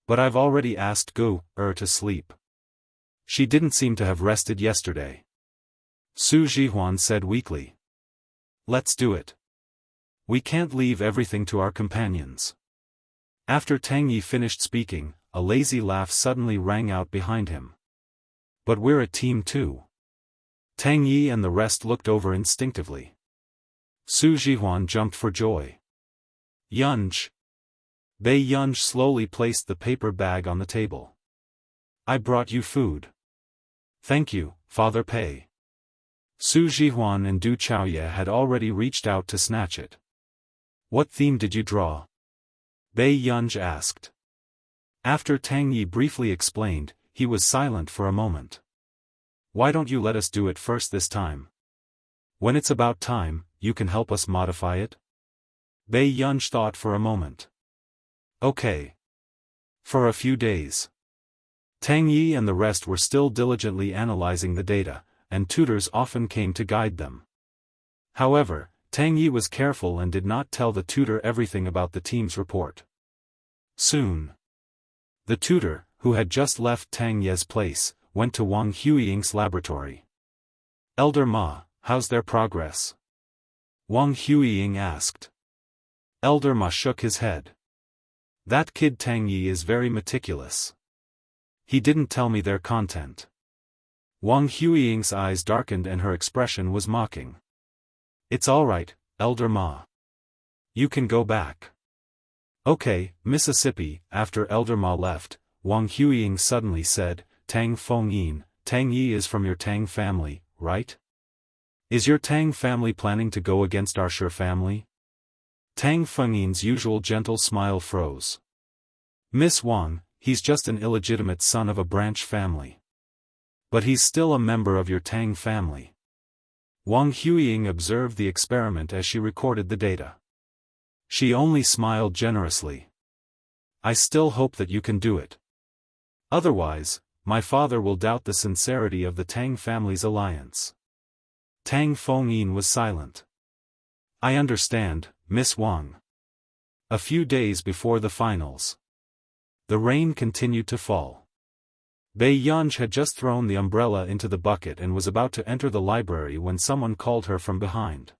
A: But I've already asked Gu to sleep. She didn't seem to have rested yesterday. Su Jihuan said weakly. Let's do it. We can't leave everything to our companions. After Tang Yi finished speaking, a lazy laugh suddenly rang out behind him. But we're a team too. Tang Yi and the rest looked over instinctively. Su Jihuan jumped for joy. Yunj. Bei Yunj slowly placed the paper bag on the table. I brought you food. Thank you, Father Pei. Su Jihuan and Du Chaoye had already reached out to snatch it. What theme did you draw? Bei Yunj asked. After Tang Yi briefly explained, he was silent for a moment. Why don't you let us do it first this time? When it's about time, you can help us modify it? Bei Yunj thought for a moment. Okay. For a few days. Tang Yi and the rest were still diligently analyzing the data, and tutors often came to guide them. However, Tang Yi was careful and did not tell the tutor everything about the team's report. Soon. The tutor, who had just left Tang Ye's place, went to Wang Huiying's laboratory. "Elder Ma, how's their progress?" Wang Huiying asked. Elder Ma shook his head. "That kid Tang Yi is very meticulous. He didn't tell me their content." Wang Huiying's eyes darkened and her expression was mocking. "It's all right, Elder Ma. You can go back." "Okay, Mississippi." After Elder Ma left, Wang Huiying suddenly said, "Tang Fengyin, Tang Yi is from your Tang family, right? Is your Tang family planning to go against our Shi family?" Tang Fengyin's usual gentle smile froze. "Miss Wang, he's just an illegitimate son of a branch family. But he's still a member of your Tang family." Wang Huiying observed the experiment as she recorded the data. She only smiled generously. "I still hope that you can do it. Otherwise, my father will doubt the sincerity of the Tang family's alliance." Tang Fengyin was silent. "I understand, Miss Wang." A few days before the finals. The rain continued to fall. Bai Yunj had just thrown the umbrella into the bucket and was about to enter the library when someone called her from behind.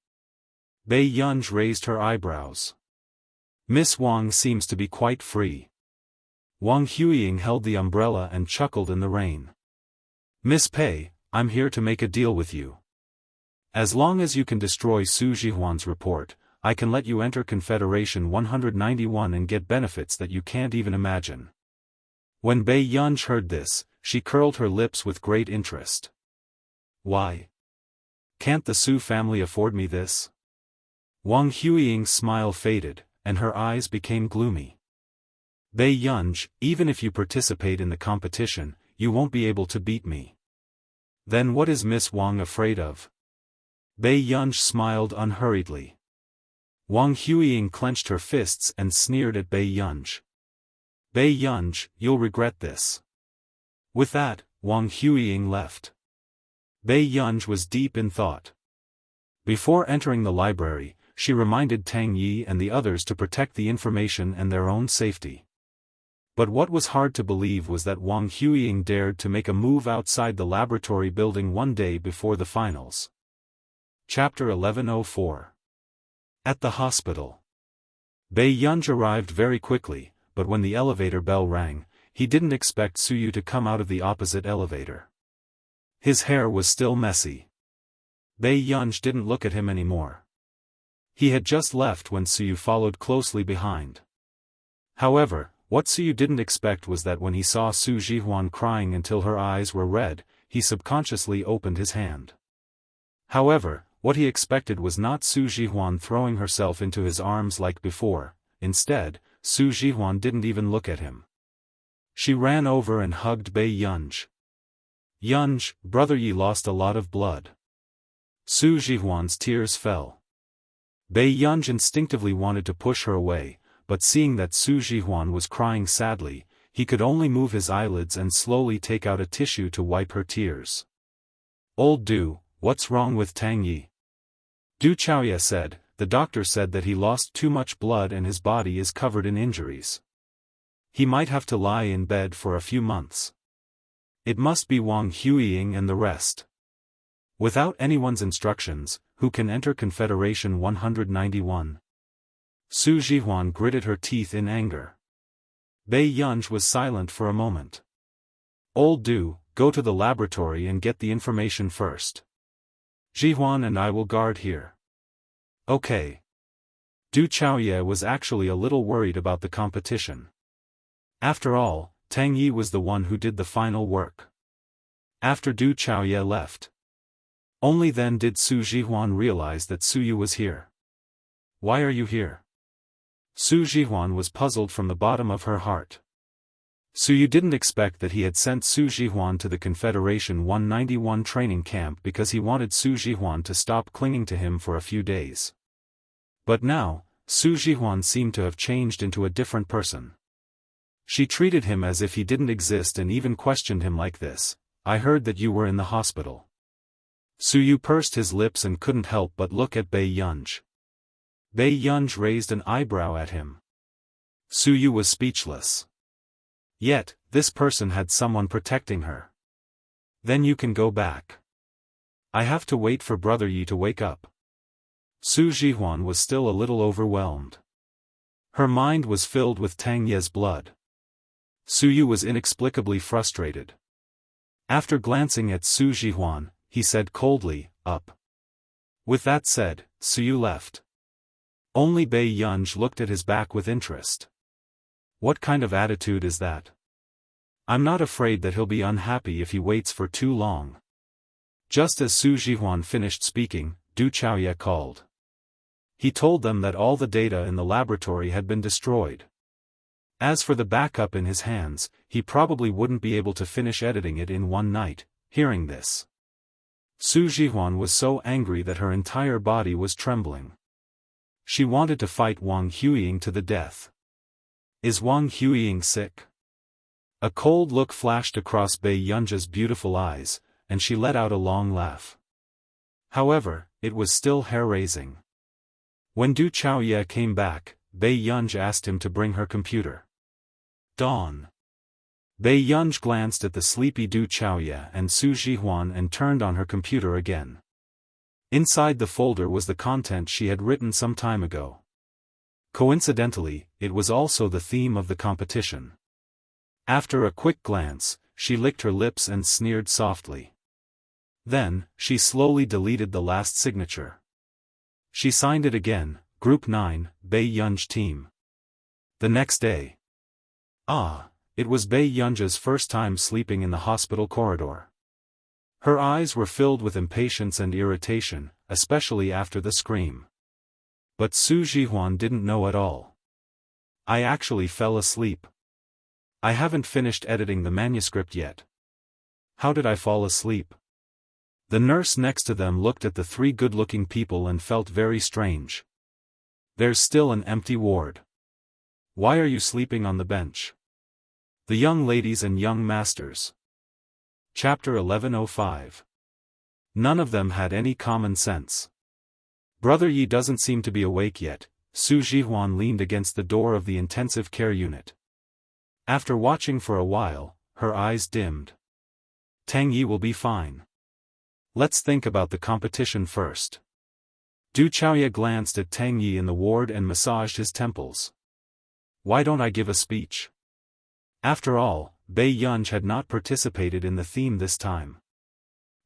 A: Bai Yunj raised her eyebrows. "Miss Wang seems to be quite free." Wang Huiying held the umbrella and chuckled in the rain. "Miss Pei, I'm here to make a deal with you. As long as you can destroy Su Jihuan's report, I can let you enter Confederation 191 and get benefits that you can't even imagine." When Bai Yunj heard this, she curled her lips with great interest. "Why? Can't the Su family afford me this?" Wang Huiying's smile faded, and her eyes became gloomy. "Bai Yunj, even if you participate in the competition, you won't be able to beat me." "Then what is Miss Wang afraid of?" Bai Yunj smiled unhurriedly. Wang Huiying clenched her fists and sneered at Bai Yunj. "Bai Yunj, you'll regret this." With that, Wang Huiying left. Bai Yunj was deep in thought. Before entering the library, she reminded Tang Yi and the others to protect the information and their own safety. But what was hard to believe was that Wang Huiying dared to make a move outside the laboratory building one day before the finals. Chapter 1104. At the hospital. Bai Yunj arrived very quickly, but when the elevator bell rang, he didn't expect Suyu to come out of the opposite elevator. His hair was still messy. Bai Yunj didn't look at him anymore. He had just left when Suyu followed closely behind. However, what Suyu didn't expect was that when he saw Su Jihuan crying until her eyes were red, he subconsciously opened his hand. However, what he expected was not Su Jihuan throwing herself into his arms like before. Instead, Su Jihuan didn't even look at him. She ran over and hugged Bai Yunj. "Yunj, brother Yi lost a lot of blood." Su Jihuan's tears fell. Bai Yunj instinctively wanted to push her away, but seeing that Su Jihuan was crying sadly, he could only move his eyelids and slowly take out a tissue to wipe her tears. "Old Du, what's wrong with Tang Yi?" Du Chaoye said. "The doctor said that he lost too much blood and his body is covered in injuries. He might have to lie in bed for a few months." It must be Wang Huiying and the rest. Without anyone's instructions, who can enter Confederation 191? Su Jihuan gritted her teeth in anger. Bai Yunj was silent for a moment. "Old Du, go to the laboratory and get the information first. Jihuan and I will guard here." "Okay." Du Chaoye was actually a little worried about the competition. After all, Tang Yi was the one who did the final work. After Du Chaoye left, only then did Su Jihuan realize that Suyu was here. "Why are you here?" Su Jihuan was puzzled from the bottom of her heart. Suyu didn't expect that he had sent Su Jihuan to the Confederation 191 training camp because he wanted Su Jihuan to stop clinging to him for a few days. But now, Su Jihuan seemed to have changed into a different person. She treated him as if he didn't exist and even questioned him like this. "I heard that you were in the hospital." Suyu pursed his lips and couldn't help but look at Bai Yunj. Bai Yunj raised an eyebrow at him. Suyu was speechless. Yet, this person had someone protecting her. Then you can go back. I have to wait for Brother Yi to wake up. Su Jihuan was still a little overwhelmed. Her mind was filled with Tang Ye's blood. Su Yu was inexplicably frustrated. After glancing at Su Jihuan, he said coldly, "Up." With that said, Su Yu left. Only Bei Yunj looked at his back with interest. What kind of attitude is that? I'm not afraid that he'll be unhappy if he waits for too long. Just as Su Jihuan finished speaking, Du Chaoye called. He told them that all the data in the laboratory had been destroyed. As for the backup in his hands, he probably wouldn't be able to finish editing it in one night. Hearing this, Su Jihuan was so angry that her entire body was trembling. She wanted to fight Wang Huiying to the death. Is Wang Huiying sick? A cold look flashed across Bei Yunja's beautiful eyes, and she let out a long laugh. However, it was still hair-raising. When Du Chaoye came back, Bei Yunj asked him to bring her computer. Dawn. Bei Yunj glanced at the sleepy Du Chaoye and Su Jihuan and turned on her computer again. Inside the folder was the content she had written some time ago. Coincidentally, it was also the theme of the competition. After a quick glance, she licked her lips and sneered softly. Then, she slowly deleted the last signature. She signed it again, Group 9, Bei Yunj Team. The next day. It was Bei Yunja's first time sleeping in the hospital corridor. Her eyes were filled with impatience and irritation, especially after the scream. But Su Jihuan didn't know at all. I actually fell asleep. I haven't finished editing the manuscript yet. How did I fall asleep? The nurse next to them looked at the three good-looking people and felt very strange. There's still an empty ward. Why are you sleeping on the bench? The young ladies and young masters. Chapter 1105. None of them had any common sense. Brother Yi doesn't seem to be awake yet. Su Jihuan leaned against the door of the intensive care unit. After watching for a while, her eyes dimmed. Tang Yi will be fine. Let's think about the competition first. Du Chaoye glanced at Tang Yi in the ward and massaged his temples. Why don't I give a speech? After all, Bei Yunj had not participated in the theme this time.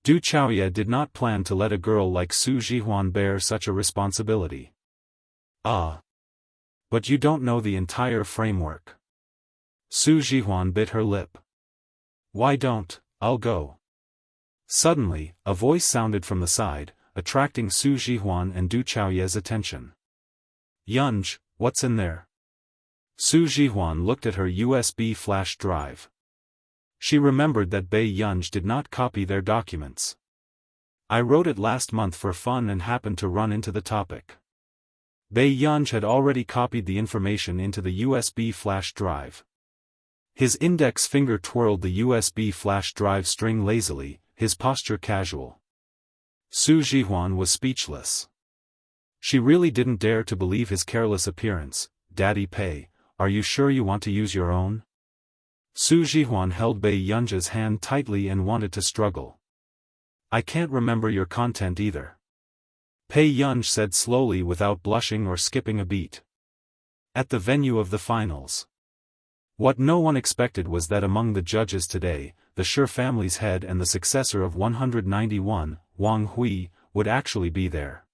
A: Du Chaoye did not plan to let a girl like Su Jihuan bear such a responsibility. But you don't know the entire framework. Su Jihuan bit her lip. Why don't, I'll go. Suddenly, a voice sounded from the side, attracting Su Jihuan and Du Chaoye's attention. Yunj, what's in there? Su Jihuan looked at her USB flash drive. She remembered that Bei Yunj did not copy their documents. I wrote it last month for fun and happened to run into the topic. Bei Yunj had already copied the information into the USB flash drive. His index finger twirled the USB flash drive string lazily, his posture casual. Su Jihuan was speechless. She really didn't dare to believe his careless appearance. Daddy Pei, are you sure you want to use your own? Su Jihuan held Bei Yunja's hand tightly and wanted to struggle. I can't remember your content either. Pei Yunj said slowly without blushing or skipping a beat. At the venue of the finals. What no one expected was that among the judges today, the Shi family's head and the successor of 191, Wang Hui, would actually be there.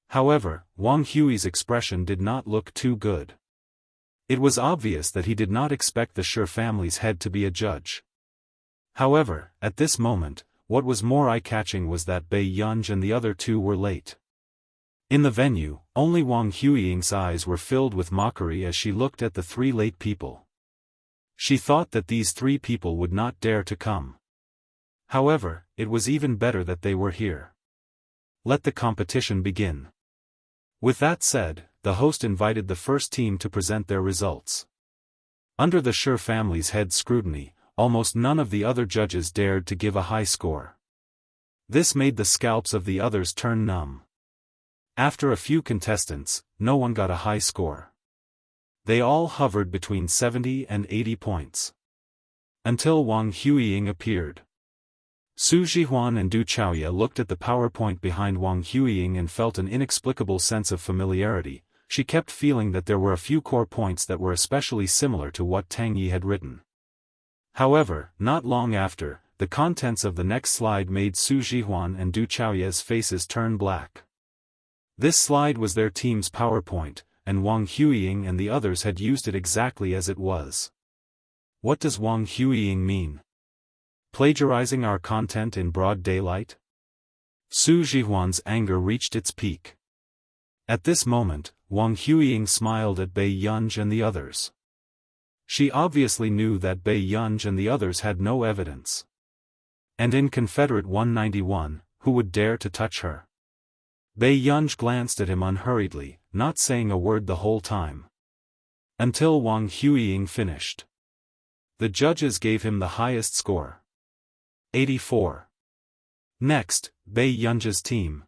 A: However, Wang Hui's expression did not look too good. It was obvious that he did not expect the Shi family's head to be a judge. However, at this moment, what was more eye-catching was that Bei Yunj and the other two were late. In the venue, only Wang Huiying's eyes were filled with mockery as she looked at the three late people. She thought that these three people would not dare to come. However, it was even better that they were here. Let the competition begin. With that said, the host invited the first team to present their results. Under the Shi family's head scrutiny, almost none of the other judges dared to give a high score. This made the scalps of the others turn numb. After a few contestants, no one got a high score. They all hovered between 70 and 80 points. Until Wang Huiying appeared. Su Zhihuan and Du Chaoya looked at the PowerPoint behind Wang Huiying and felt an inexplicable sense of familiarity. She kept feeling that there were a few core points that were especially similar to what Tang Yi had written. However, not long after, the contents of the next slide made Su Zhihuan and Du Chaoya's faces turn black. This slide was their team's PowerPoint, and Wang Huiying and the others had used it exactly as it was. What does Wang Huiying mean? Plagiarizing our content in broad daylight? Su Zhihuan's anger reached its peak. At this moment, Wang Huiying smiled at Bei Yunj and the others. She obviously knew that Bei Yunj and the others had no evidence. And in Confederate 191, who would dare to touch her? Bei Yunj glanced at him unhurriedly, not saying a word the whole time. Until Wang Huiying finished. The judges gave him the highest score. 84. Next, Bei Yunj's team.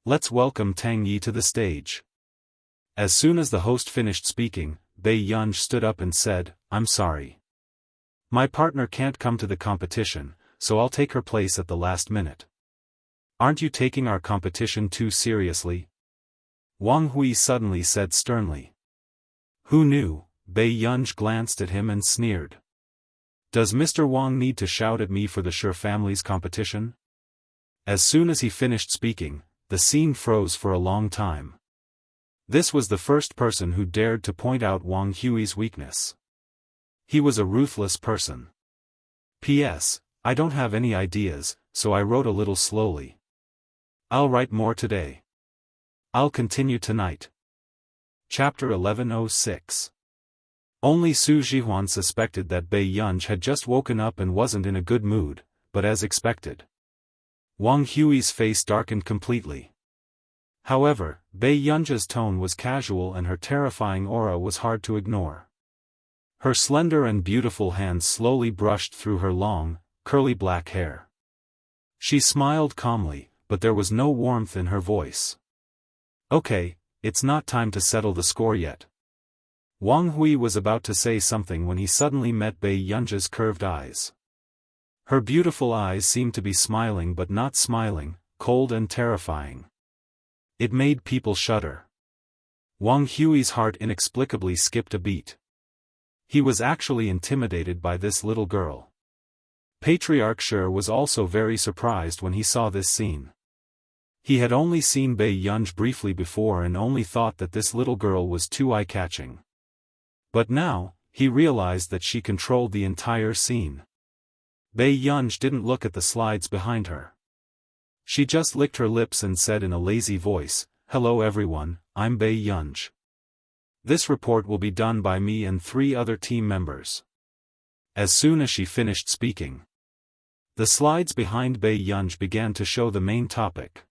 A: Let's welcome Tang Yi to the stage. As soon as the host finished speaking, Bei Yunj stood up and said, "I'm sorry. My partner can't come to the competition, so I'll take her place at the last minute." "Aren't you taking our competition too seriously?" Wang Hui suddenly said sternly. "Who knew?" Bei Yunj glanced at him and sneered. "Does Mr. Wang need to shout at me for the Shi family's competition?" As soon as he finished speaking, the scene froze for a long time. This was the first person who dared to point out Wang Hui's weakness. He was a ruthless person. P.S. I don't have any ideas, so I wrote a little slowly. I'll write more today. I'll continue tonight. Chapter 1106. Only Su Zhihuan suspected that Bei Yunj had just woken up and wasn't in a good mood, but as expected. Wang Hui's face darkened completely. However, Bei Yunj's tone was casual and her terrifying aura was hard to ignore. Her slender and beautiful hands slowly brushed through her long, curly black hair. She smiled calmly, but there was no warmth in her voice. "Okay, it's not time to settle the score yet." Wang Hui was about to say something when he suddenly met Bei Yunj's curved eyes. Her beautiful eyes seemed to be smiling but not smiling, cold and terrifying. It made people shudder. Wang Hui's heart inexplicably skipped a beat. He was actually intimidated by this little girl. Patriarch Shi was also very surprised when he saw this scene. He had only seen Bei Yunj briefly before and only thought that this little girl was too eye-catching. But now, he realized that she controlled the entire scene. Bei Yunj didn't look at the slides behind her. She just licked her lips and said in a lazy voice, "Hello everyone, I'm Bei Yunj. This report will be done by me and 3 other team members." As soon as she finished speaking, the slides behind Bei Yunj began to show the main topic.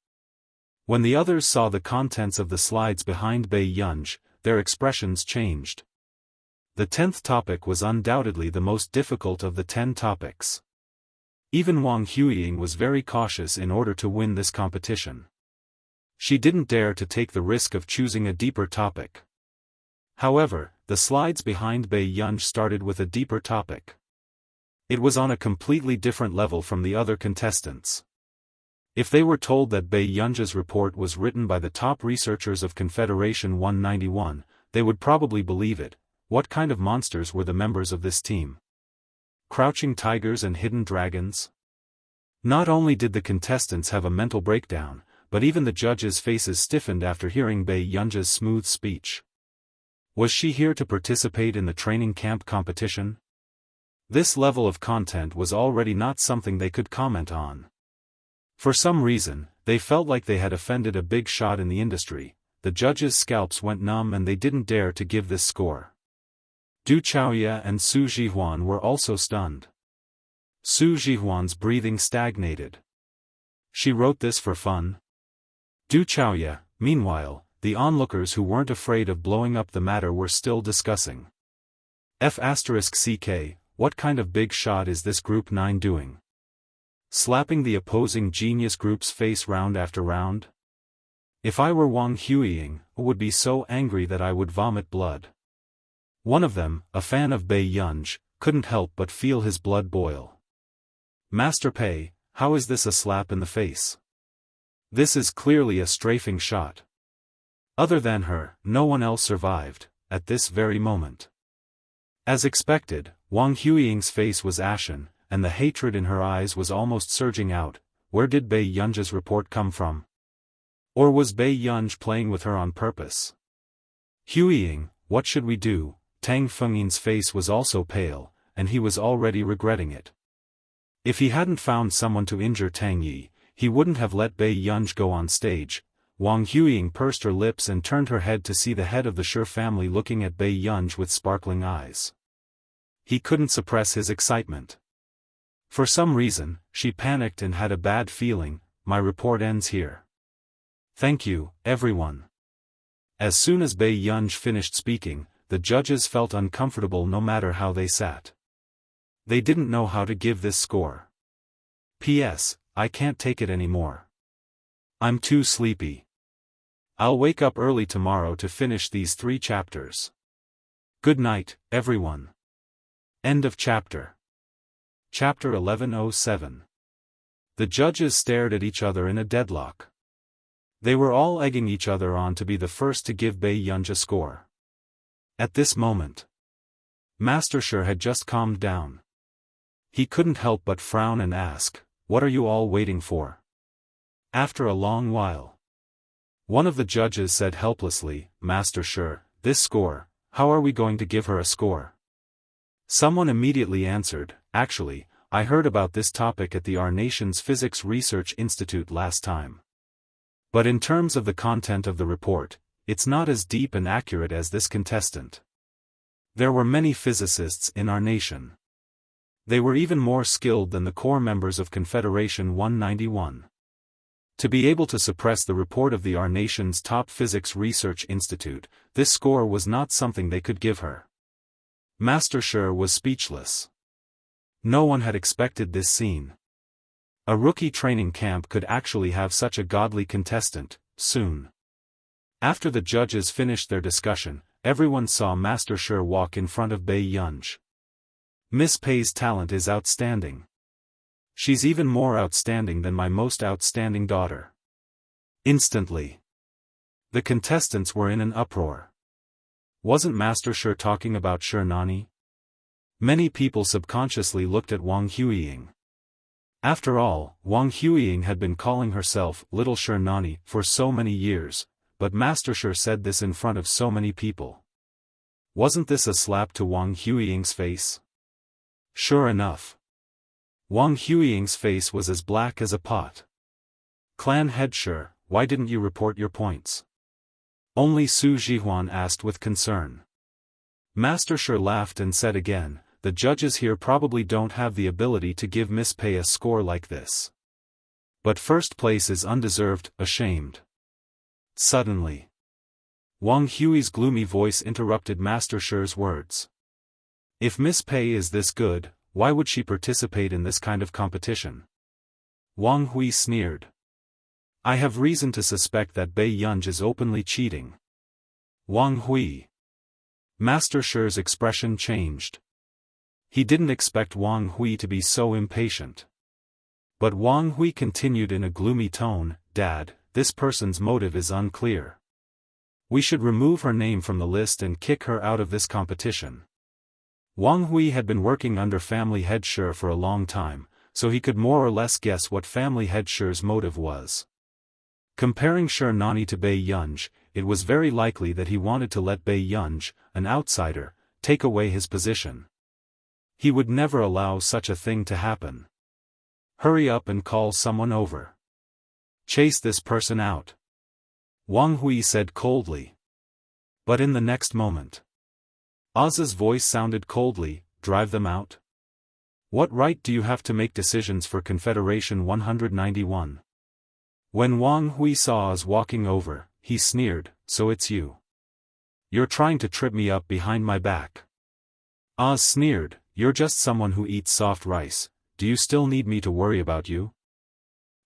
A: When the others saw the contents of the slides behind Bei Yunj, their expressions changed. The 10th topic was undoubtedly the most difficult of the 10 topics. Even Wang Huiying was very cautious in order to win this competition. She didn't dare to take the risk of choosing a deeper topic. However, the slides behind Bei Yunj started with a deeper topic. It was on a completely different level from the other contestants. If they were told that Bei Yunj's report was written by the top researchers of Confederation 191, they would probably believe it. What kind of monsters were the members of this team? Crouching tigers and hidden dragons? Not only did the contestants have a mental breakdown, but even the judges' faces stiffened after hearing Bei Yunj's smooth speech. Was she here to participate in the training camp competition? This level of content was already not something they could comment on. For some reason, they felt like they had offended a big shot in the industry. The judges' scalps went numb and they didn't dare to give this score. Du Chaoya and Su Zhihuan were also stunned. Su Zhihuan's breathing stagnated. She wrote this for fun? Du Chaoya, meanwhile, the onlookers who weren't afraid of blowing up the matter were still discussing. F***CK, what kind of big shot is this Group 9 doing? Slapping the opposing genius group's face round after round? If I were Wang Huiying, I would be so angry that I would vomit blood. One of them, a fan of Bei Yunj, couldn't help but feel his blood boil. Master Pei, how is this a slap in the face? This is clearly a strafing shot. Other than her, no one else survived, at this very moment. As expected, Wang Huiying's face was ashen, and the hatred in her eyes was almost surging out. Where did Bei Yunj's report come from? Or was Bei Yunj playing with her on purpose? Huiying, what should we do? Tang Fengyin's face was also pale, and he was already regretting it. If he hadn't found someone to injure Tang Yi, he wouldn't have let Bei Yunj go on stage. Wang Huiying pursed her lips and turned her head to see the head of the Shi family looking at Bei Yunj with sparkling eyes. He couldn't suppress his excitement. For some reason, she panicked and had a bad feeling. My report ends here. Thank you, everyone. As soon as Bei Yunj finished speaking, the judges felt uncomfortable no matter how they sat. They didn't know how to give this score. P.S. I can't take it anymore. I'm too sleepy. I'll wake up early tomorrow to finish these 3 chapters. Good night, everyone. End of chapter. Chapter 1107. The judges stared at each other in a deadlock. They were all egging each other on to be the first to give Bei Yunj a score. At this moment, Master Shi had just calmed down. He couldn't help but frown and ask, "What are you all waiting for?" After a long while, one of the judges said helplessly, "Master Shi, this score, how are we going to give her a score?" Someone immediately answered, "Actually, I heard about this topic at our nation's Physics Research Institute last time. But in terms of the content of the report, it's not as deep and accurate as this contestant. There were many physicists in our nation. They were even more skilled than the core members of Confederation 191. To be able to suppress the report of our nation's top physics research institute, this score was not something they could give her." Master Shi was speechless. No one had expected this scene. A rookie training camp could actually have such a godly contestant, soon. After the judges finished their discussion, everyone saw Master Shi walk in front of Bei Yunj. "Miss Pei's talent is outstanding. She's even more outstanding than my most outstanding daughter." Instantly, the contestants were in an uproar. Wasn't Master Shi talking about Shi Nani? Many people subconsciously looked at Wang Huiying. After all, Wang Huiying had been calling herself Little Shi Nani for so many years, but Master Shi said this in front of so many people. Wasn't this a slap to Wang Huiying's face? Sure enough, Wang Huiying's face was as black as a pot. "Clan head Shi, why didn't you report your points?" Only Su Jihuan asked with concern. Master Shi laughed and said again, "The judges here probably don't have the ability to give Miss Pei a score like this. But first place is undeserved, ashamed." Suddenly, Wang Hui's gloomy voice interrupted Master Shi's words. "If Miss Pei is this good, why would she participate in this kind of competition?" Wang Hui sneered. "I have reason to suspect that Bei Yunj is openly cheating." Wang Hui. Master Shi's expression changed. He didn't expect Wang Hui to be so impatient. But Wang Hui continued in a gloomy tone, "Dad, this person's motive is unclear. We should remove her name from the list and kick her out of this competition." Wang Hui had been working under family head Shi for a long time, so he could more or less guess what family head Shi's motive was. Comparing Shi Nani to Bei Yunj, it was very likely that he wanted to let Bei Yunj, an outsider, take away his position. He would never allow such a thing to happen. "Hurry up and call someone over. Chase this person out," Wang Hui said coldly. But in the next moment, Oz's voice sounded coldly, "Drive them out? What right do you have to make decisions for Confederation 191? When Wang Hui saw Oz walking over, he sneered, "So it's you. You're trying to trip me up behind my back." Oz sneered, "You're just someone who eats soft rice. Do you still need me to worry about you?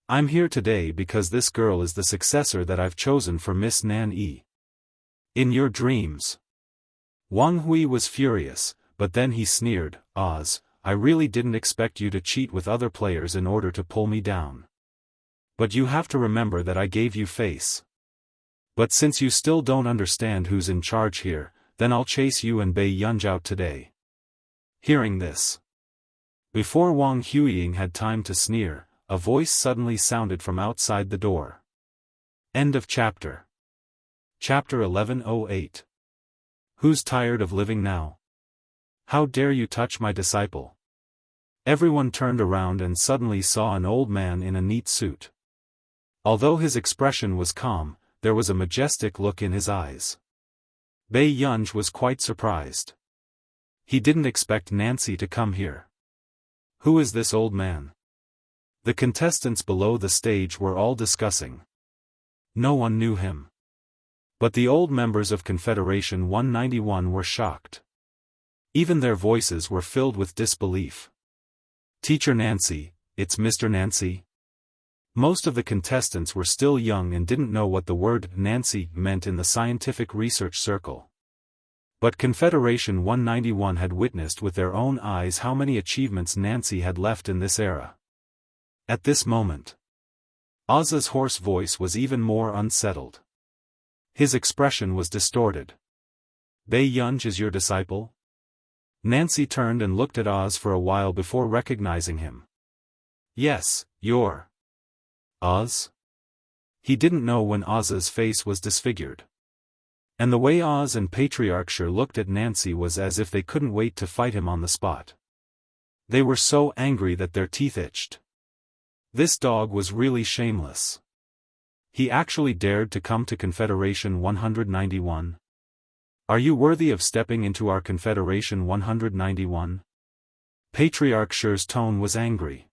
A: I'm here today because this girl is the successor that I've chosen for Miss Nan Yi. In your dreams." Wang Hui was furious, but then he sneered, "Oz, I really didn't expect you to cheat with other players in order to pull me down. But you have to remember that I gave you face. But since you still don't understand who's in charge here, then I'll chase you and Bei Yunj out today." Hearing this, before Wang Huiying had time to sneer, a voice suddenly sounded from outside the door. End of chapter. Chapter 1108. Who's tired of living now? How dare you touch my disciple? Everyone turned around and suddenly saw an old man in a neat suit. Although his expression was calm, there was a majestic look in his eyes. Bei Yunj was quite surprised. He didn't expect Nancy to come here. Who is this old man? The contestants below the stage were all discussing. No one knew him. But the old members of Confederation 191 were shocked. Even their voices were filled with disbelief. "Teacher Nancy, it's Mr. Nancy?" Most of the contestants were still young and didn't know what the word Nancy meant in the scientific research circle. But Confederation 191 had witnessed with their own eyes how many achievements Nancy had left in this era. At this moment, Oz's hoarse voice was even more unsettled. His expression was distorted. "Bei Yunj is your disciple?" Nancy turned and looked at Oz for a while before recognizing him. "Yes, you're Oz?" He didn't know when Oz's face was disfigured. And the way Oz and Patriarch Sure looked at Nancy was as if they couldn't wait to fight him on the spot. They were so angry that their teeth itched. This dog was really shameless. He actually dared to come to Confederation 191. "Are you worthy of stepping into our Confederation 191? Patriarch Sure's tone was angry.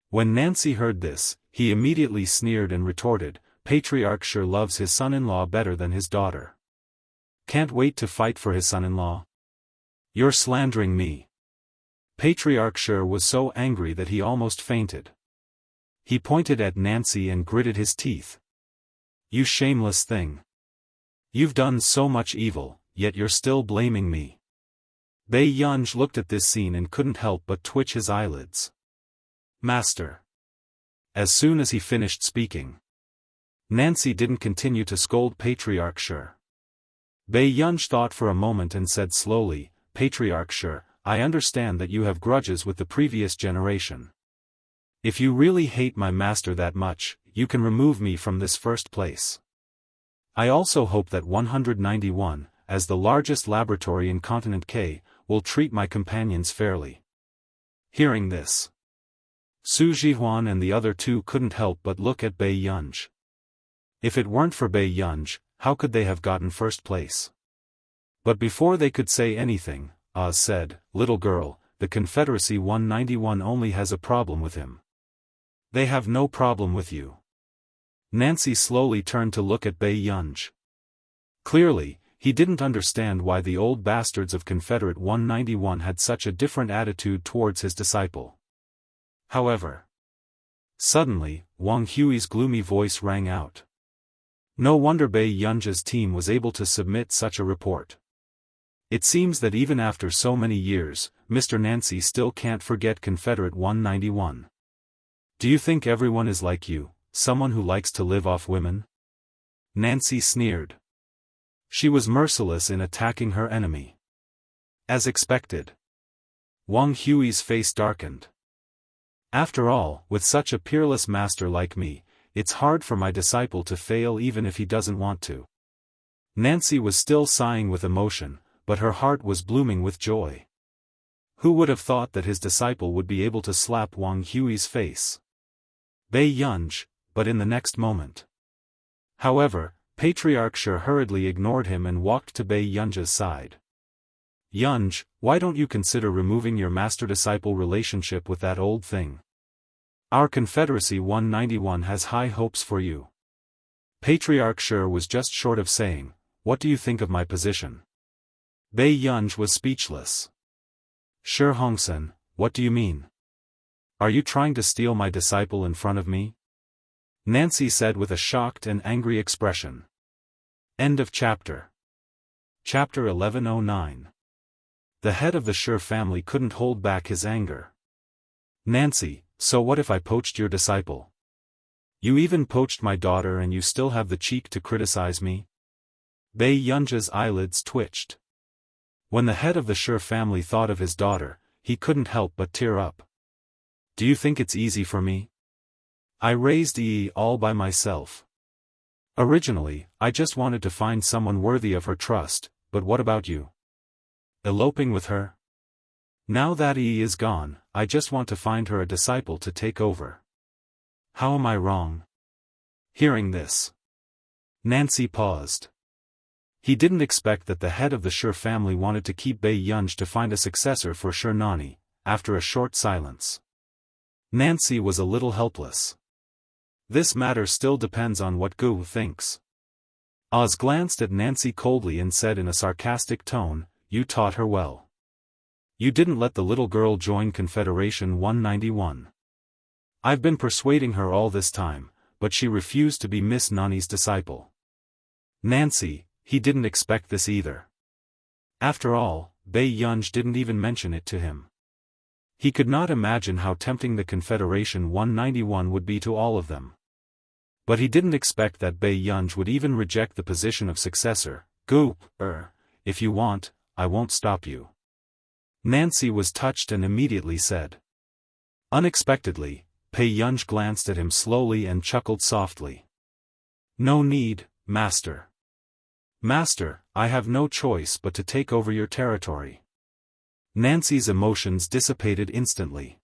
A: When Nancy heard this, he immediately sneered and retorted, "Patriarch Sure loves his son-in-law better than his daughter. Can't wait to fight for his son-in-law? You're slandering me." Patriarch Sure was so angry that he almost fainted. He pointed at Nancy and gritted his teeth. "You shameless thing. You've done so much evil, yet you're still blaming me." Bei Yunj looked at this scene and couldn't help but twitch his eyelids. "Master." As soon as he finished speaking, Nancy didn't continue to scold Patriarch Sure. Bei Yunj thought for a moment and said slowly, "Patriarch Sure, I understand that you have grudges with the previous generation. If you really hate my master that much, you can remove me from this first place. I also hope that 191, as the largest laboratory in Continent K, will treat my companions fairly." Hearing this, Su Jihuan and the other two couldn't help but look at Bei Yunj. If it weren't for Bei Yunj, how could they have gotten first place? But before they could say anything, Oz said, "Little girl, the Confederacy 191 only has a problem with him. They have no problem with you." Nancy slowly turned to look at Bei Yunj. Clearly, he didn't understand why the old bastards of Confederate 191 had such a different attitude towards his disciple. However, suddenly, Wang Hui's gloomy voice rang out. No wonder Bei Yunj's team was able to submit such a report. It seems that even after so many years, Mr. Nancy still can't forget Confederate 191. "Do you think everyone is like you, someone who likes to live off women?" Nancy sneered. She was merciless in attacking her enemy. As expected, Wang Hui's face darkened. "After all, with such a peerless master like me, it's hard for my disciple to fail even if he doesn't want to." Nancy was still sighing with emotion, but her heart was blooming with joy. Who would have thought that his disciple would be able to slap Wang Hui's face? Bei Yunj, but in the next moment. However, Patriarch Sure hurriedly ignored him and walked to Bei Yunj's side. "Yunj, why don't you consider removing your master-disciple relationship with that old thing? Our Confederacy 191 has high hopes for you." Patriarch Sure was just short of saying, "What do you think of my position?" Bei Yunj was speechless. "Sure Hongsen, what do you mean? Are you trying to steal my disciple in front of me?" Nancy said with a shocked and angry expression. End of chapter. Chapter 1109. The head of the Shi family couldn't hold back his anger. Nancy, so what if I poached your disciple? You even poached my daughter and you still have the cheek to criticize me? Bei Yunji's eyelids twitched. When the head of the Shi family thought of his daughter, he couldn't help but tear up. Do you think it's easy for me? I raised Yi all by myself. Originally, I just wanted to find someone worthy of her trust, but what about you? Eloping with her? Now that Yi is gone, I just want to find her a disciple to take over. How am I wrong? Hearing this, Nancy paused. He didn't expect that the head of the Shi family wanted to keep Bei Yunji to find a successor for Shi Nani. After a short silence, Nancy was a little helpless. This matter still depends on what Gu thinks. Oz glanced at Nancy coldly and said in a sarcastic tone, "You taught her well. You didn't let the little girl join Confederation 191. I've been persuading her all this time, but she refused to be Miss Nani's disciple." Nancy, he didn't expect this either. After all, Bei Yunji didn't even mention it to him. He could not imagine how tempting the Confederation 191 would be to all of them. But he didn't expect that Bei Yunji would even reject the position of successor. Gu, if you want, I won't stop you. Nancy was touched and immediately said. Unexpectedly, Bei Yunji glanced at him slowly and chuckled softly. No need, Master. Master, I have no choice but to take over your territory. Nancy's emotions dissipated instantly.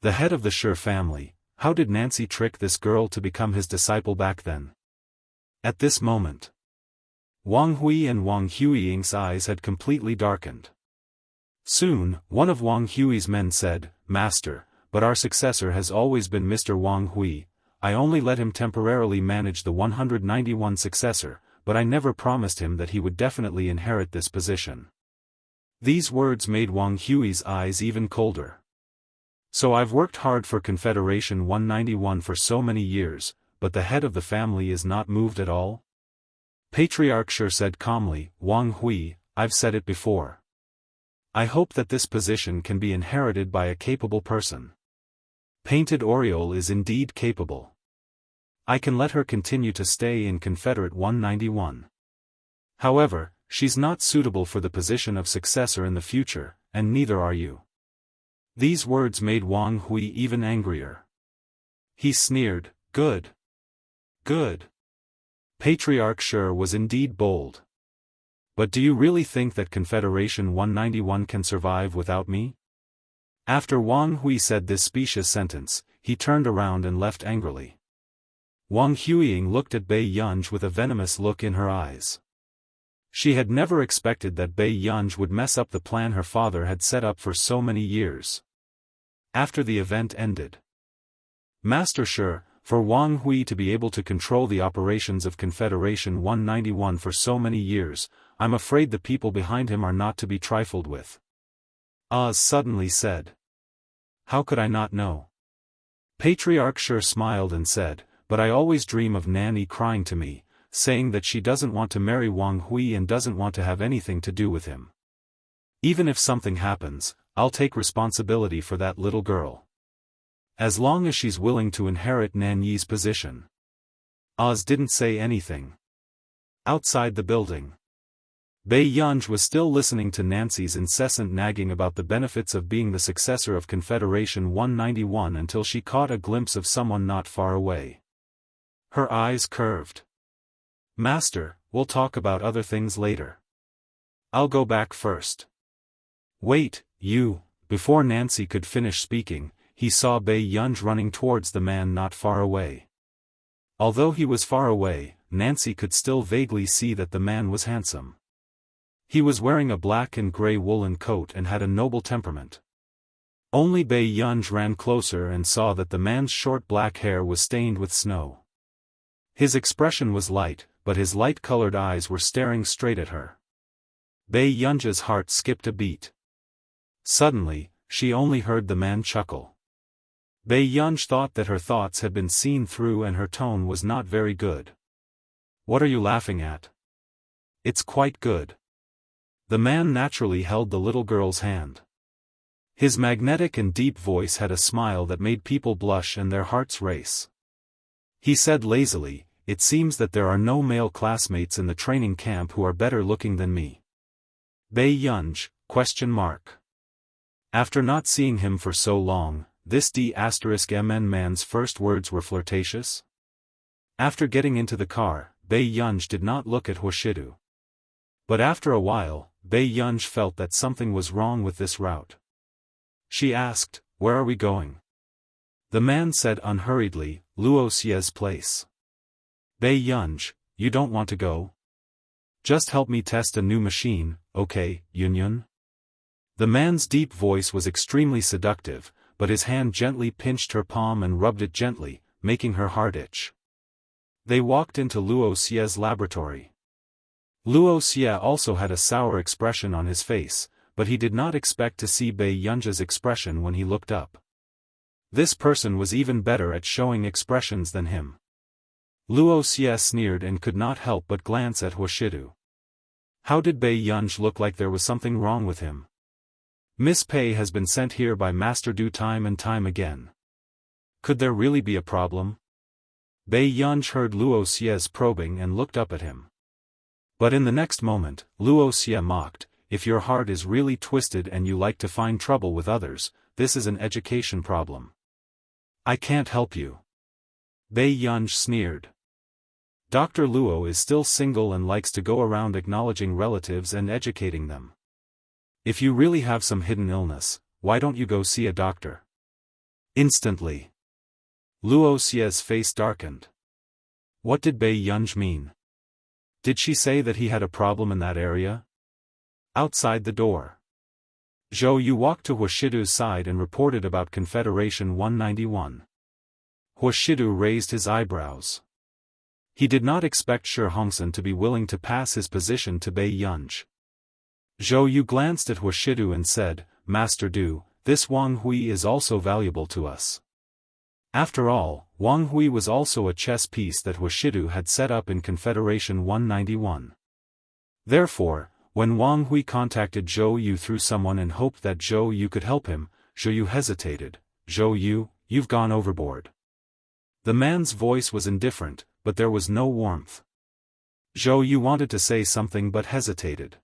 A: The head of the Shi family, how did Nancy trick this girl to become his disciple back then? At this moment, Wang Hui and Wang Huiying's eyes had completely darkened. Soon, one of Wang Hui's men said, Master, but our successor has always been Mr. Wang Hui. I only let him temporarily manage the 191 successor, but I never promised him that he would definitely inherit this position. These words made Wang Hui's eyes even colder. So I've worked hard for Confederation 191 for so many years, but the head of the family is not moved at all? Patriarch Shi said calmly, Wang Hui, I've said it before. I hope that this position can be inherited by a capable person. Painted Oriole is indeed capable. I can let her continue to stay in Confederate 191. However, she's not suitable for the position of successor in the future, and neither are you. These words made Wang Hui even angrier. He sneered, Good. Good. Patriarch Shi was indeed bold. But do you really think that Confederation 191 can survive without me? After Wang Hui said this specious sentence, he turned around and left angrily. Wang Huiying looked at Bei Yunji with a venomous look in her eyes. She had never expected that Bei Yunji would mess up the plan her father had set up for so many years. After the event ended, Master Shi, for Wang Hui to be able to control the operations of Confederation 191 for so many years, I'm afraid the people behind him are not to be trifled with. Oz suddenly said. How could I not know? Patriarch Shi smiled and said, But I always dream of Nanny crying to me, saying that she doesn't want to marry Wang Hui and doesn't want to have anything to do with him. Even if something happens, I'll take responsibility for that little girl. As long as she's willing to inherit Nanyi's position. Oz didn't say anything. Outside the building, Bei Yunji was still listening to Nancy's incessant nagging about the benefits of being the successor of Confederation 191 until she caught a glimpse of someone not far away. Her eyes curved. Master, we'll talk about other things later. I'll go back first. Wait, you. Before Nancy could finish speaking, he saw Bei Yunji running towards the man not far away. Although he was far away, Nancy could still vaguely see that the man was handsome. He was wearing a black and gray woolen coat and had a noble temperament. Only Bei Yunji ran closer and saw that the man's short black hair was stained with snow. His expression was light, but his light-colored eyes were staring straight at her. Bei Yunji's heart skipped a beat. Suddenly, she only heard the man chuckle. Bei Yunji thought that her thoughts had been seen through and her tone was not very good. What are you laughing at? It's quite good. The man naturally held the little girl's hand. His magnetic and deep voice had a smile that made people blush and their hearts race. He said lazily, "It seems that there are no male classmates in the training camp who are better looking than me." Bei Yunj? After not seeing him for so long, this D*MN man's first words were flirtatious? After getting into the car, Bei Yunj did not look at Hoshidu. But after a while, Bei Yunj felt that something was wrong with this route. She asked, "Where are we going?" The man said unhurriedly, "Luoxia's place." Bei Yunj, "You don't want to go? Just help me test a new machine, okay, Yunyun?" The man's deep voice was extremely seductive, but his hand gently pinched her palm and rubbed it gently, making her heart itch. They walked into Luoxia's laboratory. Luoxia also had a sour expression on his face, but he did not expect to see Bei Yunja's expression when he looked up. This person was even better at showing expressions than him. Luoxia sneered and could not help but glance at Hoshidu. How did Bei Yunj look like there was something wrong with him? Miss Pei has been sent here by Master Du time and time again. Could there really be a problem? Bei Yunj heard Luoxia's probing and looked up at him. But in the next moment, Luoxia mocked, "If your heart is really twisted and you like to find trouble with others, this is an education problem. I can't help you." Bei Yunj sneered. Dr. Luo is still single and likes to go around acknowledging relatives and educating them. If you really have some hidden illness, why don't you go see a doctor? Instantly, Luoxia's face darkened. What did Bei Yunj mean? Did she say that he had a problem in that area? Outside the door, Zhou Yu walked to Hoshidu's side and reported about Confederation 191. Hoshidu raised his eyebrows. He did not expect Shi Hongsan to be willing to pass his position to Bei Yunj. Zhou Yu glanced at Hoshidu and said, "Master Du, this Wang Hui is also valuable to us." After all, Wang Hui was also a chess piece that Hoshidu had set up in Confederation 191. Therefore, when Wang Hui contacted Zhou Yu through someone and hoped that Zhou Yu could help him, Zhou Yu hesitated. "Zhou Yu, you've gone overboard." The man's voice was indifferent, but there was no warmth. Zhou Yu wanted to say something but hesitated.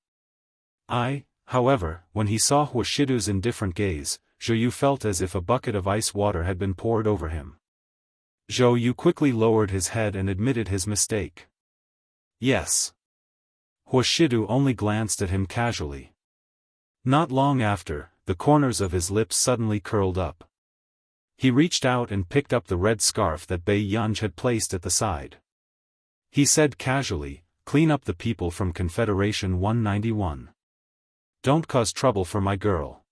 A: However, when he saw Hoshidu's indifferent gaze, Zhou Yu felt as if a bucket of ice water had been poured over him. Zhou Yu quickly lowered his head and admitted his mistake. "Yes." Hoshidu only glanced at him casually. Not long after, the corners of his lips suddenly curled up. He reached out and picked up the red scarf that Bei Yunj had placed at the side. He said casually, "Clean up the people from Confederation 191. Don't cause trouble for my girl."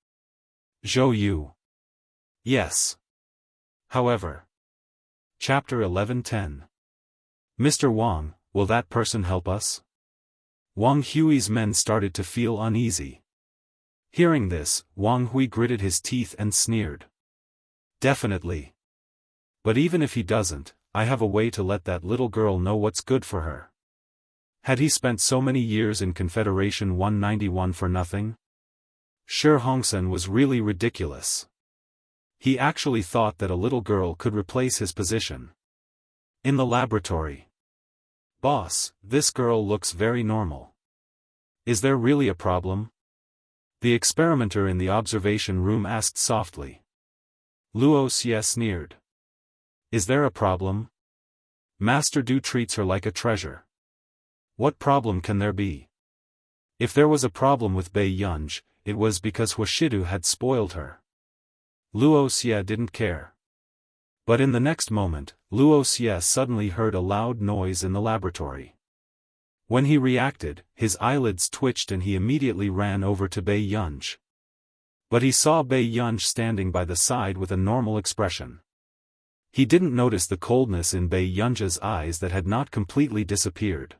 A: Zhou Yu. "Yes. However." Chapter 11:10. "Mr. Wang, will that person help us?" Wang Hui's men started to feel uneasy. Hearing this, Wang Hui gritted his teeth and sneered. "Definitely. But even if he doesn't, I have a way to let that little girl know what's good for her." Had he spent so many years in Confederation 191 for nothing? Shi Hongsan was really ridiculous. He actually thought that a little girl could replace his position. In the laboratory. "Boss, this girl looks very normal. Is there really a problem?" The experimenter in the observation room asked softly. Luoxia sneered. "Is there a problem? Master Du treats her like a treasure. What problem can there be?" If there was a problem with Bei Yunj, it was because Hoshidu had spoiled her. Luoxia didn't care. But in the next moment, Luoxia suddenly heard a loud noise in the laboratory. When he reacted, his eyelids twitched and he immediately ran over to Bei Yunj. But he saw Bei Yunj standing by the side with a normal expression. He didn't notice the coldness in Bei Yunj's eyes that had not completely disappeared.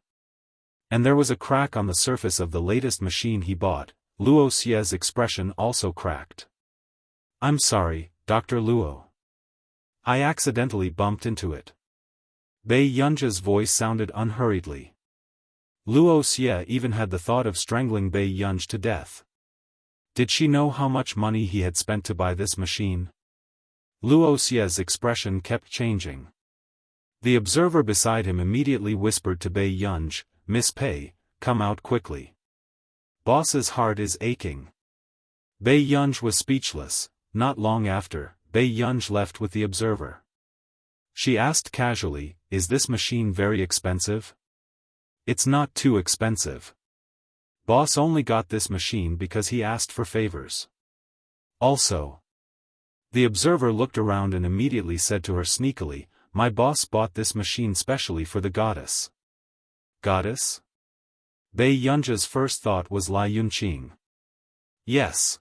A: And there was a crack on the surface of the latest machine he bought. Luoxia's expression also cracked. "I'm sorry, Dr. Luo. I accidentally bumped into it." Bei Yunj's voice sounded unhurriedly. Luo Xie even had the thought of strangling Bei Yunj to death. Did she know how much money he had spent to buy this machine? Luo Xie's expression kept changing. The observer beside him immediately whispered to Bei Yunj, "Miss Pei, come out quickly. Boss's heart is aching." Bei Yunj was speechless. Not long after, Bei Yunj left with the observer. She asked casually, "Is this machine very expensive?" "It's not too expensive. Boss only got this machine because he asked for favors. Also." The observer looked around and immediately said to her sneakily, "My boss bought this machine specially for the goddess." Goddess? Bei Yunja's first thought was Lai Yunqing. Yes.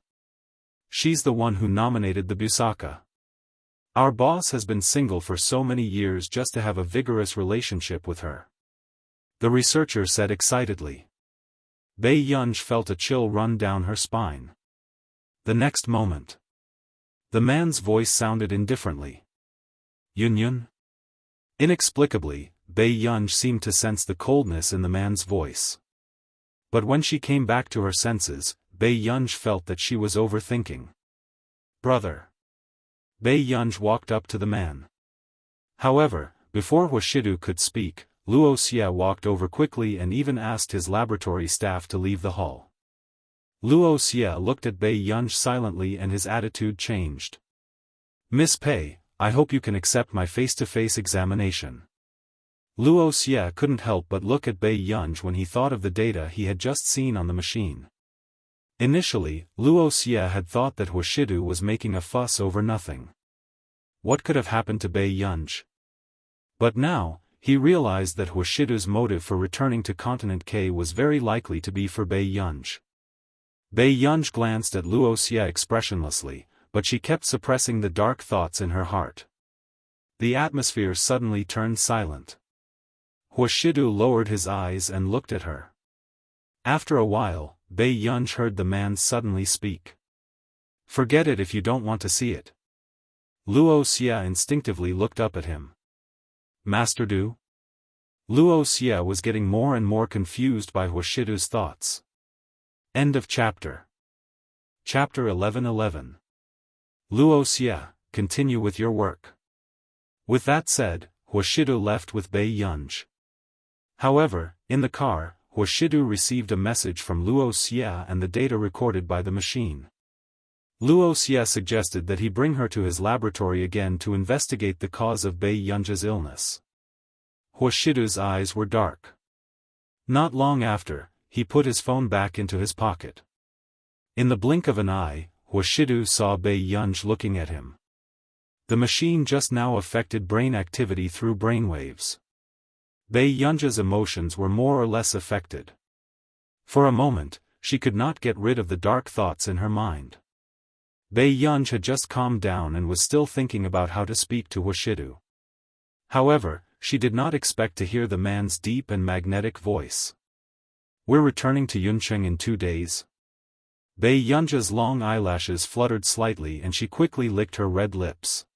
A: She's the one who nominated the Busaka. Our boss has been single for so many years just to have a vigorous relationship with her. The researcher said excitedly. Bei Yunj felt a chill run down her spine. The next moment, the man's voice sounded indifferently. "Yun?" Inexplicably, Bei Yunj seemed to sense the coldness in the man's voice. But when she came back to her senses, Bei Yunj felt that she was overthinking. "Brother." Bei Yunj walked up to the man. However, before Huashidu could speak, Luo Xie walked over quickly and even asked his laboratory staff to leave the hall. Luo Xie looked at Bei Yunj silently and his attitude changed. "Miss Pei, I hope you can accept my face-to-face examination." Luo Xie couldn't help but look at Bei Yunj when he thought of the data he had just seen on the machine. Initially, Luo Xie had thought that Huashidu was making a fuss over nothing. What could have happened to Bei Yunj? But now, he realized that Huashidu's motive for returning to Continent K was very likely to be for Bei Yunj. Bei Yunj glanced at Luo Xie expressionlessly, but she kept suppressing the dark thoughts in her heart. The atmosphere suddenly turned silent. Huashidu lowered his eyes and looked at her. After a while, Bei Yunj heard the man suddenly speak. "Forget it if you don't want to see it." Luo Xie instinctively looked up at him. "Master Du?" Luo Xie was getting more and more confused by Huashidu's thoughts. End of chapter. Chapter 11:11. Luo Xie, continue with your work. With that said, Huashidu left with Bei Yunj. However, in the car, Huashidu received a message from Luo Xie and the data recorded by the machine. Luo Xie suggested that he bring her to his laboratory again to investigate the cause of Bei Yunj's illness. Huashidu's eyes were dark. Not long after, he put his phone back into his pocket. In the blink of an eye, Huashidu saw Bei Yunj looking at him. The machine just now affected brain activity through brainwaves. Bei Yunj's emotions were more or less affected. For a moment, she could not get rid of the dark thoughts in her mind. Bei Yunj had just calmed down and was still thinking about how to speak to Huashidu. However, she did not expect to hear the man's deep and magnetic voice. "We're returning to Yuncheng in 2 days." Bei Yunj's long eyelashes fluttered slightly and she quickly licked her red lips.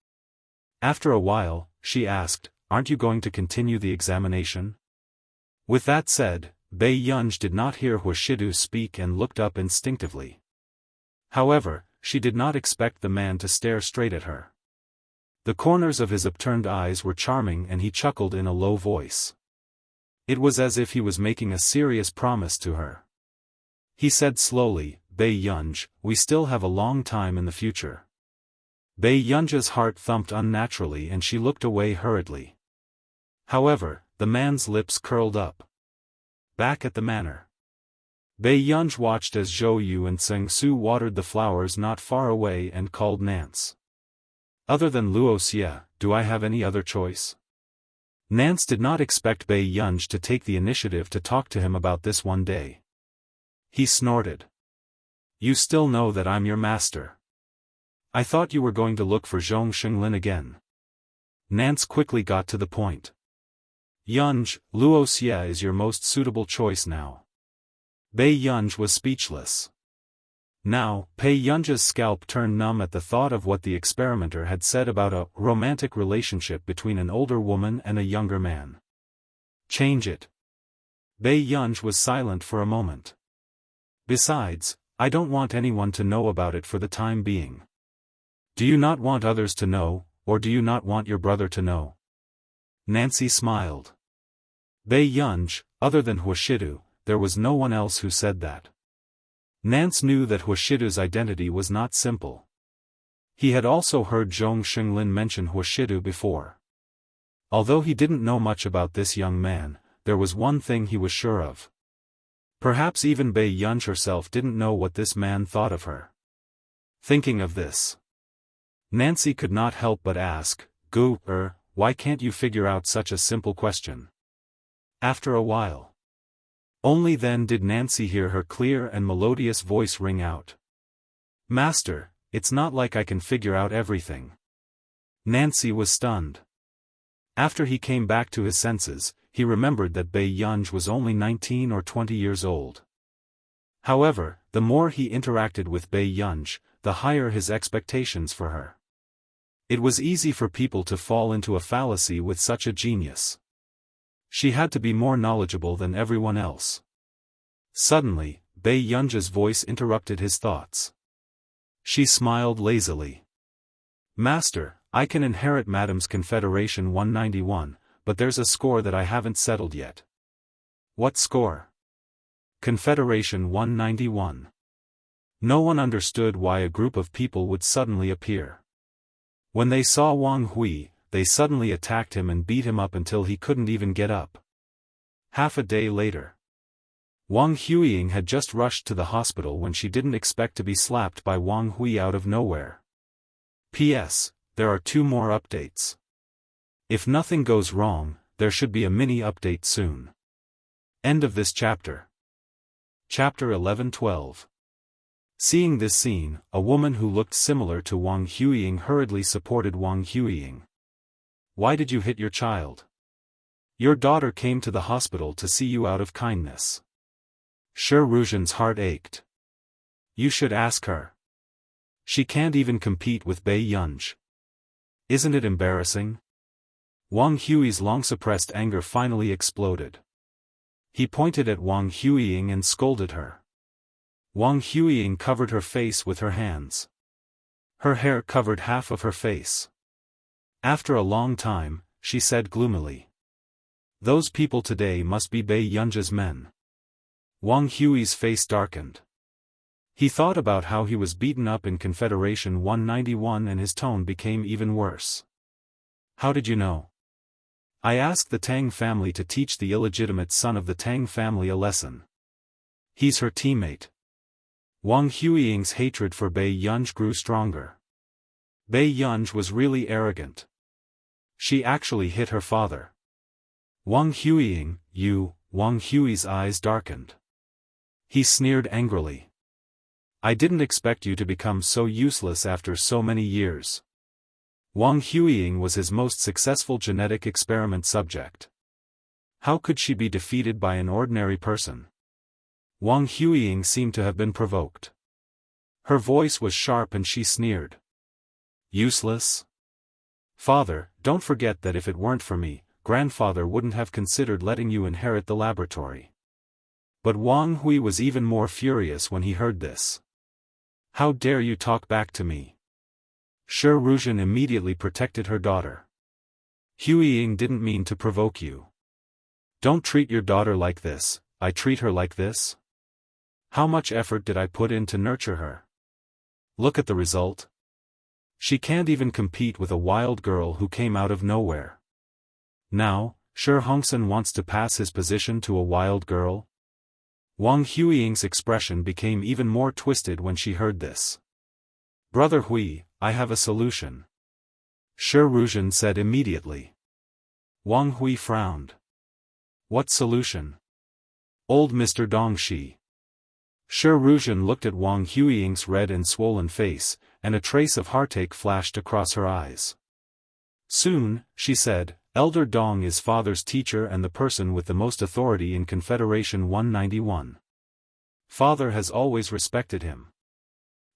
A: After a while, she asked, "Aren't you going to continue the examination?" With that said, Bei Yunj did not hear Huashidu speak and looked up instinctively. However, she did not expect the man to stare straight at her. The corners of his upturned eyes were charming and he chuckled in a low voice. It was as if he was making a serious promise to her. He said slowly, "Bei Yunj, we still have a long time in the future." Bei Yunj's heart thumped unnaturally and she looked away hurriedly. However, the man's lips curled up. Back at the manor, Bei Yunj watched as Zhou Yu and Seng Su watered the flowers not far away and called Nance. "Other than Luo Xie, do I have any other choice?" Nance did not expect Bei Yunj to take the initiative to talk to him about this one day. He snorted. "You still know that I'm your master. I thought you were going to look for Zhong Xinglin again." Nance quickly got to the point. "Yunj, Luo Xie is your most suitable choice now." Bei Yunj was speechless. Now, Bei Yunj's scalp turned numb at the thought of what the experimenter had said about a romantic relationship between an older woman and a younger man. "Change it." Bei Yunj was silent for a moment. Besides, I don't want anyone to know about it for the time being. Do you not want others to know, or do you not want your brother to know? Nancy smiled. Bei Yunj, other than Huashidu, there was no one else who said that. Nance knew that Huashidu's identity was not simple. He had also heard Zhong Xinglin mention Huashidu before. Although he didn't know much about this young man, there was one thing he was sure of. Perhaps even Bei Yunj herself didn't know what this man thought of her. Thinking of this, Nancy could not help but ask, why can't you figure out such a simple question? After a while. Only then did Nancy hear her clear and melodious voice ring out. Master, it's not like I can figure out everything. Nancy was stunned. After he came back to his senses, he remembered that Bei Yunj was only 19 or 20 years old. However, the more he interacted with Bei Yunj, the higher his expectations for her. It was easy for people to fall into a fallacy with such a genius. She had to be more knowledgeable than everyone else. Suddenly, Bei Yunj's voice interrupted his thoughts. She smiled lazily. Master, I can inherit Madam's Confederation 191, but there's a score that I haven't settled yet. What score? Confederation 191. No one understood why a group of people would suddenly appear. When they saw Wang Hui, they suddenly attacked him and beat him up until he couldn't even get up. Half a day later, Wang Huiying had just rushed to the hospital when she didn't expect to be slapped by Wang Hui out of nowhere. P.S. There are 2 more updates. If nothing goes wrong, there should be a mini update soon. End of this chapter. Chapter 11-12. Seeing this scene, a woman who looked similar to Wang Huiying hurriedly supported Wang Huiying. Why did you hit your child? Your daughter came to the hospital to see you out of kindness. Shi Ruzhen's heart ached. You should ask her. She can't even compete with Bei Yunj. Isn't it embarrassing? Wang Hui's long-suppressed anger finally exploded. He pointed at Wang Huiying and scolded her. Wang Huiying covered her face with her hands. Her hair covered half of her face. After a long time, she said gloomily. Those people today must be Bei Yunj's men. Wang Hui's face darkened. He thought about how he was beaten up in Confederation 191 and his tone became even worse. How did you know? I asked the Tang family to teach the illegitimate son of the Tang family a lesson. He's her teammate. Wang Huiying's hatred for Bei Yunj grew stronger. Bei Yunj was really arrogant. She actually hit her father. Wang Huiying, you, Wang Hui's eyes darkened. He sneered angrily. I didn't expect you to become so useless after so many years. Wang Huiying was his most successful genetic experiment subject. How could she be defeated by an ordinary person? Wang Huiying seemed to have been provoked. Her voice was sharp and she sneered. Useless? Father, don't forget that if it weren't for me, grandfather wouldn't have considered letting you inherit the laboratory. But Wang Hui was even more furious when he heard this. How dare you talk back to me? Shi Ruzhen immediately protected her daughter. Huiying didn't mean to provoke you. Don't treat your daughter like this. I treat her like this? How much effort did I put in to nurture her? Look at the result. She can't even compete with a wild girl who came out of nowhere. Now, Shi Hongxin wants to pass his position to a wild girl? Wang Huiying's expression became even more twisted when she heard this. Brother Hui, I have a solution. Shi Ruzhen said immediately. Wang Hui frowned. What solution? Old Mr. Dongxi. Shi Ruzhen looked at Wang Huiying's red and swollen face, and a trace of heartache flashed across her eyes. Soon, she said, Elder Dong is father's teacher and the person with the most authority in Confederation 191. Father has always respected him.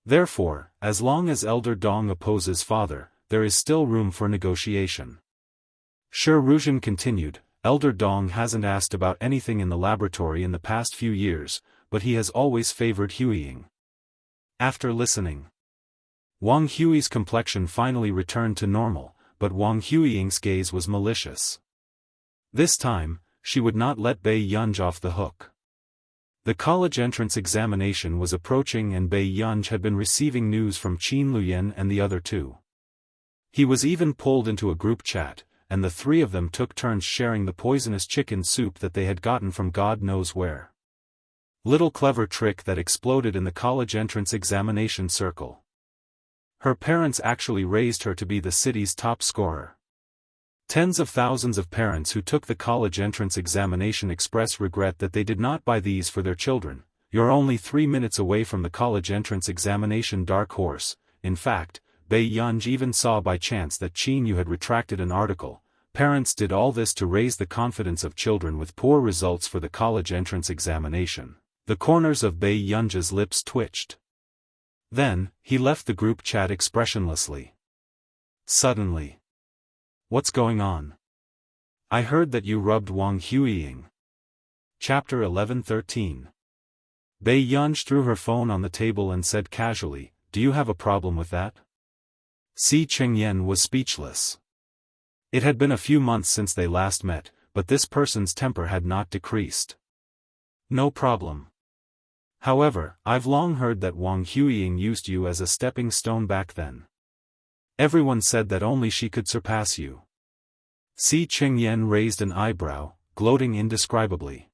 A: Therefore, as long as Elder Dong opposes father, there is still room for negotiation. Shi Ruzhen continued, Elder Dong hasn't asked about anything in the laboratory in the past few years, but he has always favored Huiying. After listening, Wang Hui's complexion finally returned to normal, but Wang Huiying's gaze was malicious. This time, she would not let Bai Yunj off the hook. The college entrance examination was approaching and Bai Yunj had been receiving news from Qin Luyan and the other two. He was even pulled into a group chat, and the three of them took turns sharing the poisonous chicken soup that they had gotten from God knows where. Little clever trick that exploded in the college entrance examination circle. Her parents actually raised her to be the city's top scorer. Tens of thousands of parents who took the college entrance examination express regret that they did not buy these for their children. You're only 3 minutes away from the college entrance examination dark horse. In fact, Bai Yunj even saw by chance that Qin Yu had retracted an article. Parents did all this to raise the confidence of children with poor results for the college entrance examination. The corners of Bai Yunj's lips twitched. Then, he left the group chat expressionlessly. Suddenly. What's going on? I heard that you rubbed Wang Huiying. Chapter 11:13. Bai Yunj threw her phone on the table and said casually, "Do you have a problem with that?" Si Qingyan was speechless. It had been a few months since they last met, but this person's temper had not decreased. No problem. However, I've long heard that Wang Huiying used you as a stepping stone back then. Everyone said that only she could surpass you. Si Qingyan raised an eyebrow, gloating indescribably.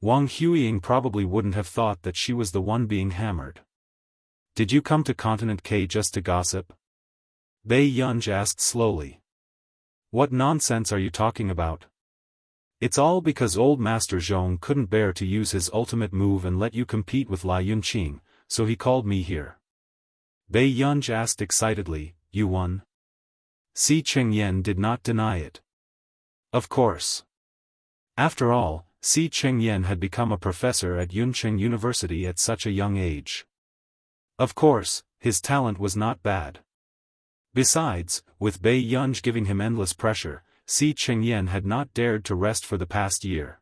A: Wang Huiying probably wouldn't have thought that she was the one being hammered. Did you come to Continent K just to gossip? Bai Yunj asked slowly. What nonsense are you talking about? It's all because old Master Zhong couldn't bear to use his ultimate move and let you compete with Lai Yunqing, so he called me here. Bai Yunj asked excitedly, you won? Si Qingyan did not deny it. Of course. After all, Si Qingyan had become a professor at Yunqing University at such a young age. Of course, his talent was not bad. Besides, with Bai Yunj giving him endless pressure, Si Qingyan had not dared to rest for the past year.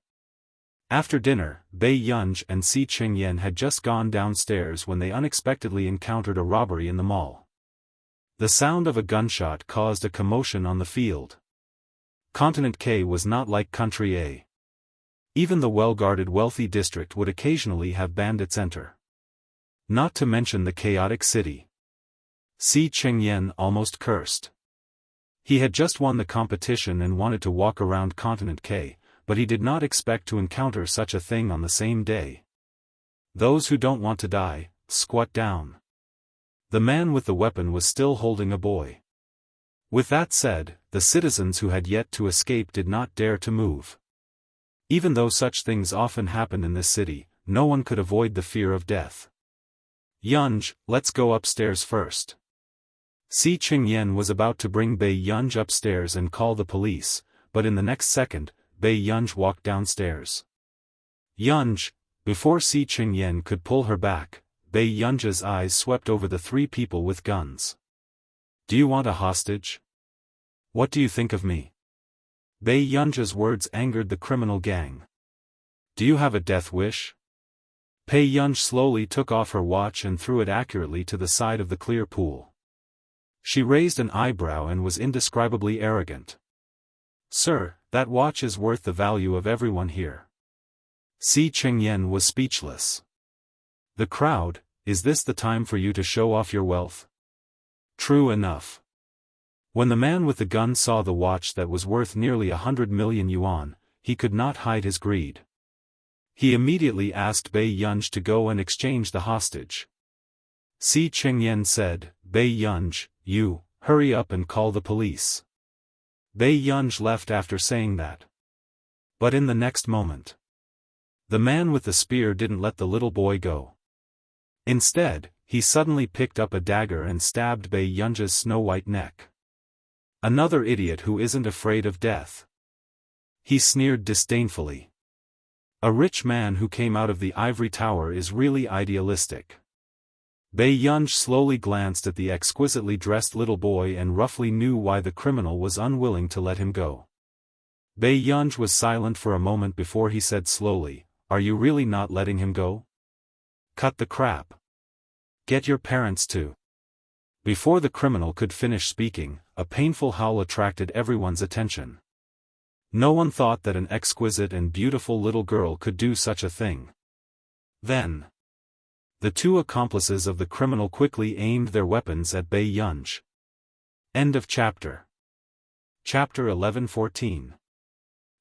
A: After dinner, Bai Yunj and Si Qingyan had just gone downstairs when they unexpectedly encountered a robbery in the mall. The sound of a gunshot caused a commotion on the field. Continent K was not like Country A. Even the well-guarded wealthy district would occasionally have bandits enter. Not to mention the chaotic city. Si Qingyan almost cursed. He had just won the competition and wanted to walk around Continent K, but he did not expect to encounter such a thing on the same day. Those who don't want to die, squat down. The man with the weapon was still holding a boy. With that said, the citizens who had yet to escape did not dare to move. Even though such things often happen in this city, no one could avoid the fear of death. Yunj, let's go upstairs first. Si Qingyan was about to bring Bai Yunj upstairs and call the police, but in the next second, Bai Yunj walked downstairs. Yunj, before Si Qingyan could pull her back, Bai Yunj's eyes swept over the three people with guns. Do you want a hostage? What do you think of me? Bai Yunj's words angered the criminal gang. Do you have a death wish? Bai Yunj slowly took off her watch and threw it accurately to the side of the clear pool. She raised an eyebrow and was indescribably arrogant. Sir, that watch is worth the value of everyone here. Si Qingyan was speechless. The crowd, is this the time for you to show off your wealth? True enough. When the man with the gun saw the watch that was worth nearly 100 million yuan, he could not hide his greed. He immediately asked Bai Yunj to go and exchange the hostage. Si Qingyan said, Bai Yunj, you, hurry up and call the police. Bai Yunj left after saying that. But in the next moment, the man with the spear didn't let the little boy go. Instead, he suddenly picked up a dagger and stabbed Bai Yunj's snow-white neck. Another idiot who isn't afraid of death. He sneered disdainfully. A rich man who came out of the ivory tower is really idealistic. Bai Yunj slowly glanced at the exquisitely dressed little boy and roughly knew why the criminal was unwilling to let him go. Bei Yunj was silent for a moment before he said slowly, "Are you really not letting him go? Cut the crap. Get your parents to." Before the criminal could finish speaking, a painful howl attracted everyone's attention. No one thought that an exquisite and beautiful little girl could do such a thing. Then, the two accomplices of the criminal quickly aimed their weapons at Bei Yunj. End of chapter. Chapter 11:14.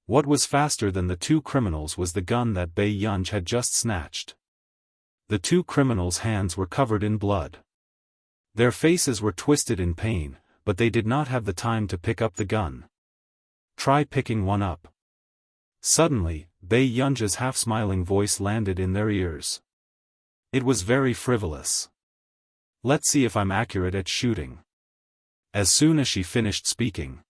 A: What was faster than the two criminals was the gun that Bei Yunj had just snatched. The two criminals' hands were covered in blood. Their faces were twisted in pain, but they did not have the time to pick up the gun. "Try picking one up." Suddenly, Bei Yunj's half-smiling voice landed in their ears. It was very frivolous. "Let's see if I'm accurate at shooting." As soon as she finished speaking,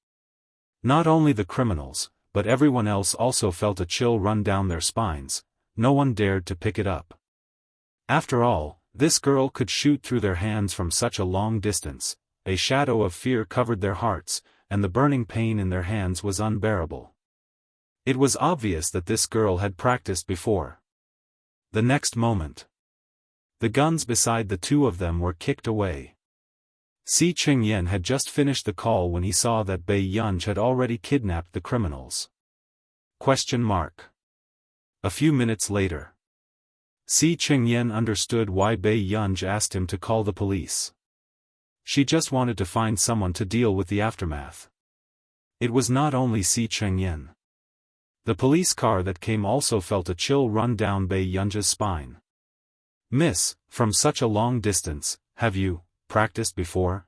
A: not only the criminals, but everyone else also felt a chill run down their spines. No one dared to pick it up. After all, this girl could shoot through their hands from such a long distance. A shadow of fear covered their hearts, and the burning pain in their hands was unbearable. It was obvious that this girl had practiced before. The next moment, the guns beside the two of them were kicked away. Si Qingyan had just finished the call when he saw that Bei Yunj had already kidnapped the criminals. A few minutes later, Si Qingyan understood why Bei Yunj asked him to call the police. She just wanted to find someone to deal with the aftermath. It was not only Si Qingyan. The police car that came also felt a chill run down Bei Yunj's spine. "Miss, from such a long distance, have you practiced before?"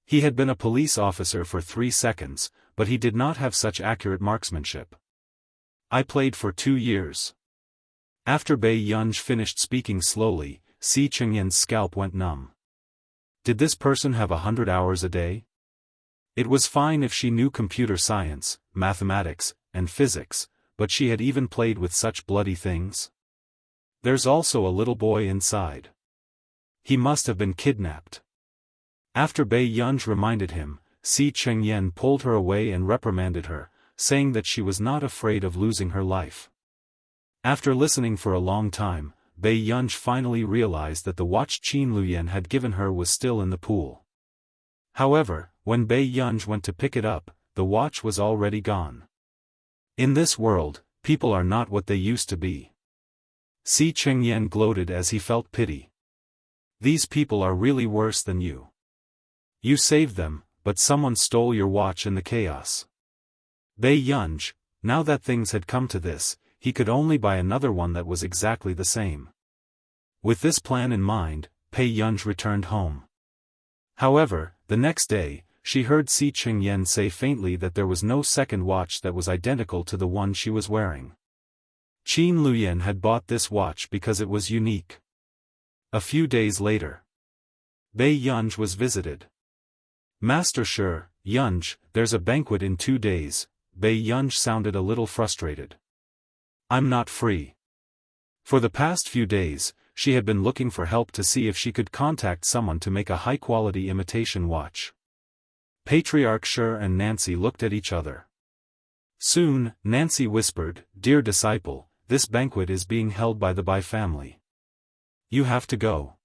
A: He had been a police officer for 3 seconds, but he did not have such accurate marksmanship. "I played for 2 years. After Bei Yunj finished speaking slowly, Si Qingyan's scalp went numb. Did this person have 100 hours a day? It was fine if she knew computer science, mathematics, and physics, but she had even played with such bloody things? There's also a little boy inside. He must have been kidnapped. After Bei Yunj reminded him, Si Qingyan pulled her away and reprimanded her, saying that she was not afraid of losing her life. After listening for a long time, Bei Yunj finally realized that the watch Qin Luyan had given her was still in the pool. However, when Bei Yunj went to pick it up, the watch was already gone. In this world, people are not what they used to be. Si Qingyan gloated as he felt pity. These people are really worse than you. You saved them, but someone stole your watch in the chaos. Bei Yunj, now that things had come to this, he could only buy another one that was exactly the same. With this plan in mind, Bei Yunj returned home. However, the next day, she heard Si Qingyan say faintly that there was no second watch that was identical to the one she was wearing. Qin Luyan had bought this watch because it was unique. A few days later, Bei Yunj was visited. "Master Shi, Yunj, there's a banquet in 2 days, Bei Yunj sounded a little frustrated. "I'm not free." For the past few days, she had been looking for help to see if she could contact someone to make a high-quality imitation watch. Patriarch Shi and Nancy looked at each other. Soon, Nancy whispered, "Dear disciple, this banquet is being held by the Bai family. You have to go."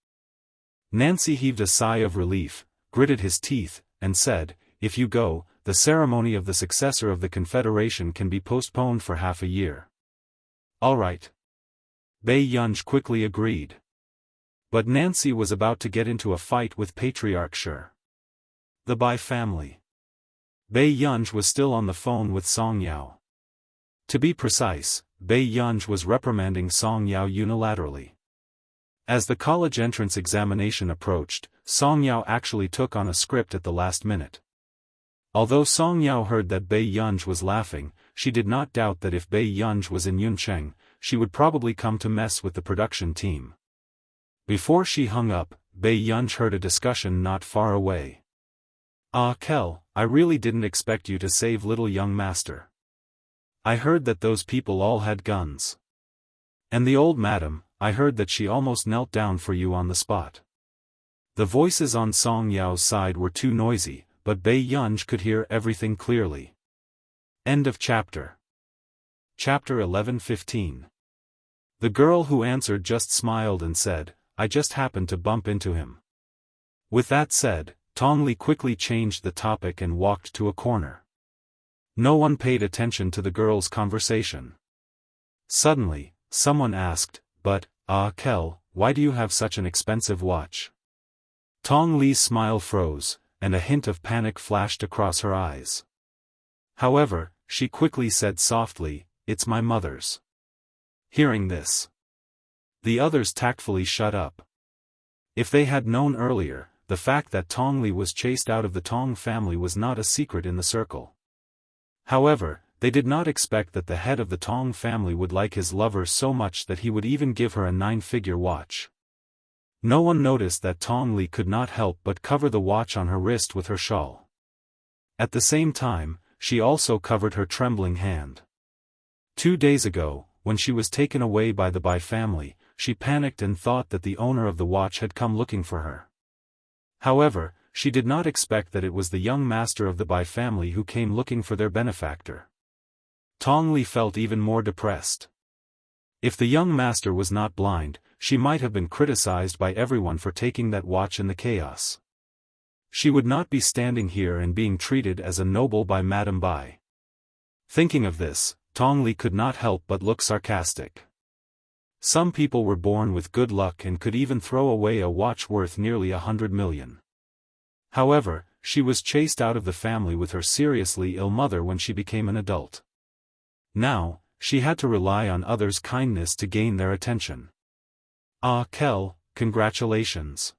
A: Nancy heaved a sigh of relief, gritted his teeth, and said, "If you go, the ceremony of the successor of the Confederation can be postponed for half a year." "All right." Bei Yunj quickly agreed. But Nancy was about to get into a fight with Patriarch Shi. The Bai family. Bei Yunj was still on the phone with Song Yao. To be precise, Bei Yunj was reprimanding Song Yao unilaterally. As the college entrance examination approached, Song Yao actually took on a script at the last minute. Although Song Yao heard that Bei Yunj was laughing, she did not doubt that if Bei Yunj was in Yuncheng, she would probably come to mess with the production team. Before she hung up, Bei Yunj heard a discussion not far away. "Ah Kel, I really didn't expect you to save little young master. I heard that those people all had guns. And the old madam, I heard that she almost knelt down for you on the spot." The voices on Song Yao's side were too noisy, but Bei Yunj could hear everything clearly. End of chapter. Chapter 11:15. The girl who answered just smiled and said, "I just happened to bump into him." With that said, Tong Li quickly changed the topic and walked to a corner. No one paid attention to the girl's conversation. Suddenly, someone asked, "But, Kel, why do you have such an expensive watch?" Tong Li's smile froze, and a hint of panic flashed across her eyes. However, she quickly said softly, "It's my mother's." Hearing this, the others tactfully shut up. If they had known earlier, the fact that Tong Li was chased out of the Tong family was not a secret in the circle. However, they did not expect that the head of the Tong family would like his lover so much that he would even give her a 9-figure watch. No one noticed that Tong Li could not help but cover the watch on her wrist with her shawl. At the same time, she also covered her trembling hand. 2 days ago, when she was taken away by the Bai family, she panicked and thought that the owner of the watch had come looking for her. However, she did not expect that it was the young master of the Bai family who came looking for their benefactor. Tong Li felt even more depressed. If the young master was not blind, she might have been criticized by everyone for taking that watch in the chaos. She would not be standing here and being treated as a noble by Madame Bai. Thinking of this, Tong Li could not help but look sarcastic. Some people were born with good luck and could even throw away a watch worth nearly 100 million. However, she was chased out of the family with her seriously ill mother when she became an adult. Now, she had to rely on others' kindness to gain their attention. Kel, congratulations.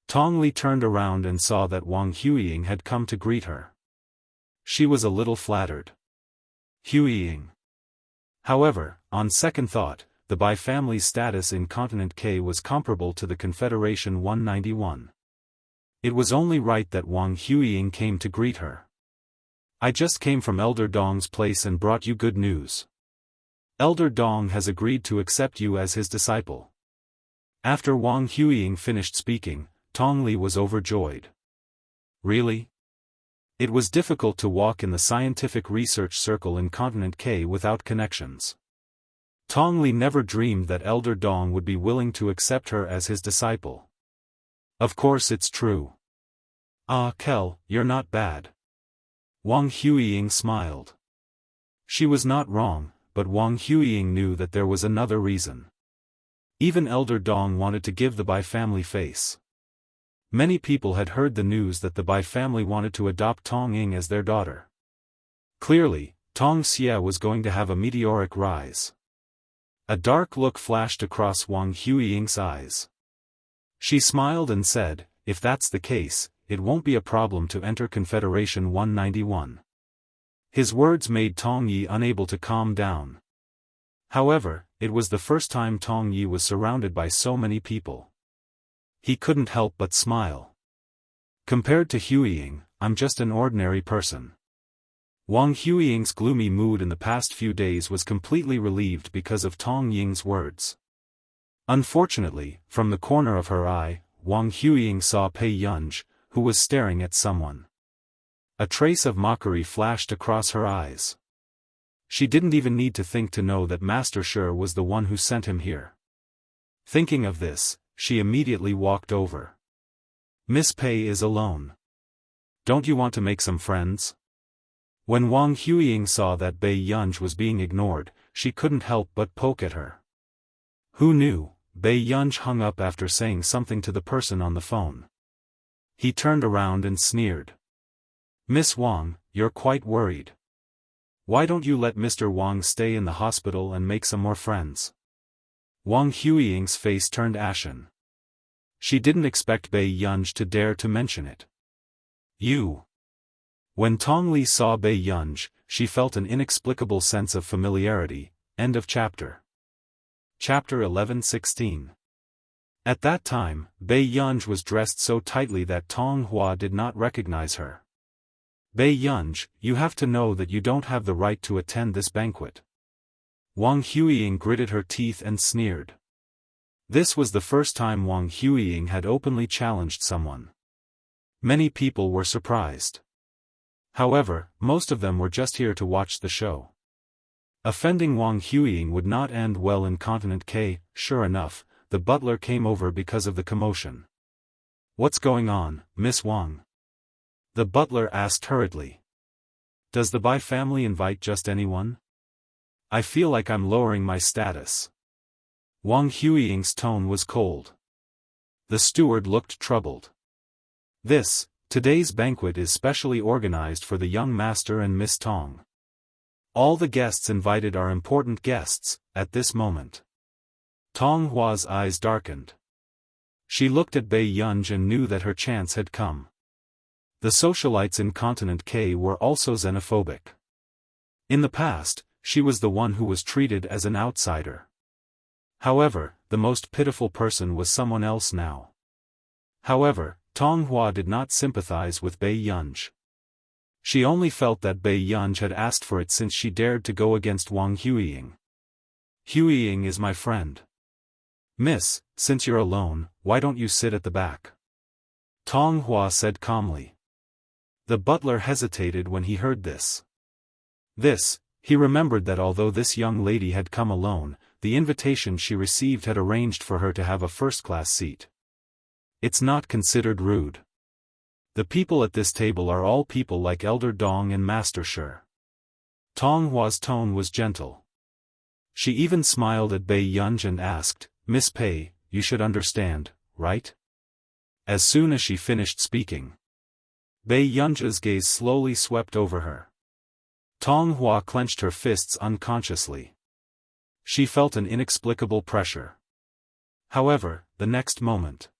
A: Tong Li turned around and saw that Wang Huiying had come to greet her. She was a little flattered. Huiying. However, on second thought, the Bai family's status in Continent K was comparable to the Confederation 191. It was only right that Wang Huiying came to greet her. "I just came from Elder Dong's place and brought you good news. Elder Dong has agreed to accept you as his disciple." After Wang Huiying finished speaking, Tong Li was overjoyed. Really? It was difficult to walk in the scientific research circle in Continent K without connections. Tong Li never dreamed that Elder Dong would be willing to accept her as his disciple. Of course it's true. Kel, you're not bad. Wang Huiying smiled. She was not wrong, but Wang Huiying knew that there was another reason. Even Elder Dong wanted to give the Bai family face. Many people had heard the news that the Bai family wanted to adopt Tong Ying as their daughter. Clearly, Tong Xie was going to have a meteoric rise. A dark look flashed across Wang Huiying's eyes. She smiled and said, "If that's the case, it won't be a problem to enter Confederation 191. His words made Tong Yi unable to calm down. However, it was the first time Tong Yi was surrounded by so many people. He couldn't help but smile. Compared to Huiying, I'm just an ordinary person. Wang Huiying's gloomy mood in the past few days was completely relieved because of Tong Ying's words. Unfortunately, from the corner of her eye, Wang Huiying saw Pei Yunj, who was staring at someone. A trace of mockery flashed across her eyes. She didn't even need to think to know that Master Shi was the one who sent him here. Thinking of this, she immediately walked over. "Miss Pei is alone. Don't you want to make some friends?" When Wang Huiying saw that Pei Yunj was being ignored, she couldn't help but poke at her. Who knew? Pei Yunj hung up after saying something to the person on the phone. He turned around and sneered. "Miss Wang, you're quite worried. Why don't you let Mr. Wang stay in the hospital and make some more friends?" Wang Huiying's face turned ashen. She didn't expect Pei Yunj to dare to mention it. "You." When Tong Li saw Pei Yunj, she felt an inexplicable sense of familiarity. End of chapter. Chapter 11:16. At that time, Pei Yunj was dressed so tightly that Tong Hua did not recognize her. "Pei Yunj, you have to know that you don't have the right to attend this banquet." Wang Huiying gritted her teeth and sneered. This was the first time Wang Huiying had openly challenged someone. Many people were surprised. However, most of them were just here to watch the show. Offending Wang Huiying would not end well in Continent K. Sure enough, the butler came over because of the commotion. "What's going on, Miss Wang?" the butler asked hurriedly. "Does the Bai family invite just anyone? I feel like I'm lowering my status." Wang Huiying's tone was cold. The steward looked troubled. Today's banquet is specially organized for the young master and Miss Tong. All the guests invited are important guests, at this moment. Tong Hua's eyes darkened. She looked at Bai Yunj and knew that her chance had come. The socialites in Continent K were also xenophobic. In the past, she was the one who was treated as an outsider. However, the most pitiful person was someone else now. However, Tong Hua did not sympathize with Bai Yunj. She only felt that Bai Yunj had asked for it since she dared to go against Wang Huiying. "Huiying is my friend. Miss, since you're alone, why don't you sit at the back?" Tong Hua said calmly. The butler hesitated when he heard this. He remembered that although this young lady had come alone, the invitation she received had arranged for her to have a first-class seat. It's not considered rude. The people at this table are all people like Elder Dong and Master Shi. Tong Hua's tone was gentle. She even smiled at Bai Yunj and asked, "Miss Pei, you should understand, right?" As soon as she finished speaking, Bai Yunj's gaze slowly swept over her. Tong Hua clenched her fists unconsciously. She felt an inexplicable pressure. However, the next moment.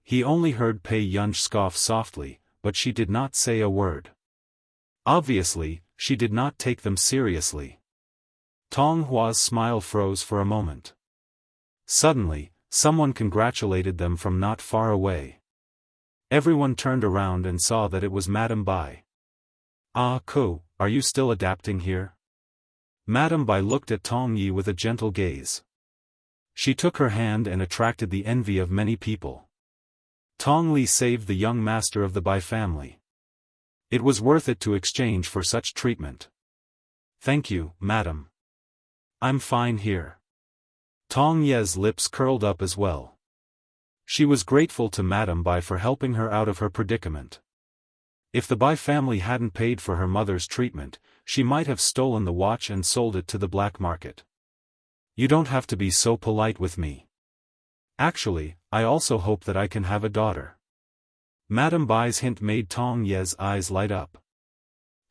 A: He only heard Bai Yunj scoff softly, but she did not say a word. Obviously, she did not take them seriously. Tong Hua's smile froze for a moment. Suddenly, someone congratulated them from not far away. Everyone turned around and saw that it was Madame Bai. "Ah Ko, are you still adapting here?" Madame Bai looked at Tong Yi with a gentle gaze. She took her hand and attracted the envy of many people. Tong Li saved the young master of the Bai family. It was worth it to exchange for such treatment. "Thank you, madam. I'm fine here." Tong Ye's lips curled up as well. She was grateful to Madame Bai for helping her out of her predicament. If the Bai family hadn't paid for her mother's treatment, she might have stolen the watch and sold it to the black market. "You don't have to be so polite with me. Actually, I also hope that I can have a daughter." Madame Bai's hint made Tong Ye's eyes light up.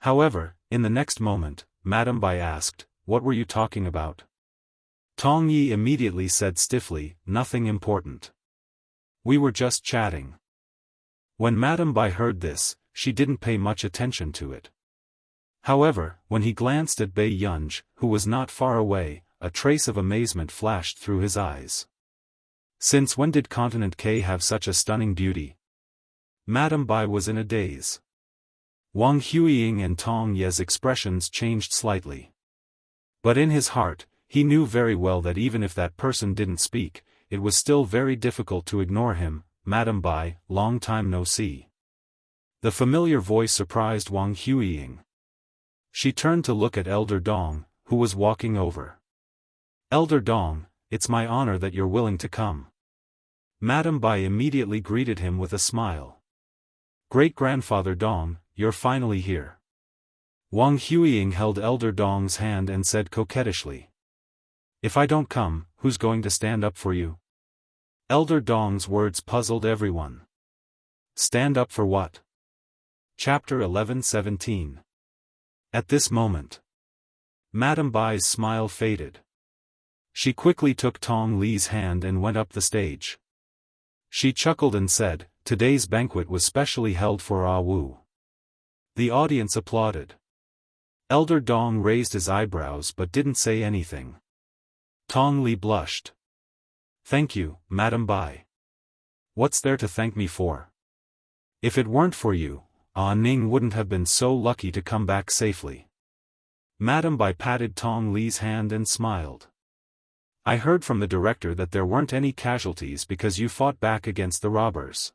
A: However, in the next moment, Madame Bai asked, "What were you talking about?" Tong Yi immediately said stiffly, "Nothing important. We were just chatting." When Madame Bai heard this, she didn't pay much attention to it. However, when he glanced at Bai Yunj, who was not far away, a trace of amazement flashed through his eyes. Since when did Continent K have such a stunning beauty? Madame Bai was in a daze. Wang Huiying and Tong Ye's expressions changed slightly. But in his heart, he knew very well that even if that person didn't speak, it was still very difficult to ignore him. "Madame Bai, long time no see." The familiar voice surprised Wang Huiying. She turned to look at Elder Dong, who was walking over. "Elder Dong, it's my honor that you're willing to come." Madame Bai immediately greeted him with a smile. "Great-grandfather Dong, you're finally here." Wang Huiying held Elder Dong's hand and said coquettishly, "If I don't come, who's going to stand up for you?" Elder Dong's words puzzled everyone. Stand up for what? Chapter 11:17. At this moment, Madame Bai's smile faded. She quickly took Tong Li's hand and went up the stage. She chuckled and said, "Today's banquet was specially held for Ah Wu." The audience applauded. Elder Dong raised his eyebrows but didn't say anything. Tong Li blushed. "Thank you, Madame Bai. What's there to thank me for? If it weren't for you, Ah Ning wouldn't have been so lucky to come back safely." Madame Bai patted Tong Li's hand and smiled. "I heard from the director that there weren't any casualties because you fought back against the robbers."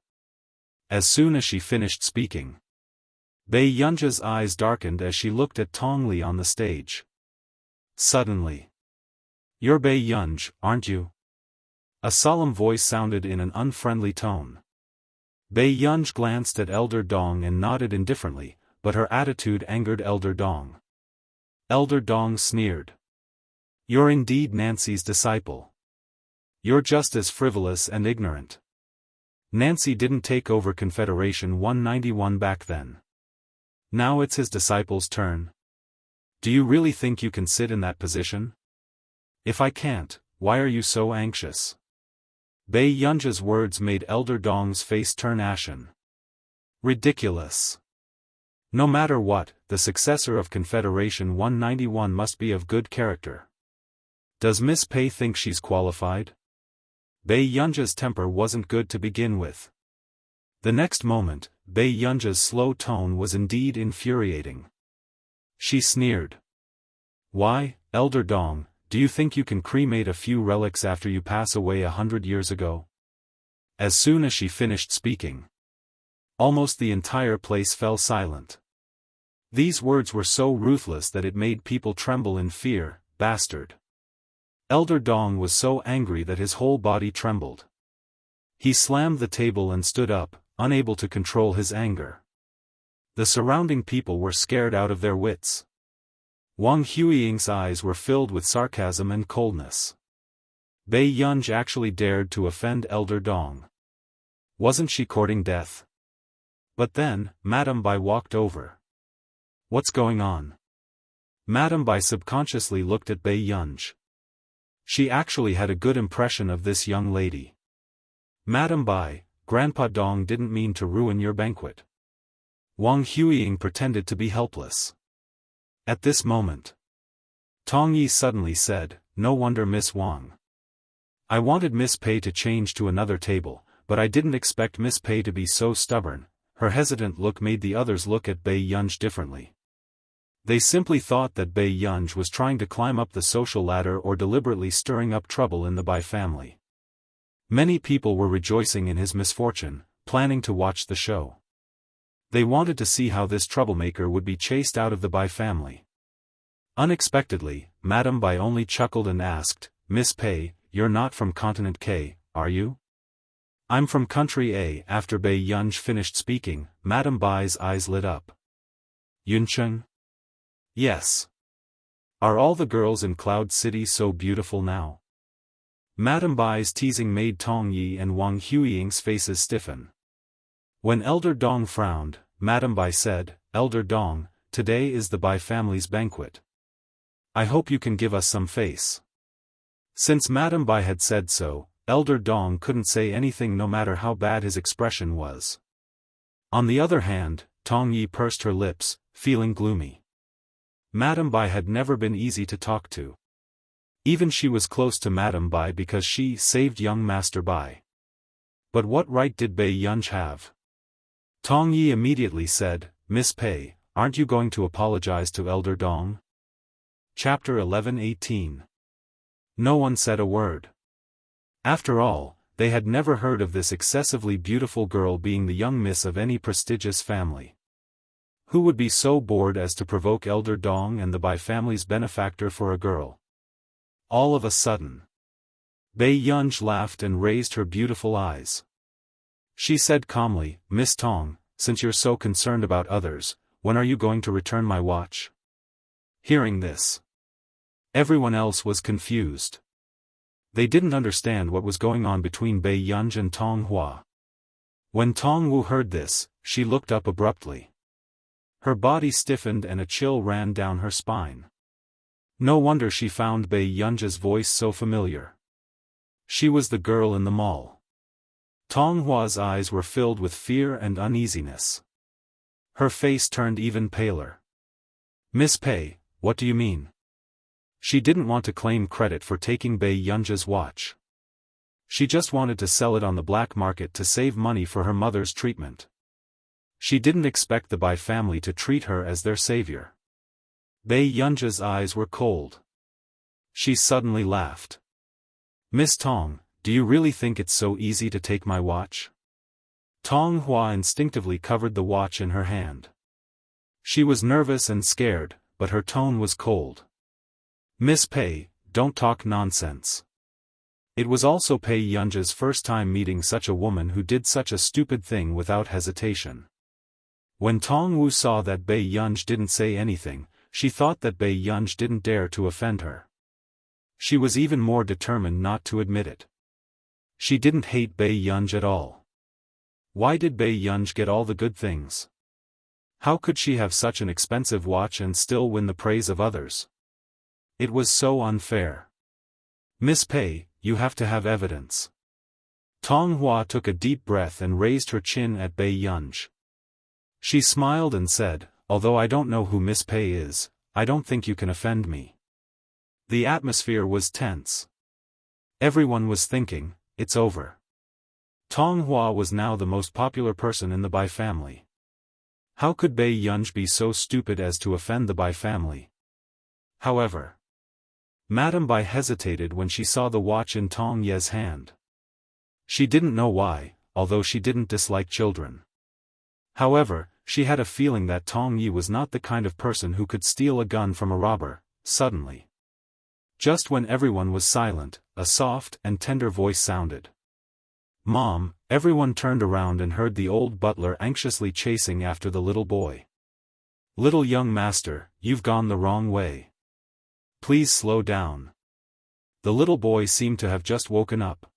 A: As soon as she finished speaking, Bei Yunja's eyes darkened as she looked at Tong Li on the stage. Suddenly. "You're Bei Yunj, aren't you?" A solemn voice sounded in an unfriendly tone. Bei Yunj glanced at Elder Dong and nodded indifferently, but her attitude angered Elder Dong. Elder Dong sneered. "You're indeed Nancy's disciple. You're just as frivolous and ignorant. Nancy didn't take over Confederation 191 back then. Now it's his disciple's turn. Do you really think you can sit in that position? If I can't, why are you so anxious?" Bei Yunja's words made Elder Dong's face turn ashen. Ridiculous. No matter what, the successor of Confederation 191 must be of good character. Does Miss Pei think she's qualified? Bei Yunja's temper wasn't good to begin with. The next moment, Bei Yunja's slow tone was indeed infuriating. She sneered. "Why, Elder Dong, do you think you can cremate a few relics after you pass away 100 years ago?" As soon as she finished speaking, almost the entire place fell silent. These words were so ruthless that it made people tremble in fear. Bastard. Elder Dong was so angry that his whole body trembled. He slammed the table and stood up, unable to control his anger. The surrounding people were scared out of their wits. Wang Huiying's eyes were filled with sarcasm and coldness. Bei Yunj actually dared to offend Elder Dong. Wasn't she courting death? But then, Madame Bai walked over. What's going on? Madame Bai subconsciously looked at Bei Yunj. She actually had a good impression of this young lady. Madame Bai, Grandpa Dong didn't mean to ruin your banquet. Wang Huiying pretended to be helpless. At this moment, Tong Yi suddenly said, "No wonder Miss Wang. I wanted Miss Pei to change to another table, but I didn't expect Miss Pei to be so stubborn." Her hesitant look made the others look at Bei Yunj differently. They simply thought that Bei Yunj was trying to climb up the social ladder or deliberately stirring up trouble in the Bai family. Many people were rejoicing in his misfortune, planning to watch the show. They wanted to see how this troublemaker would be chased out of the Bai family. Unexpectedly, Madame Bai only chuckled and asked, "Miss Pei, you're not from Continent K, are you?" "I'm from Country A." After Bei Yunj finished speaking, Madame Bai's eyes lit up. "Yuncheng?" "Yes. Are all the girls in Cloud City so beautiful now?" Madame Bai's teasing made Tong Yi and Wang Huiying's faces stiffen. When Elder Dong frowned, Madame Bai said, "Elder Dong, today is the Bai family's banquet. I hope you can give us some face." Since Madame Bai had said so, Elder Dong couldn't say anything no matter how bad his expression was. On the other hand, Tong Yi pursed her lips, feeling gloomy. Madame Bai had never been easy to talk to. Even she was close to Madame Bai because she saved young Master Bai. But what right did Bei Yunj have? Tong Yi immediately said, "Miss Pei, aren't you going to apologize to Elder Dong?" Chapter 11:18. No one said a word. After all, they had never heard of this excessively beautiful girl being the young miss of any prestigious family. Who would be so bored as to provoke Elder Dong and the Bai family's benefactor for a girl? All of a sudden, Bei Yunj laughed and raised her beautiful eyes. She said calmly, "Miss Tong, since you're so concerned about others, when are you going to return my watch?" Hearing this, everyone else was confused. They didn't understand what was going on between Bei Yunj and Tong Hua. When Tong Wu heard this, she looked up abruptly. Her body stiffened and a chill ran down her spine. No wonder she found Bei Yunja's voice so familiar. She was the girl in the mall. Tong Hua's eyes were filled with fear and uneasiness. Her face turned even paler. "Miss Pei, what do you mean?" She didn't want to claim credit for taking Bei Yunja's watch. She just wanted to sell it on the black market to save money for her mother's treatment. She didn't expect the Bai family to treat her as their savior. Bei Yunja's eyes were cold. She suddenly laughed. "Miss Tong, do you really think it's so easy to take my watch?" Tong Hua instinctively covered the watch in her hand. She was nervous and scared, but her tone was cold. "Miss Pei, don't talk nonsense." It was also Pei Yunja's first time meeting such a woman who did such a stupid thing without hesitation. When Tong Wu saw that Bei Yunj didn't say anything, she thought that Bei Yunj didn't dare to offend her. She was even more determined not to admit it. She didn't hate Bei Yunj at all. Why did Bei Yunj get all the good things? How could she have such an expensive watch and still win the praise of others? It was so unfair. "Miss Pei, you have to have evidence." Tong Hua took a deep breath and raised her chin at Bei Yunj. She smiled and said, "Although I don't know who Miss Pei is, I don't think you can offend me." The atmosphere was tense. Everyone was thinking, it's over. Tong Hua was now the most popular person in the Bai family. How could Bei Yunj be so stupid as to offend the Bai family? However, Madame Bai hesitated when she saw the watch in Tong Ye's hand. She didn't know why, although she didn't dislike children. However, she had a feeling that Tong Yi was not the kind of person who could steal a gun from a robber, suddenly. Just when everyone was silent, a soft and tender voice sounded. "Mom," everyone turned around and heard the old butler anxiously chasing after the little boy. "Little young master, you've gone the wrong way. Please slow down." The little boy seemed to have just woken up.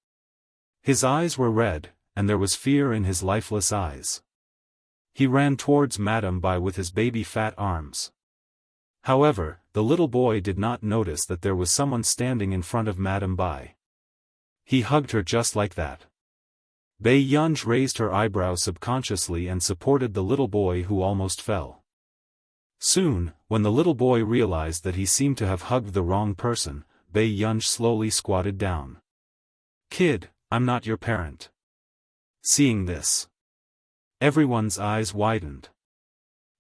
A: His eyes were red, and there was fear in his lifeless eyes. He ran towards Madame Bai with his baby fat arms. However, the little boy did not notice that there was someone standing in front of Madame Bai. He hugged her just like that. Bei Yunj raised her eyebrows subconsciously and supported the little boy who almost fell. Soon, when the little boy realized that he seemed to have hugged the wrong person, Bei Yunj slowly squatted down. "Kid, I'm not your parent." Seeing this, everyone's eyes widened.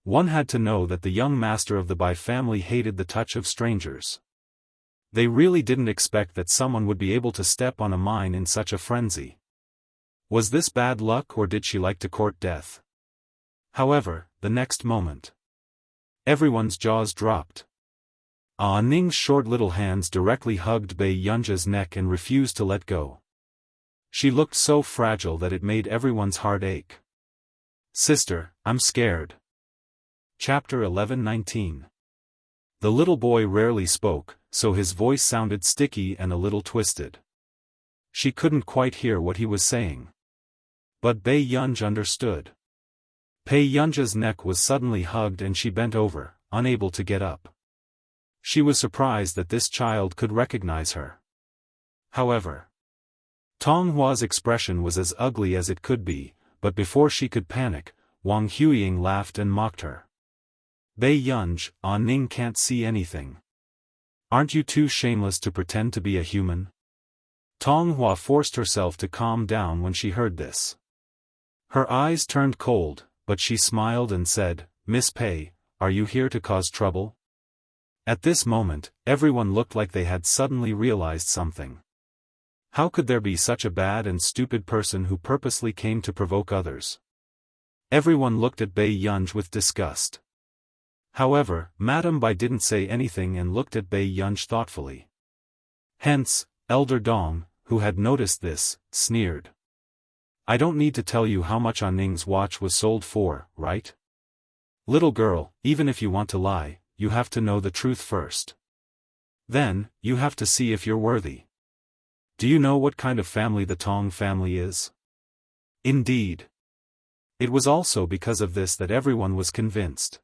A: One had to know that the young master of the Bai family hated the touch of strangers. They really didn't expect that someone would be able to step on a mine in such a frenzy. Was this bad luck or did she like to court death? However, the next moment, everyone's jaws dropped. Ah Ning's short little hands directly hugged Bei Yunja's neck and refused to let go. She looked so fragile that it made everyone's heart ache. "Sister, I'm scared." Chapter 11:19. The little boy rarely spoke, so his voice sounded sticky and a little twisted. She couldn't quite hear what he was saying. But Bei Yunj understood. Pei Yunja's neck was suddenly hugged and she bent over, unable to get up. She was surprised that this child could recognize her. However, Tong Hua's expression was as ugly as it could be, but before she could panic, Wang Huiying laughed and mocked her. "Bei Yunj, Ah Ning can't see anything. Aren't you too shameless to pretend to be a human?" Tong Hua forced herself to calm down when she heard this. Her eyes turned cold, but she smiled and said, "Miss Pei, are you here to cause trouble?" At this moment, everyone looked like they had suddenly realized something. How could there be such a bad and stupid person who purposely came to provoke others? Everyone looked at Bei Yunj with disgust. However, Madame Bai didn't say anything and looked at Bei Yunj thoughtfully. Hence, Elder Dong, who had noticed this, sneered. "I don't need to tell you how much Ah Ning's watch was sold for, right? Little girl, even if you want to lie, you have to know the truth first. Then, you have to see if you're worthy. Do you know what kind of family the Tong family is?" Indeed. It was also because of this that everyone was convinced.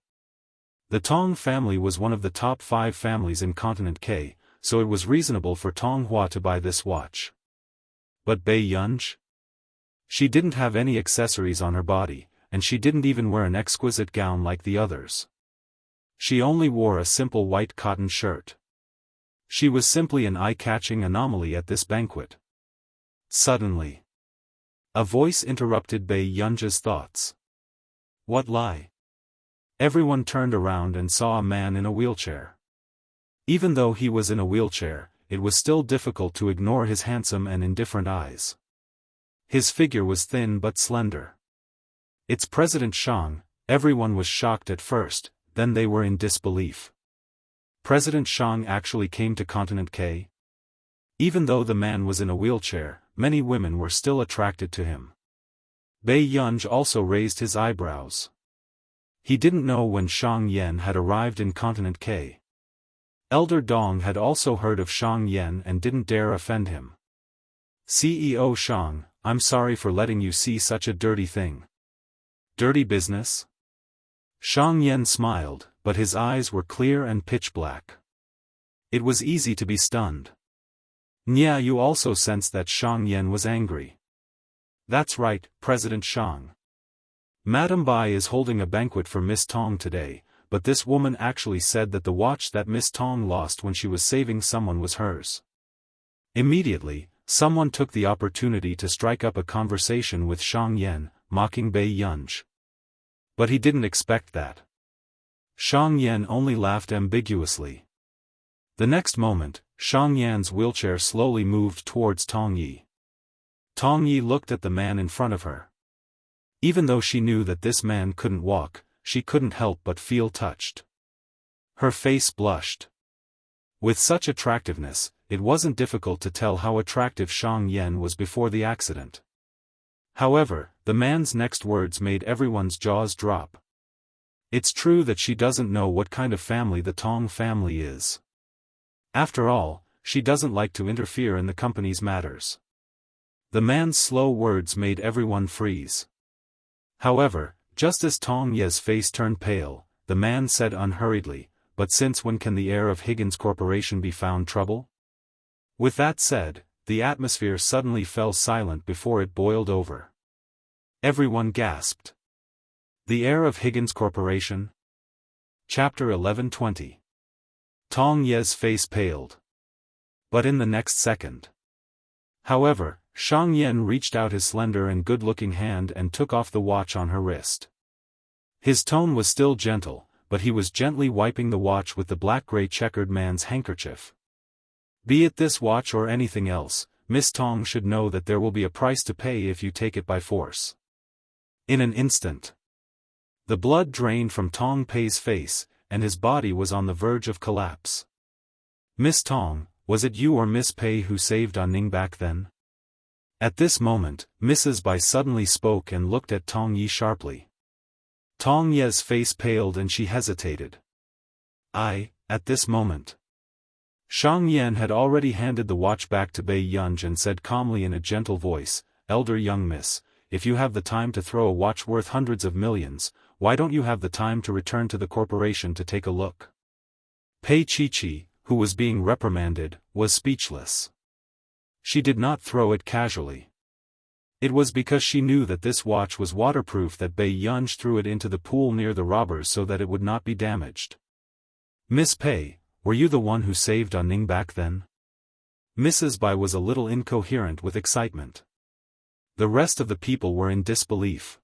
A: The Tong family was one of the top 5 families in Continent K, so it was reasonable for Tong Hua to buy this watch. But Bei Yunj? She didn't have any accessories on her body, and she didn't even wear an exquisite gown like the others. She only wore a simple white cotton shirt. She was simply an eye-catching anomaly at this banquet. Suddenly, a voice interrupted Bei Yunja's thoughts. "What lie?" Everyone turned around and saw a man in a wheelchair. Even though he was in a wheelchair, it was still difficult to ignore his handsome and indifferent eyes. His figure was thin but slender. "It's President Shang," Everyone was shocked at first, then they were in disbelief. President Shang actually came to Continent K? Even though the man was in a wheelchair, many women were still attracted to him. Bei Yunj also raised his eyebrows. He didn't know when Shang Yan had arrived in Continent K. Elder Dong had also heard of Shang Yan and didn't dare offend him. CEO Shang, I'm sorry for letting you see such a dirty thing. Dirty business? Shang Yan smiled, but his eyes were clear and pitch black. It was easy to be stunned. Nya, you also sensed that Shang Yan was angry. That's right, President Shang. Madame Bai is holding a banquet for Miss Tong today, but this woman actually said that the watch that Miss Tong lost when she was saving someone was hers. Immediately, someone took the opportunity to strike up a conversation with Shang Yan, mocking Bei Yunj. But he didn't expect that. Shang Yan only laughed ambiguously. The next moment, Shang Yan's wheelchair slowly moved towards Tong Yi. Tong Yi looked at the man in front of her. Even though she knew that this man couldn't walk, she couldn't help but feel touched. Her face blushed. With such attractiveness, it wasn't difficult to tell how attractive Shang Yan was before the accident. However, the man's next words made everyone's jaws drop. It's true that she doesn't know what kind of family the Tong family is. After all, she doesn't like to interfere in the company's matters. The man's slow words made everyone freeze. However, just as Tong Ye's face turned pale, the man said unhurriedly, but since when can the heir of Higgins Corporation be found trouble? With that said, the atmosphere suddenly fell silent before it boiled over. Everyone gasped. The heir of Higgins Corporation? Chapter 11:20. Tong Ye's face paled. But in the next second. However, Shang Yan reached out his slender and good-looking hand and took off the watch on her wrist. His tone was still gentle, but he was gently wiping the watch with the black-gray checkered man's handkerchief. Be it this watch or anything else, Miss Tong should know that there will be a price to pay if you take it by force. In an instant, the blood drained from Tong Pei's face, and his body was on the verge of collapse. Miss Tong, was it you or Miss Pei who saved Ning back then? At this moment, Mrs. Bai suddenly spoke and looked at Tong Yi sharply. Tong Ye's face paled and she hesitated. At this moment. Shang Yan had already handed the watch back to Bei Yunj and said calmly in a gentle voice, Elder young miss, if you have the time to throw a watch worth hundreds of millions, why don't you have the time to return to the corporation to take a look? Pei Chi-Chi, who was being reprimanded, was speechless. She did not throw it casually. It was because she knew that this watch was waterproof that Bei Yunj threw it into the pool near the robbers so that it would not be damaged. Miss Pei, were you the one who saved Ning back then? Mrs. Bai was a little incoherent with excitement. The rest of the people were in disbelief.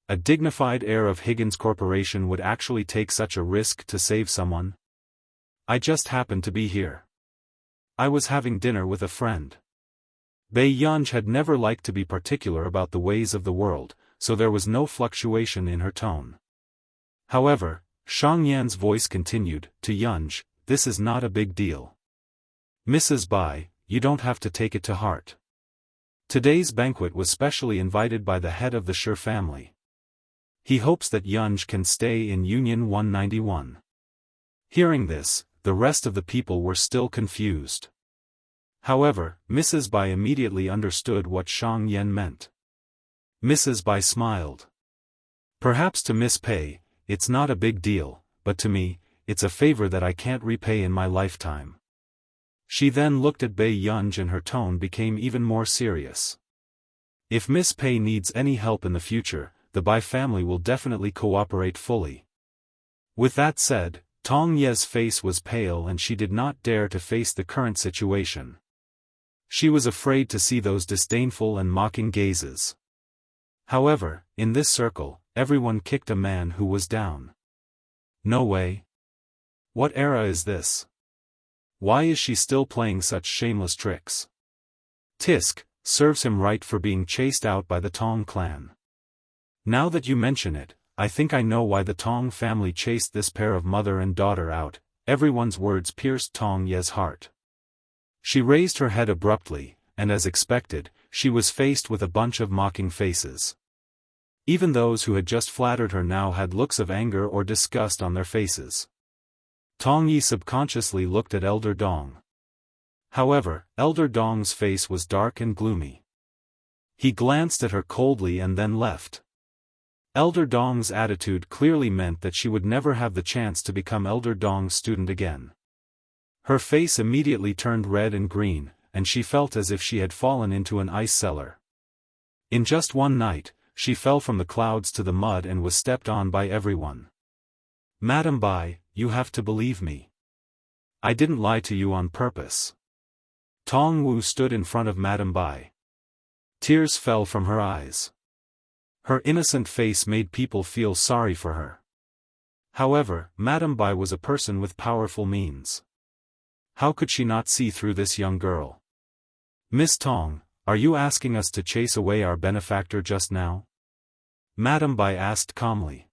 A: A dignified heir of Higgins Corporation would actually take such a risk to save someone? I just happened to be here. I was having dinner with a friend. Bei Yunj had never liked to be particular about the ways of the world, so there was no fluctuation in her tone. However, Shang Yan's voice continued, to Yunj, this is not a big deal. Mrs. Bai, you don't have to take it to heart. Today's banquet was specially invited by the head of the Shi family. He hopes that Yunj can stay in Union 191. Hearing this, the rest of the people were still confused. However, Mrs. Bai immediately understood what Shang Yan meant. Mrs. Bai smiled. Perhaps to Miss Pei, it's not a big deal, but to me, it's a favor that I can't repay in my lifetime. She then looked at Bei Yunj and her tone became even more serious. If Miss Pei needs any help in the future, the Bai family will definitely cooperate fully. With that said, Tong Ye's face was pale and she did not dare to face the current situation. She was afraid to see those disdainful and mocking gazes. However, in this circle, everyone kicked a man who was down. No way. What era is this? Why is she still playing such shameless tricks? Tisk, serves him right for being chased out by the Tong clan. Now that you mention it, I think I know why the Tong family chased this pair of mother and daughter out. Everyone's words pierced Tong Ye's heart. She raised her head abruptly, and as expected, she was faced with a bunch of mocking faces. Even those who had just flattered her now had looks of anger or disgust on their faces. Tong Yi subconsciously looked at Elder Dong. However, Elder Dong's face was dark and gloomy. He glanced at her coldly and then left. Elder Dong's attitude clearly meant that she would never have the chance to become Elder Dong's student again. Her face immediately turned red and green, and she felt as if she had fallen into an ice cellar. In just one night, she fell from the clouds to the mud and was stepped on by everyone. Madam Bai, you have to believe me. I didn't lie to you on purpose. Tong Wu stood in front of Madam Bai. Tears fell from her eyes. Her innocent face made people feel sorry for her. However, Madam Bai was a person with powerful means. How could she not see through this young girl? Miss Tong, are you asking us to chase away our benefactor just now? Madam Bai asked calmly.